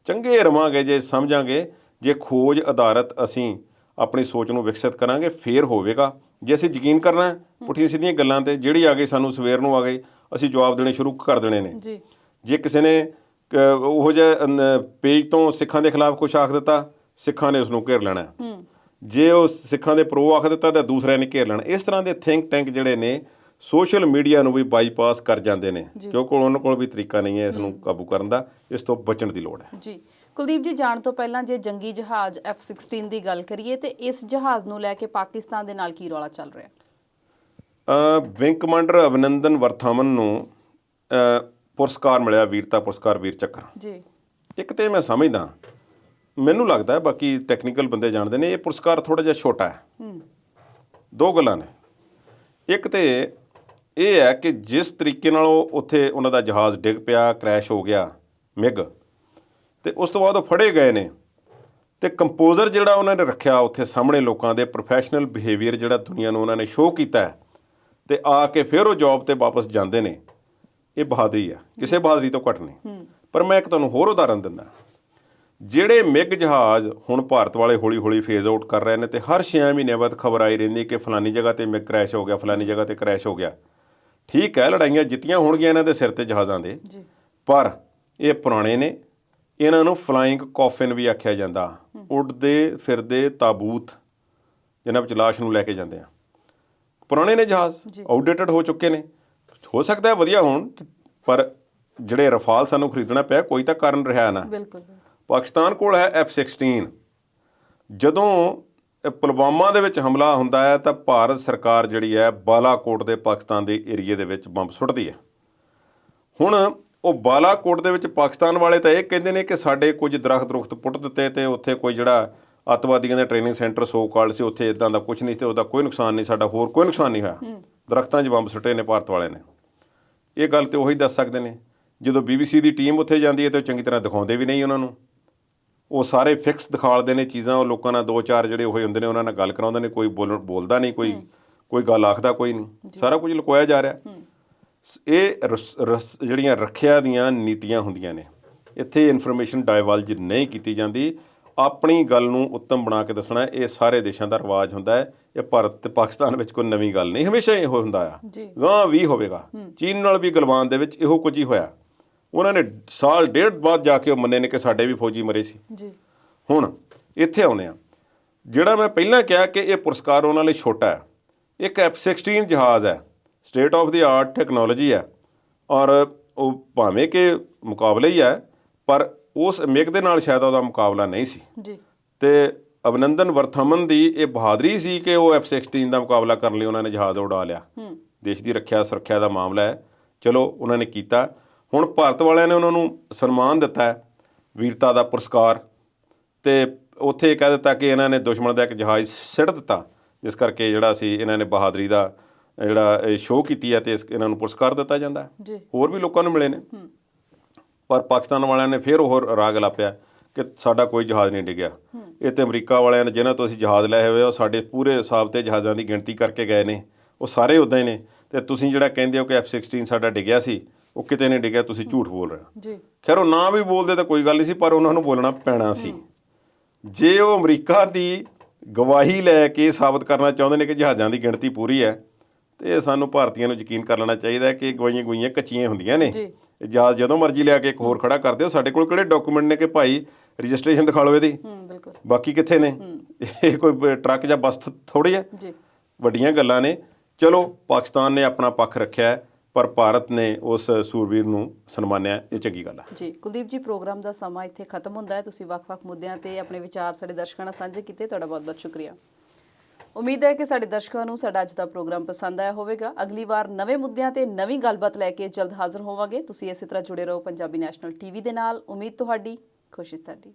Speaker 1: ਚੰਗੇ ਰਵਾਂਗੇ ਜੇ ਸਮਝਾਂਗੇ, ਜੇ ਖੋਜ ਆਧਾਰਿਤ ਅਸੀਂ ਆਪਣੀ ਸੋਚ ਨੂੰ ਵਿਕਸਿਤ ਕਰਾਂਗੇ ਫੇਰ ਹੋਵੇਗਾ। ਜੇ ਅਸੀਂ ਯਕੀਨ ਕਰਨਾ ਪੁੱਠੀਆਂ ਸਿੱਧੀਆਂ ਗੱਲਾਂ ਤੇ, ਜਿਹੜੀ ਆ ਗਈ ਸਾਨੂੰ ਸਵੇਰ ਨੂੰ ਆ ਗਈ, ਅਸੀਂ ਜਵਾਬ ਦੇਣੇ ਸ਼ੁਰੂ ਕਰ ਦੇਣੇ ਨੇ। ਜੇ ਕਿਸੇ ਨੇ ਉਹੋ ਜਿਹੇ ਪੇਜ ਤੋਂ ਸਿੱਖਾਂ ਦੇ ਖਿਲਾਫ ਕੁਛ ਆਖ ਦਿੱਤਾ, ਸਿੱਖਾਂ ਨੇ ਉਸ ਨੂੰ ਘੇਰ ਲੈਣਾ। ਜੇ ਉਹ ਸਿੱਖਾਂ ਦੇ ਪ੍ਰੋ ਆਖ ਦਿੱਤਾ ਤਾਂ ਦੂਸਰਿਆਂ ਨੇ ਘੇਰ ਲੈਣਾ। ਇਸ ਤਰ੍ਹਾਂ ਦੇ ਥਿੰਕ ਟੈਂਕ ਜਿਹੜੇ ਨੇ ਸੋਸ਼ਲ ਮੀਡੀਆ ਨੂੰ ਵੀ ਬਾਈਪਾਸ ਕਰ ਜਾਂਦੇ ਨੇ, ਕਿਉਂਕਿ ਉਹਨਾਂ ਕੋਲ ਵੀ ਤਰੀਕਾ ਨਹੀਂ ਹੈ ਇਸ ਨੂੰ ਕਾਬੂ ਕਰਨ ਦਾ। ਇਸ ਤੋਂ ਬਚਣ ਦੀ ਲੋੜ ਹੈ
Speaker 2: ਜੀ। ਕੁਲਦੀਪ ਜੀ, ਜਾਣ ਤੋਂ ਪਹਿਲਾਂ ਜੇ ਜੰਗੀ ਜਹਾਜ਼ F-16 ਦੀ ਗੱਲ ਕਰੀਏ ਤੇ ਇਸ ਜਹਾਜ਼ ਨੂੰ ਲੈ ਕੇ ਪਾਕਿਸਤਾਨ ਦੇ ਨਾਲ ਕੀ ਰੌਲਾ ਚੱਲ ਰਿਹਾ?
Speaker 1: ਵਿੰਗ ਕਮਾਂਡਰ ਅਭਿਨੰਦਨ ਵਰਥਾਮਨ ਨੂੰ ਪੁਰਸਕਾਰ ਮਿਲਿਆ, ਵੀਰਤਾ ਪੁਰਸਕਾਰ, ਵੀਰ ਚੱਕਰ ਜੀ। ਇੱਕ ਤੇ ਮੈਂ ਸਮਝਦਾ, ਮੈਨੂੰ ਲੱਗਦਾ, ਬਾਕੀ ਟੈਕਨੀਕਲ ਬੰਦੇ ਜਾਣਦੇ ਨੇ, ਇਹ ਪੁਰਸਕਾਰ ਥੋੜ੍ਹਾ ਜਿਹਾ ਛੋਟਾ ਹੈ। ਦੋ ਗੱਲਾਂ ਨੇ। ਇੱਕ ਤੇ ਇਹ ਹੈ ਕਿ ਜਿਸ ਤਰੀਕੇ ਨਾਲ ਉਹ ਉੱਥੇ ਉਹਨਾਂ ਦਾ ਜਹਾਜ਼ ਡਿੱਗ ਪਿਆ, ਕ੍ਰੈਸ਼ ਹੋ ਗਿਆ ਮਿਗ, ਤੇ ਉਸ ਤੋਂ ਬਾਅਦ ਉਹ ਫੜੇ ਗਏ ਨੇ, ਤੇ ਕੰਪੋਜ਼ਰ ਜਿਹੜਾ ਉਹਨਾਂ ਨੇ ਰੱਖਿਆ ਉੱਥੇ ਸਾਹਮਣੇ ਲੋਕਾਂ ਦੇ, ਪ੍ਰੋਫੈਸ਼ਨਲ ਬਿਹੇਵੀਅਰ ਜਿਹੜਾ ਦੁਨੀਆ ਨੂੰ ਉਹਨਾਂ ਨੇ ਸ਼ੋਅ ਕੀਤਾ ਹੈ, ਤੇ ਆ ਕੇ ਫਿਰ ਉਹ ਜੌਬ 'ਤੇ ਵਾਪਸ ਜਾਂਦੇ ਨੇ। ਇਹ ਬਹਾਦਰੀ ਆ, ਕਿਸੇ ਬਹਾਦਰੀ ਤੋਂ ਘੱਟ ਨਹੀਂ। ਪਰ ਮੈਂ ਇੱਕ ਤੁਹਾਨੂੰ ਹੋਰ ਉਦਾਹਰਨ ਦਿੰਦਾ। ਜਿਹੜੇ ਮਿਗ ਜਹਾਜ਼ ਹੁਣ ਭਾਰਤ ਵਾਲੇ ਹੌਲੀ ਹੌਲੀ ਫੇਜ਼ ਆਊਟ ਕਰ ਰਹੇ ਨੇ, ਤੇ ਹਰ 6 ਮਹੀਨਿਆਂ ਬਾਅਦ ਖਬਰ ਆਈ ਰਹਿੰਦੀ ਕਿ ਫਲਾਨੀ ਜਗ੍ਹਾ 'ਤੇ ਮਿਗ ਕ੍ਰੈਸ਼ ਹੋ ਗਿਆ, ਫਲਾਨੀ ਜਗ੍ਹਾ 'ਤੇ ਕ੍ਰੈਸ਼ ਹੋ ਗਿਆ। ਠੀਕ ਹੈ, ਲੜਾਈਆਂ ਜਿੱਤੀਆਂ ਹੋਣਗੀਆਂ ਇਹਨਾਂ ਦੇ ਸਿਰ 'ਤੇ ਜਹਾਜ਼ਾਂ ਦੇ, ਪਰ ਇਹ ਪੁਰਾਣੇ ਨੇ। ਇਹਨਾਂ ਨੂੰ ਫਲਾਇੰਗ ਕੌਫਿਨ ਵੀ ਆਖਿਆ ਜਾਂਦਾ, ਉੱਡਦੇ ਫਿਰਦੇ ਤਾਬੂਤ। ਜਿਨ੍ਹਾਂ ਵਿੱਚ ਲਾਸ਼ ਨੂੰ ਲੈ ਕੇ ਜਾਂਦੇ ਆ। ਪੁਰਾਣੇ ਨੇ ਜਹਾਜ਼, ਆਊਟਡੇਟਡ ਹੋ ਚੁੱਕੇ ਨੇ। ਹੋ ਸਕਦਾ ਹੈ ਵਧੀਆ ਹੋਣ, ਪਰ ਜਿਹੜੇ ਰਫਾਲ ਸਾਨੂੰ ਖਰੀਦਣਾ ਪਿਆ ਕੋਈ ਤਾਂ ਕਾਰਨ ਰਿਹਾ ਨਾ।
Speaker 2: ਬਿਲਕੁਲ।
Speaker 1: ਪਾਕਿਸਤਾਨ ਕੋਲ ਹੈ F-16। ਜਦੋਂ ਪੁਲਵਾਮਾ ਦੇ ਵਿੱਚ ਹਮਲਾ ਹੁੰਦਾ ਹੈ ਤਾਂ ਭਾਰਤ ਸਰਕਾਰ ਜਿਹੜੀ ਹੈ ਬਾਲਾਕੋਟ ਦੇ ਪਾਕਿਸਤਾਨ ਦੇ ਏਰੀਏ ਦੇ ਵਿੱਚ ਬੰਬ ਸੁੱਟਦੀ ਹੈ। ਹੁਣ ਉਹ ਬਾਲਾਕੋਟ ਦੇ ਵਿੱਚ ਪਾਕਿਸਤਾਨ ਵਾਲੇ ਤਾਂ ਇਹ ਕਹਿੰਦੇ ਨੇ ਕਿ ਸਾਡੇ ਕੁਝ ਦਰਖਤ ਪੁੱਟ ਦਿੱਤੇ ਤੇ ਉੱਥੇ ਕੋਈ ਜਿਹੜਾ ਅੱਤਵਾਦੀਆਂ ਦਾ ਟ੍ਰੇਨਿੰਗ ਸੈਂਟਰ ਸੋ ਕਾਲਡ ਸੀ, ਉੱਥੇ ਇਦਾਂ ਦਾ ਕੁਝ ਨਹੀਂ ਤੇ ਉਹਦਾ ਕੋਈ ਨੁਕਸਾਨ ਨਹੀਂ, ਸਾਡਾ ਹੋਰ ਕੋਈ ਨੁਕਸਾਨ ਨਹੀਂ ਹੋਇਆ। ਦਰਖਤਾਂ 'ਚ ਬੰਬ ਸੁੱਟੇ ਨੇ ਭਾਰਤ ਵਾਲਿਆਂ ਨੇ। ਇਹ ਗੱਲ ਤੇ ਉਹੀ ਦੱਸ ਸਕਦੇ ਨੇ। ਜਦੋਂ BBC ਦੀ ਟੀਮ ਉੱਥੇ ਜਾਂਦੀ ਹੈ ਤਾਂ ਉਹ ਚੰਗੀ ਤਰ੍ਹਾਂ ਦਿਖਾਉਂਦੇ ਵੀ ਨਹੀਂ ਉਹਨਾਂ ਨੂੰ। ਉਹ ਸਾਰੇ ਫਿਕਸ ਦਿਖਾਲਦੇ ਨੇ ਚੀਜ਼ਾਂ। ਉਹ ਲੋਕਾਂ ਨਾਲ 2-4 ਜਿਹੜੇ ਹੋਏ ਹੁੰਦੇ ਨੇ ਉਹਨਾਂ ਨਾਲ ਗੱਲ ਕਰਾਉਂਦੇ ਨੇ। ਕੋਈ ਬੋਲਦਾ ਨਹੀਂ, ਕੋਈ ਗੱਲ ਆਖਦਾ ਕੋਈ ਨਹੀਂ। ਸਾਰਾ ਕੁਝ ਲੁਕੋਇਆ ਜਾ ਰਿਹਾ। ਇਹ ਜਿਹੜੀਆਂ ਰੱਖਿਆ ਦੀਆਂ ਨੀਤੀਆਂ ਹੁੰਦੀਆਂ ਨੇ, ਇੱਥੇ ਇਨਫੋਰਮੇਸ਼ਨ ਡਾਇਵਲਜ ਨਹੀਂ ਕੀਤੀ ਜਾਂਦੀ। ਆਪਣੀ ਗੱਲ ਨੂੰ ਉੱਤਮ ਬਣਾ ਕੇ ਦੱਸਣਾ, ਇਹ ਸਾਰੇ ਦੇਸ਼ਾਂ ਦਾ ਰਿਵਾਜ ਹੁੰਦਾ ਹੈ। ਇਹ ਭਾਰਤ ਤੇ ਪਾਕਿਸਤਾਨ ਵਿੱਚ ਕੋਈ ਨਵੀਂ ਗੱਲ ਨਹੀਂ, ਹਮੇਸ਼ਾ ਇਹੋ ਹੁੰਦਾ ਆ। ਗਾਂ ਵੀ ਹੋਵੇਗਾ। ਚੀਨ ਨਾਲ ਵੀ ਗਲਵਾਨ ਦੇ ਵਿੱਚ ਇਹੋ ਕੁਝ ਹੀ ਹੋਇਆ। ਉਹਨਾਂ ਨੇ ਸਾਲ ਡੇਢ ਬਾਅਦ ਜਾ ਕੇ ਉਹ ਮੰਨੇ ਨੇ ਕਿ ਸਾਡੇ ਵੀ ਫੌਜੀ ਮਰੇ ਸੀ। ਹੁਣ ਇੱਥੇ ਆਉਂਦੇ ਆ, ਜਿਹੜਾ ਮੈਂ ਪਹਿਲਾਂ ਕਿਹਾ ਕਿ ਇਹ ਪੁਰਸਕਾਰ ਉਹਨਾਂ ਲਈ ਛੋਟਾ ਹੈ। ਇੱਕ F-16 ਜਹਾਜ਼ ਹੈ, state of the art technology ਹੈ, ਔਰ ਉਹ ਭਾਵੇਂ ਕਿ ਮੁਕਾਬਲੇ ਹੀ ਹੈ, ਪਰ ਉਸ ਮਿਗ ਦੇ ਨਾਲ ਸ਼ਾਇਦ ਉਹਦਾ ਮੁਕਾਬਲਾ ਨਹੀਂ ਸੀ। ਤੇ ਅਭਿਨੰਦਨ ਵਰਥਮਨ ਦੀ ਇਹ ਬਹਾਦਰੀ ਸੀ ਕਿ ਉਹ F-16 ਦਾ ਮੁਕਾਬਲਾ ਕਰਨ ਲਈ ਉਹਨਾਂ ਨੇ ਜਹਾਜ਼ ਉਡਾ ਲਿਆ। ਦੇਸ਼ ਦੀ ਰੱਖਿਆ ਸੁਰੱਖਿਆ ਦਾ ਮਾਮਲਾ ਹੈ, ਚਲੋ ਉਹਨਾਂ ਨੇ ਕੀਤਾ। ਹੁਣ ਭਾਰਤ ਵਾਲਿਆਂ ਨੇ ਉਹਨਾਂ ਨੂੰ ਸਨਮਾਨ ਦਿੱਤਾ ਹੈ, ਵੀਰਤਾ ਦਾ ਪੁਰਸਕਾਰ, ਤੇ ਉੱਥੇ ਕਹਿ ਦਿੱਤਾ ਕਿ ਇਹਨਾਂ ਨੇ ਦੁਸ਼ਮਣ ਦਾ ਇੱਕ ਜਹਾਜ਼ ਸਿੱਟ ਦਿੱਤਾ, ਜਿਸ ਕਰਕੇ ਜਿਹੜਾ ਸੀ ਇਹਨਾਂ ਨੇ ਬਹਾਦਰੀ ਦਾ ਜਿਹੜਾ ਸ਼ੋਅ ਕੀਤੀ ਹੈ ਤੇ ਇਹਨਾਂ ਨੂੰ ਪੁਰਸਕਾਰ ਦਿੱਤਾ ਜਾਂਦਾ ਹੈ। ਹੋਰ ਵੀ ਲੋਕਾਂ ਨੂੰ ਮਿਲੇ ਨੇ, ਪਰ ਪਾਕਿਸਤਾਨ ਵਾਲਿਆਂ ਨੇ ਫਿਰ ਉਹ ਰਾਗ ਲਾਪਿਆ ਕਿ ਸਾਡਾ ਕੋਈ ਜਹਾਜ਼ ਨਹੀਂ ਡਿੱਗਿਆ। ਇਹ ਤੇ ਅਮਰੀਕਾ ਵਾਲਿਆਂ ਨੇ ਜਿਹਨਾਂ ਤੋਂ ਅਸੀਂ ਜਹਾਜ਼ ਲਏ ਹੋਏ ਉਹ ਸਾਡੇ ਪੂਰੇ ਹਿਸਾਬ ਤੇ ਜਹਾਜ਼ਾਂ ਦੀ ਗਿਣਤੀ ਕਰਕੇ ਗਏ ਨੇ, ਉਹ ਸਾਰੇ ਉੱਦਾਂ ਹੀ ਨੇ। ਤੇ ਤੁਸੀਂ ਜਿਹੜਾ ਕਹਿੰਦੇ ਹੋ ਕਿ F-16 ਸਾਡਾ ਡਿੱਗਿਆ ਸੀ, ਉਹ ਕਿਤੇ ਨਹੀਂ ਡਿੱਗਿਆ, ਤੁਸੀਂ ਝੂਠ ਬੋਲ ਰਹੇ ਹੋ। ਖੈਰ ਉਹ ਨਾ ਵੀ ਬੋਲਦੇ ਤਾਂ ਕੋਈ ਗੱਲ ਨਹੀਂ ਸੀ, ਪਰ ਉਹਨਾਂ ਨੂੰ ਬੋਲਣਾ ਪੈਣਾ ਸੀ। ਜੇ ਉਹ ਅਮਰੀਕਾ ਦੀ ਗਵਾਹੀ ਲੈ ਕੇ ਸਾਬਤ ਕਰਨਾ ਚਾਹੁੰਦੇ ਨੇ ਕਿ ਜਹਾਜ਼ਾਂ ਦੀ ਗਿਣਤੀ ਪੂਰੀ ਹੈ, ਤੇ ਸਾਨੂੰ ਭਾਰਤੀਆਂ ਨੂੰ ਯਕੀਨ ਕਰ ਲੈਣਾ ਚਾਹੀਦਾ ਹੈ ਕਿ ਗਵਾਈਆਂ ਕੱਚੀਆਂ ਹੁੰਦੀਆਂ ਨੇ। ਜਹਾਜ਼ ਜਦੋਂ ਮਰਜ਼ੀ ਲਿਆ ਕੇ ਇੱਕ ਹੋਰ ਖੜਾ ਕਰ ਦਿਓ। ਸਾਡੇ ਕੋਲ ਕਿਹੜੇ ਡਾਕੂਮੈਂਟ ਨੇ ਕਿ ਭਾਈ ਰਜਿਸਟ੍ਰੇਸ਼ਨ ਦਿਖਾ ਲਓ ਇਹਦੀ, ਬਾਕੀ ਕਿੱਥੇ ਨੇ? ਇਹ ਕੋਈ ਟਰੱਕ ਜਾਂ ਬੱਸ ਥੋੜ੍ਹੀ ਹੈ। ਵੱਡੀਆਂ ਗੱਲਾਂ ਨੇ। ਚਲੋ ਪਾਕਿਸਤਾਨ ਨੇ ਆਪਣਾ ਪੱਖ ਰੱਖਿਆ, ਪਰ ਭਾਰਤ ਨੇ ਉਸ ਸੂਰਬੀਰ ਨੂੰ ਸਨਮਾਨਿਆ, ਇਹ ਚੰਗੀ ਗੱਲ ਹੈ।
Speaker 2: ਜੀ ਕੁਲਦੀਪ ਜੀ, ਪ੍ਰੋਗਰਾਮ ਦਾ ਸਮਾਂ ਇੱਥੇ ਖਤਮ ਹੁੰਦਾ ਹੈ। ਤੁਸੀਂ ਵੱਖ-ਵੱਖ ਮੁੱਦਿਆਂ ਤੇ ਆਪਣੇ ਵਿਚਾਰ ਸਾਡੇ ਦਰਸ਼ਕਾਂ ਨਾਲ ਸਾਂਝੇ ਕੀਤੇ, ਤੁਹਾਡਾ ਬਹੁਤ-ਬਹੁਤ ਸ਼ੁਕਰੀਆ। ਉਮੀਦ ਹੈ ਕਿ ਸਾਡੇ ਦਰਸ਼ਕਾਂ ਨੂੰ ਸਾਡਾ ਅੱਜ ਦਾ ਪ੍ਰੋਗਰਾਮ ਪਸੰਦ ਆਇਆ ਹੋਵੇਗਾ। ਅਗਲੀ ਵਾਰ ਨਵੇਂ ਮੁੱਦਿਆਂ ਤੇ ਨਵੀਂ ਗੱਲਬਾਤ ਲੈ ਕੇ ਜਲਦ ਹਾਜ਼ਰ ਹੋਵਾਂਗੇ। ਤੁਸੀਂ ਇਸੇ ਤਰ੍ਹਾਂ ਜੁੜੇ ਰਹੋ ਪੰਜਾਬੀ ਨੈਸ਼ਨਲ TV ਦੇ ਨਾਲ। ਉਮੀਦ ਤੁਹਾਡੀ, ਕੋਸ਼ਿਸ਼ ਸਾਡੀ।